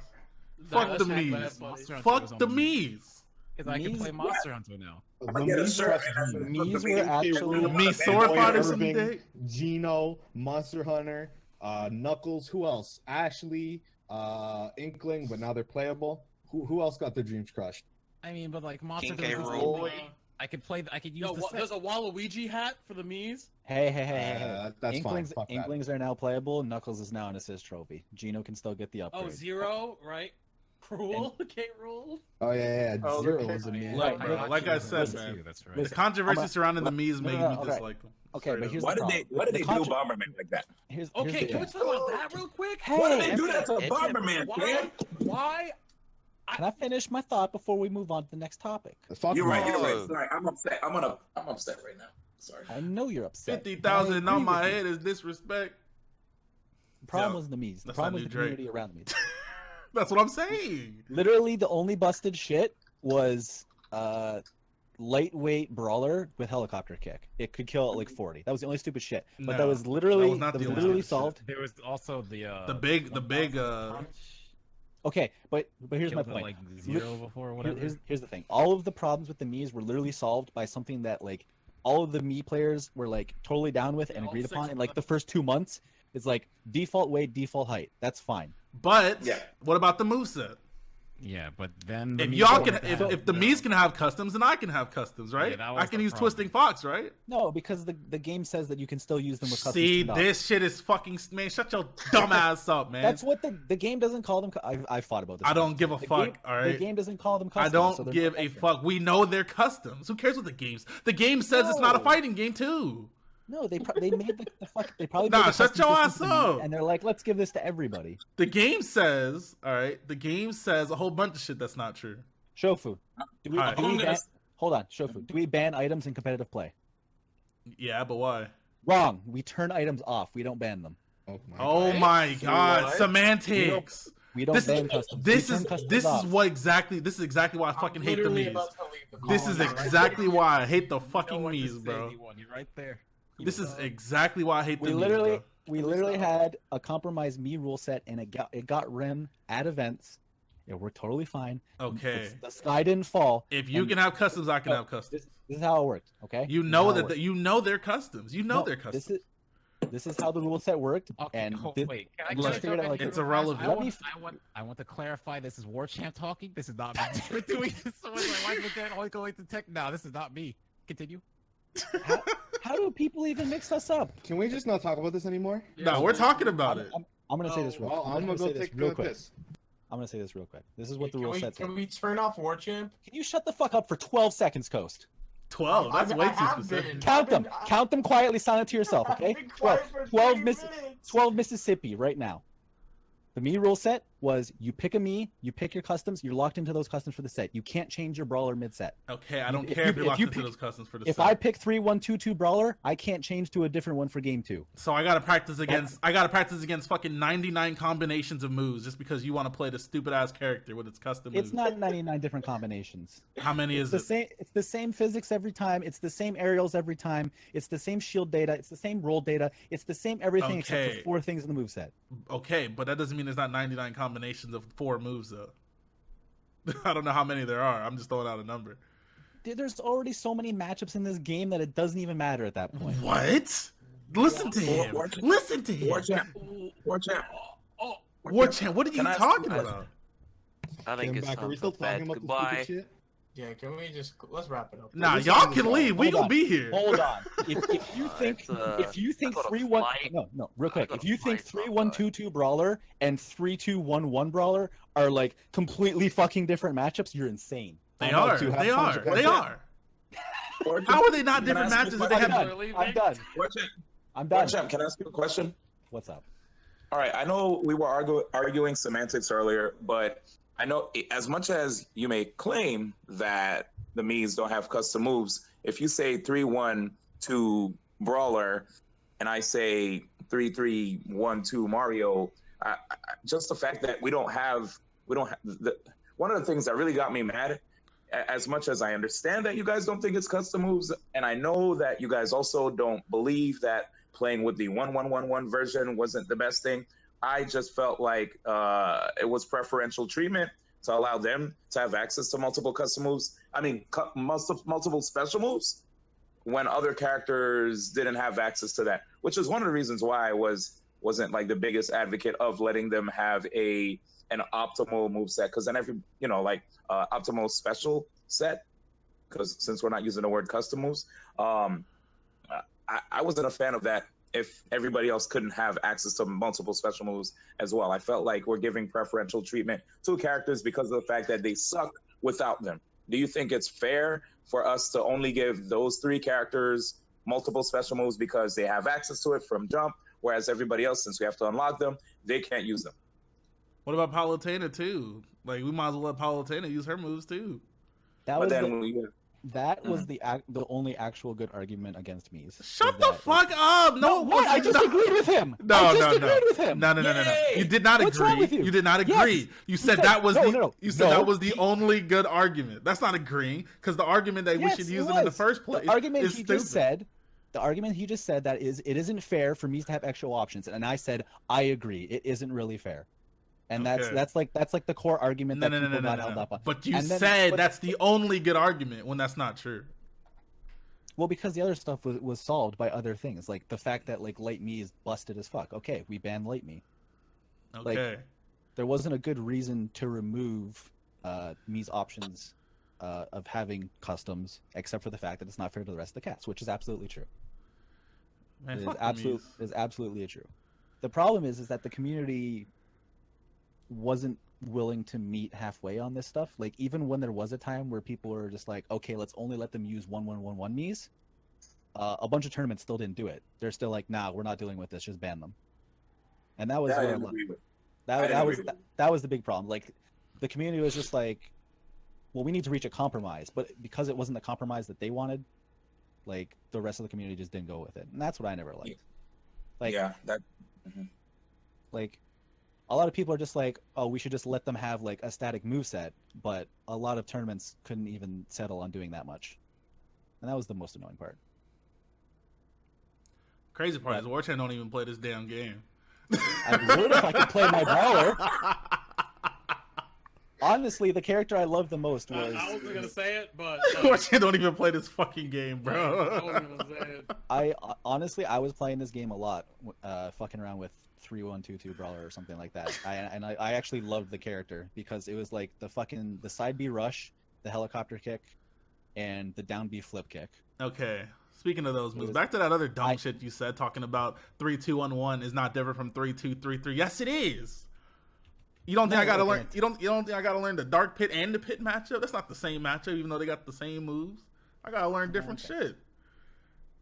Fuck the Mii's. Fuck the Mii's. Because I can play Monster Hunter now. Mii's were actually Mii Sword Fighter someday. Gino, Monster Hunter, Knuckles. Who else? Ashley, Inkling, but now they're playable. Who else got their dreams crushed? I mean, but like Monster King Hunter. I could play. I could use. There's a Waluigi hat for the Mii's. Hey. That's Inklings, fine. Inklings are now playable. Knuckles is now an assist trophy. Gino can still get the upgrade. Oh, Zero, right? Cruel, K-Rool. Oh yeah. Zero was a Mii. Like I said, man. That's right. The controversy surrounding the Mii's made me dislike them. Okay, but here's Why the did problem. they do Bomberman like that? Here's Can we the talk about that real quick? Why did they do that to Bomberman, man? Why? Can I finish my thought before we move on to the next topic? You're right. Sorry, I'm upset. I'm upset right now. Sorry. I know you're upset. 50,000 on my head is disrespect. The problem was the Mii's. The problem was the community around the Mii's. That's what I'm saying. Literally, the only busted shit was lightweight brawler with helicopter kick. It could kill at like 40. That was the only stupid shit. But that was literally solved. There was also the big Okay, but here's my point. Like zero before or whatever. Here's the thing. All of the problems with the Mii's were literally solved by something that like all of the Mii players were like totally down with and agreed upon in like the first 2 months. It's like default weight, default height. That's fine. But what about the moveset? Yeah, but then if y'all can, if the Mii's can have customs, then I can have customs, right? Yeah, I can use Twisting Fox, right? No, because the game says that you can still use them with customs. See, this shit is fucking man. Shut your dumb ass up, man. That's what the game doesn't call them. I've fought about this. I don't give a fuck. All right. The game doesn't call them customs. I don't give a fuck. We know they're customs. Who cares what the game's? The game says it's not a fighting game too. No, they made the fuck. They probably nah. Shut your ass up. And they're like, let's give this to everybody. The game says, all right. The game says a whole bunch of shit that's not true. Shofu, hold on, Shofu. Do we ban items in competitive play? Yeah, but why? Wrong. We turn items off. We don't ban them. Oh my god, semantics. We don't ban customs. This is exactly why I fucking hate the Mii's. This is exactly why I hate the fucking Mii's, bro. You're right there. This is exactly why I hate the Mii's, bro. We literally had a compromised Mii rule set, and it got rim at events. It worked totally fine. Okay. The sky didn't fall. If you can have customs, I can have customs. This is how it worked. Okay. You know that you know their customs. You know their customs. This is how the rule set worked. Okay, and wait, can I figured out, like, it's irrelevant. I want to clarify. This is Warchamp talking. This is not me doing this. Someone's like, why is it always going to tech? No, this is not me. Continue. How do people even mix us up? Can we just not talk about this anymore? No, we're talking about it. I'm gonna say this real. Well, I'm gonna go say this take real a quick. piss. I'm gonna say this real quick. This is what the rule says. Can we turn off War Champ? Can you shut the fuck up for 12 seconds, Coast? 12. That's way too have specific. been. Count them. I've been- Count them quietly, silent to yourself, I've okay? been quiet for 12, 3 Miss- minutes. 12 Mississippi right now. The me rule set was you pick a me, you pick your customs, you're locked into those customs for the set. You can't change your brawler mid-set. Okay, I don't If care you- if you're if locked you into pick- those customs for the If set. I pick 3-1-2-2 brawler, I can't change to a different one for game 2. So I gotta practice against fucking 99 combinations of moves just because you want to play the stupid ass character with its custom moves. It's not 99 different combinations. How many is It's the it? same. It's the same physics every time. It's the same aerials every time. It's the same shield data. It's the same roll data. It's the same everything except Okay. for 4 things in the moveset. Okay, but that doesn't mean there's not 99 combinations of 4 moves though. I don't know how many there are. I'm just throwing out a number. There's already so many matchups in this game that it doesn't even matter at that point. What? Listen to him. Listen to him. War champ. War champ. War Champ, what are you Can I ask talking you- about? I think it's Back, are we time still for bed. talking about Goodbye. the stupid shit? Yeah, can we just let's wrap it up? Nah, Listen y'all to can this, leave. We hold gonna on. be here. Hold on. If you think It's, if you think I got a 3-1 flight. no real quick, got if a you think flight, 3-1-2-2 brawler and 3-2-1-1 brawler are like completely fucking different matchups, you're insane. They know, are. to have They fun are. with the They content. are. How are they not Can I different ask you matches a if they I'm have? done. I'm done. War champ. I'm War done. champ, can I ask you a question? What's up? All right, I know we were arguing semantics earlier, but I know as much as you may claim that the Mii's don't have custom moves, if you say 3-1-2 Brawler and I say 3-3-1-2 Mario, just the fact that we don't have one of the things that really got me mad, as much as I understand that you guys don't think it's custom moves, and I know that you guys also don't believe that playing with the 1-1-1-1 version wasn't the best thing, I just felt like it was preferential treatment to allow them to have access to multiple custom moves. I mean, multiple special moves when other characters didn't have access to that, which is one of the reasons why I wasn't like the biggest advocate of letting them have an optimal move set. Because then every, optimal special set, because since we're not using the word custom moves, I wasn't a fan of that if everybody else couldn't have access to multiple special moves as well. I felt like we're giving preferential treatment to characters because of the fact that they suck without them. Do you think it's fair for us to only give those 3 characters multiple special moves because they have access to it from jump, whereas everybody else, since we have to unlock them, they can't use them? What about Palutena too? Like we might as well let Palutena use her moves too. That But was then the only actual good argument against me. Shut the fuck up! No, it what? I wasn't. just agreed with him. No, I just no, agreed no. with him. No. You did not What's agree. wrong with you? did not Yes. agree. You said said- that was no, the. no, no. You said No. that was the only good argument. That's not agreeing because the argument that we Yes, should it use it in the was. first place The argument is he stupid. just said. The argument he just said that is it isn't fair for me to have extra options, and I said I agree. It isn't really fair, and Okay. that's like the core argument that people got held up on. But you And then- said but- that's the only good argument when that's not true. Well, because the other stuff was solved by other things, like the fact that like light me is busted as fuck. Okay, we banned light me. Okay. There wasn't a good reason to remove Mii's options of having customs, except for the fact that it's not fair to the rest of the cast, which is absolutely true. Man, It is fuck the absolutely true. The problem is that the community wasn't willing to meet halfway on this stuff. Like even when there was a time where people were just like, okay, let's only let them use 1-1-1-1 Mii's, a bunch of tournaments still didn't do it. They're still like, nah, we're not dealing with this, just ban them. And that was That I where didn't agree with. that was the big problem. Like the community was just like, well, we need to reach a compromise, but because it wasn't the compromise that they wanted, like the rest of the community just didn't go with it, and that's what I never liked. Like, Yeah, that. Mhm. like a lot of people are just like, oh, we should just let them have like a static moveset, but a lot of tournaments couldn't even settle on doing that much, and that was the most annoying part. Crazy part is Warchan don't even play this damn game. I would if I could play my brawler. Honestly, the character I loved the most was. I wasn't gonna say it, but Warchan don't even play this fucking game, I bro. wasn't gonna say it. I was playing this game a lot, fucking around with 3-1-2-2 brawler or something like that. I actually loved the character because it was like the side B rush, the helicopter kick, and the down B flip kick. Okay, Speaking of those moves, back to that other dumb shit you said, talking about 3-2-1-1 is not different from 3-2-3-3. Yes, it is. You don't think I gotta learn? You don't think I gotta learn the dark pit and the pit matchup? That's not the same matchup, even though they got the same moves. I gotta learn different shit.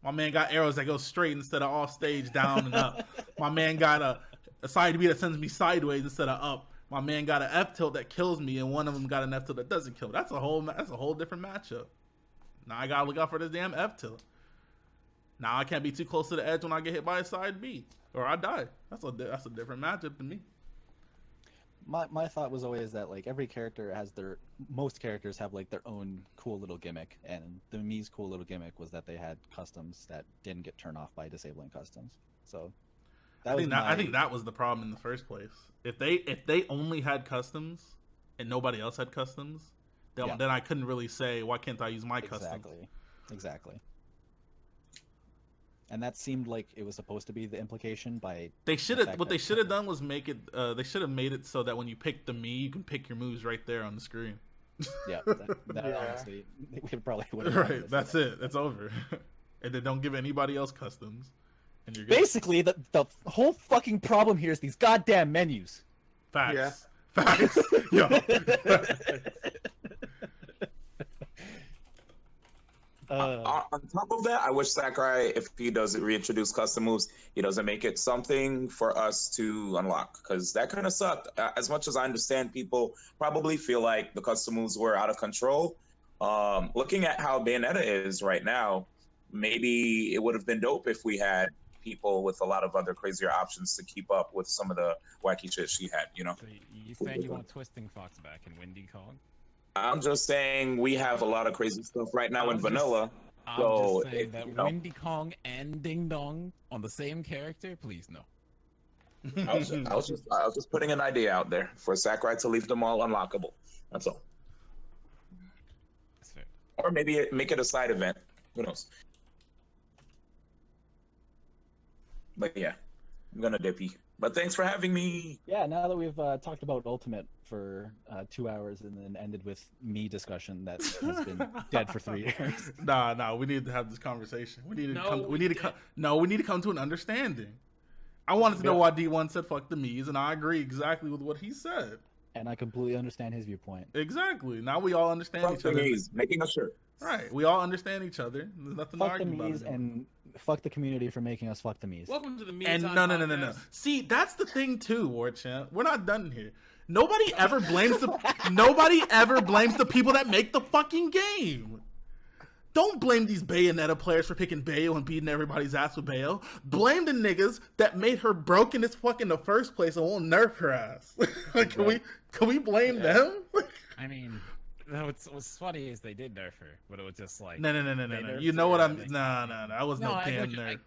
My man got arrows that go straight instead of off stage, down and up. My man got a side B that sends me sideways instead of up. My man got an F tilt that kills me, and one of them got an F tilt that doesn't kill. That's a whole different matchup. Now I gotta look out for this damn F tilt. Now I can't be too close to the edge when I get hit by a side B, or I die. That's a different matchup to me. My thought was always that like every character has most characters have like their own cool little gimmick, and the Mii's cool little gimmick was that they had customs that didn't get turned off by disabling customs. So I think that was the problem in the first place. If they only had customs and nobody else had customs, then I couldn't really say why can't I use my customs. Exactly. And that seemed like it was supposed to be the implication by they should have. What they should have done was make it. They should have made it so that when you pick the Mii, you can pick your moves right there on the screen. Yeah, honestly, we probably would have. Right, that's it. It's over. And then don't give anybody else customs, and you're good. Basically, the whole fucking problem here is these goddamn menus. Facts. Yeah. Facts. Yo. On top of that, I wish Sakurai, if he does reintroduce custom moves, he doesn't make it something for us to unlock, because that kind of sucked. As much as I understand, people probably feel like the custom moves were out of control. Looking at how Bayonetta is right now, maybe it would have been dope if we had people with a lot of other crazier options to keep up with some of the wacky shit she had, you know? So you saying you want Twisting Fox back in Windy Kong? I'm just saying we have a lot of crazy stuff right now in vanilla. I'm So just saying that Windy Kong and Ding Dong on the same character, please no. I was just putting an idea out there for Sakurai to leave them all unlockable. That's all. That's fair. Or maybe make it a side event. Who knows? But yeah, I'm gonna dippy. But thanks for having me. Yeah, now that we've talked about Ultimate for 2 hours and then ended with me discussion that has been dead for 3 years. Nah, we need to have this conversation. We need to come to an understanding. I wanted to know why D1 said fuck the Mii's, and I agree exactly with what he said. And I completely understand his viewpoint. Exactly. Now we all understand Fuck each the other. Mii's, making a shirt. Right. We all understand each other. There's nothing to Fuck the argue about. Mii's and fuck the community for making us fuck the Mii's. Welcome to the Mii And Time no. Podcast. See, that's the thing too, War Champ. We're not done here. Nobody ever blames the people that make the fucking game. Don't blame these Bayonetta players for picking Bayo and beating everybody's ass with Bayo. Blame the niggas that made her broken as fuck in the first place and won't nerf her ass. Like, can we blame them? I mean, what's funny is they did nerf her, but it was just like No. You know what I'm? No. I was no damn I nerf.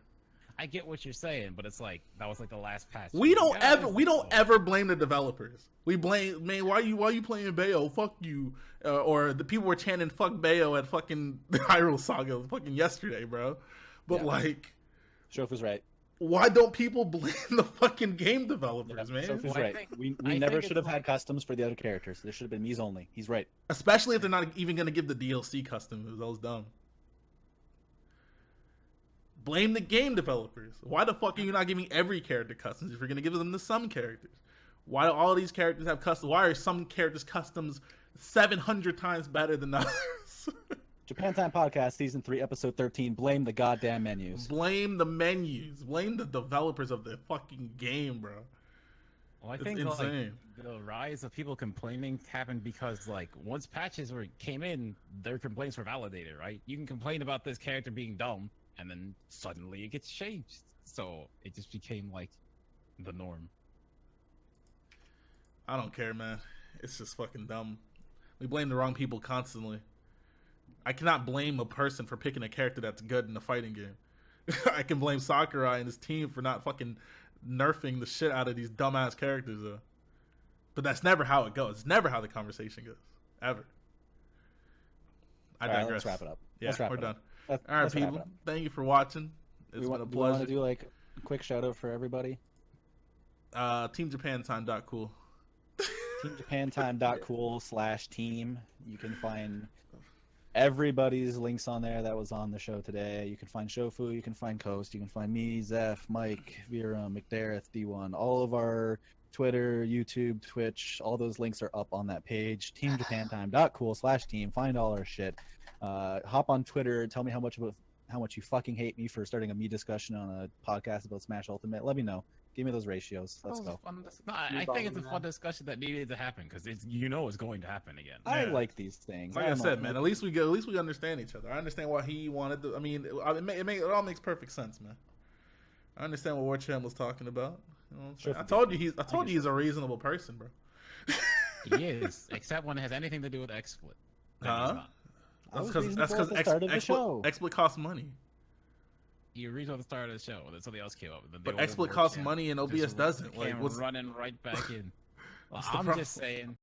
I get what you're saying, but it's like that was like the last patch. We don't ever blame the developers. We blame, man, why you playing Bayo? Fuck you. Or the people were chanting fuck Bayo at fucking Hyrule Saga fucking yesterday, bro. But like, Shofu's right. Why don't people blame the fucking game developers, man? Shofu's right. We never should have had customs for the other characters. There should have been Mii's only. He's right. Especially if they're not even going to give the DLC custom moves. That was dumb. Blame the game developers. Why the fuck are you not giving every character customs if you're going to give them to some characters? Why do all these characters have customs? Why are some characters' customs 700 times better than others? Japan Time Podcast, Season 3, Episode 13. Blame the goddamn menus. Blame the menus. Blame the developers of the fucking game, bro. Well, I think like, the rise of people complaining happened because like once patches came in, their complaints were validated, right? You can complain about this character being dumb, and then suddenly it gets changed. So it just became like the norm. I don't care, man. It's just fucking dumb. We blame the wrong people constantly. I cannot blame a person for picking a character that's good in a fighting game. I can blame Sakurai and his team for not fucking nerfing the shit out of these dumbass characters, though. But that's never how it goes. It's never how the conversation goes. Ever. I digress. Right, let's wrap it up. Yeah, we're done. All right, people. Thank you for watching. It's been a pleasure. Do you want to do like a quick shout out for everybody? TeamJapanTime.cool. TeamJapanTime.cool/team. You can find everybody's links on there that was on the show today. You can find Shofu, you can find Coast, you can find me, Zeph, Mike, Vera, McDareth, D1. All of our Twitter, YouTube, Twitch, all those links are up on that page. teamjapantime.cool/team. Find all our shit. Hop on Twitter. Tell me how much you fucking hate me for starting a me discussion on a podcast about Smash Ultimate. Let me know. Give me those ratios. Let's go. I think it's a fun discussion that needed to happen because it's going to happen again. I like these things. Like I said, man, at least we understand each other. I understand why he wanted to. I mean, it all makes perfect sense, man. I understand what War Cham was talking about. You know what I'm saying? I told you he's a reasonable person, bro. He is, except when it has anything to do with XSplit. Huh? That's because XSplit costs money. You reached on the start of the show, then something else came up. But XSplit costs money and OBS doesn't. Like, running right back in. Well, I'm just saying.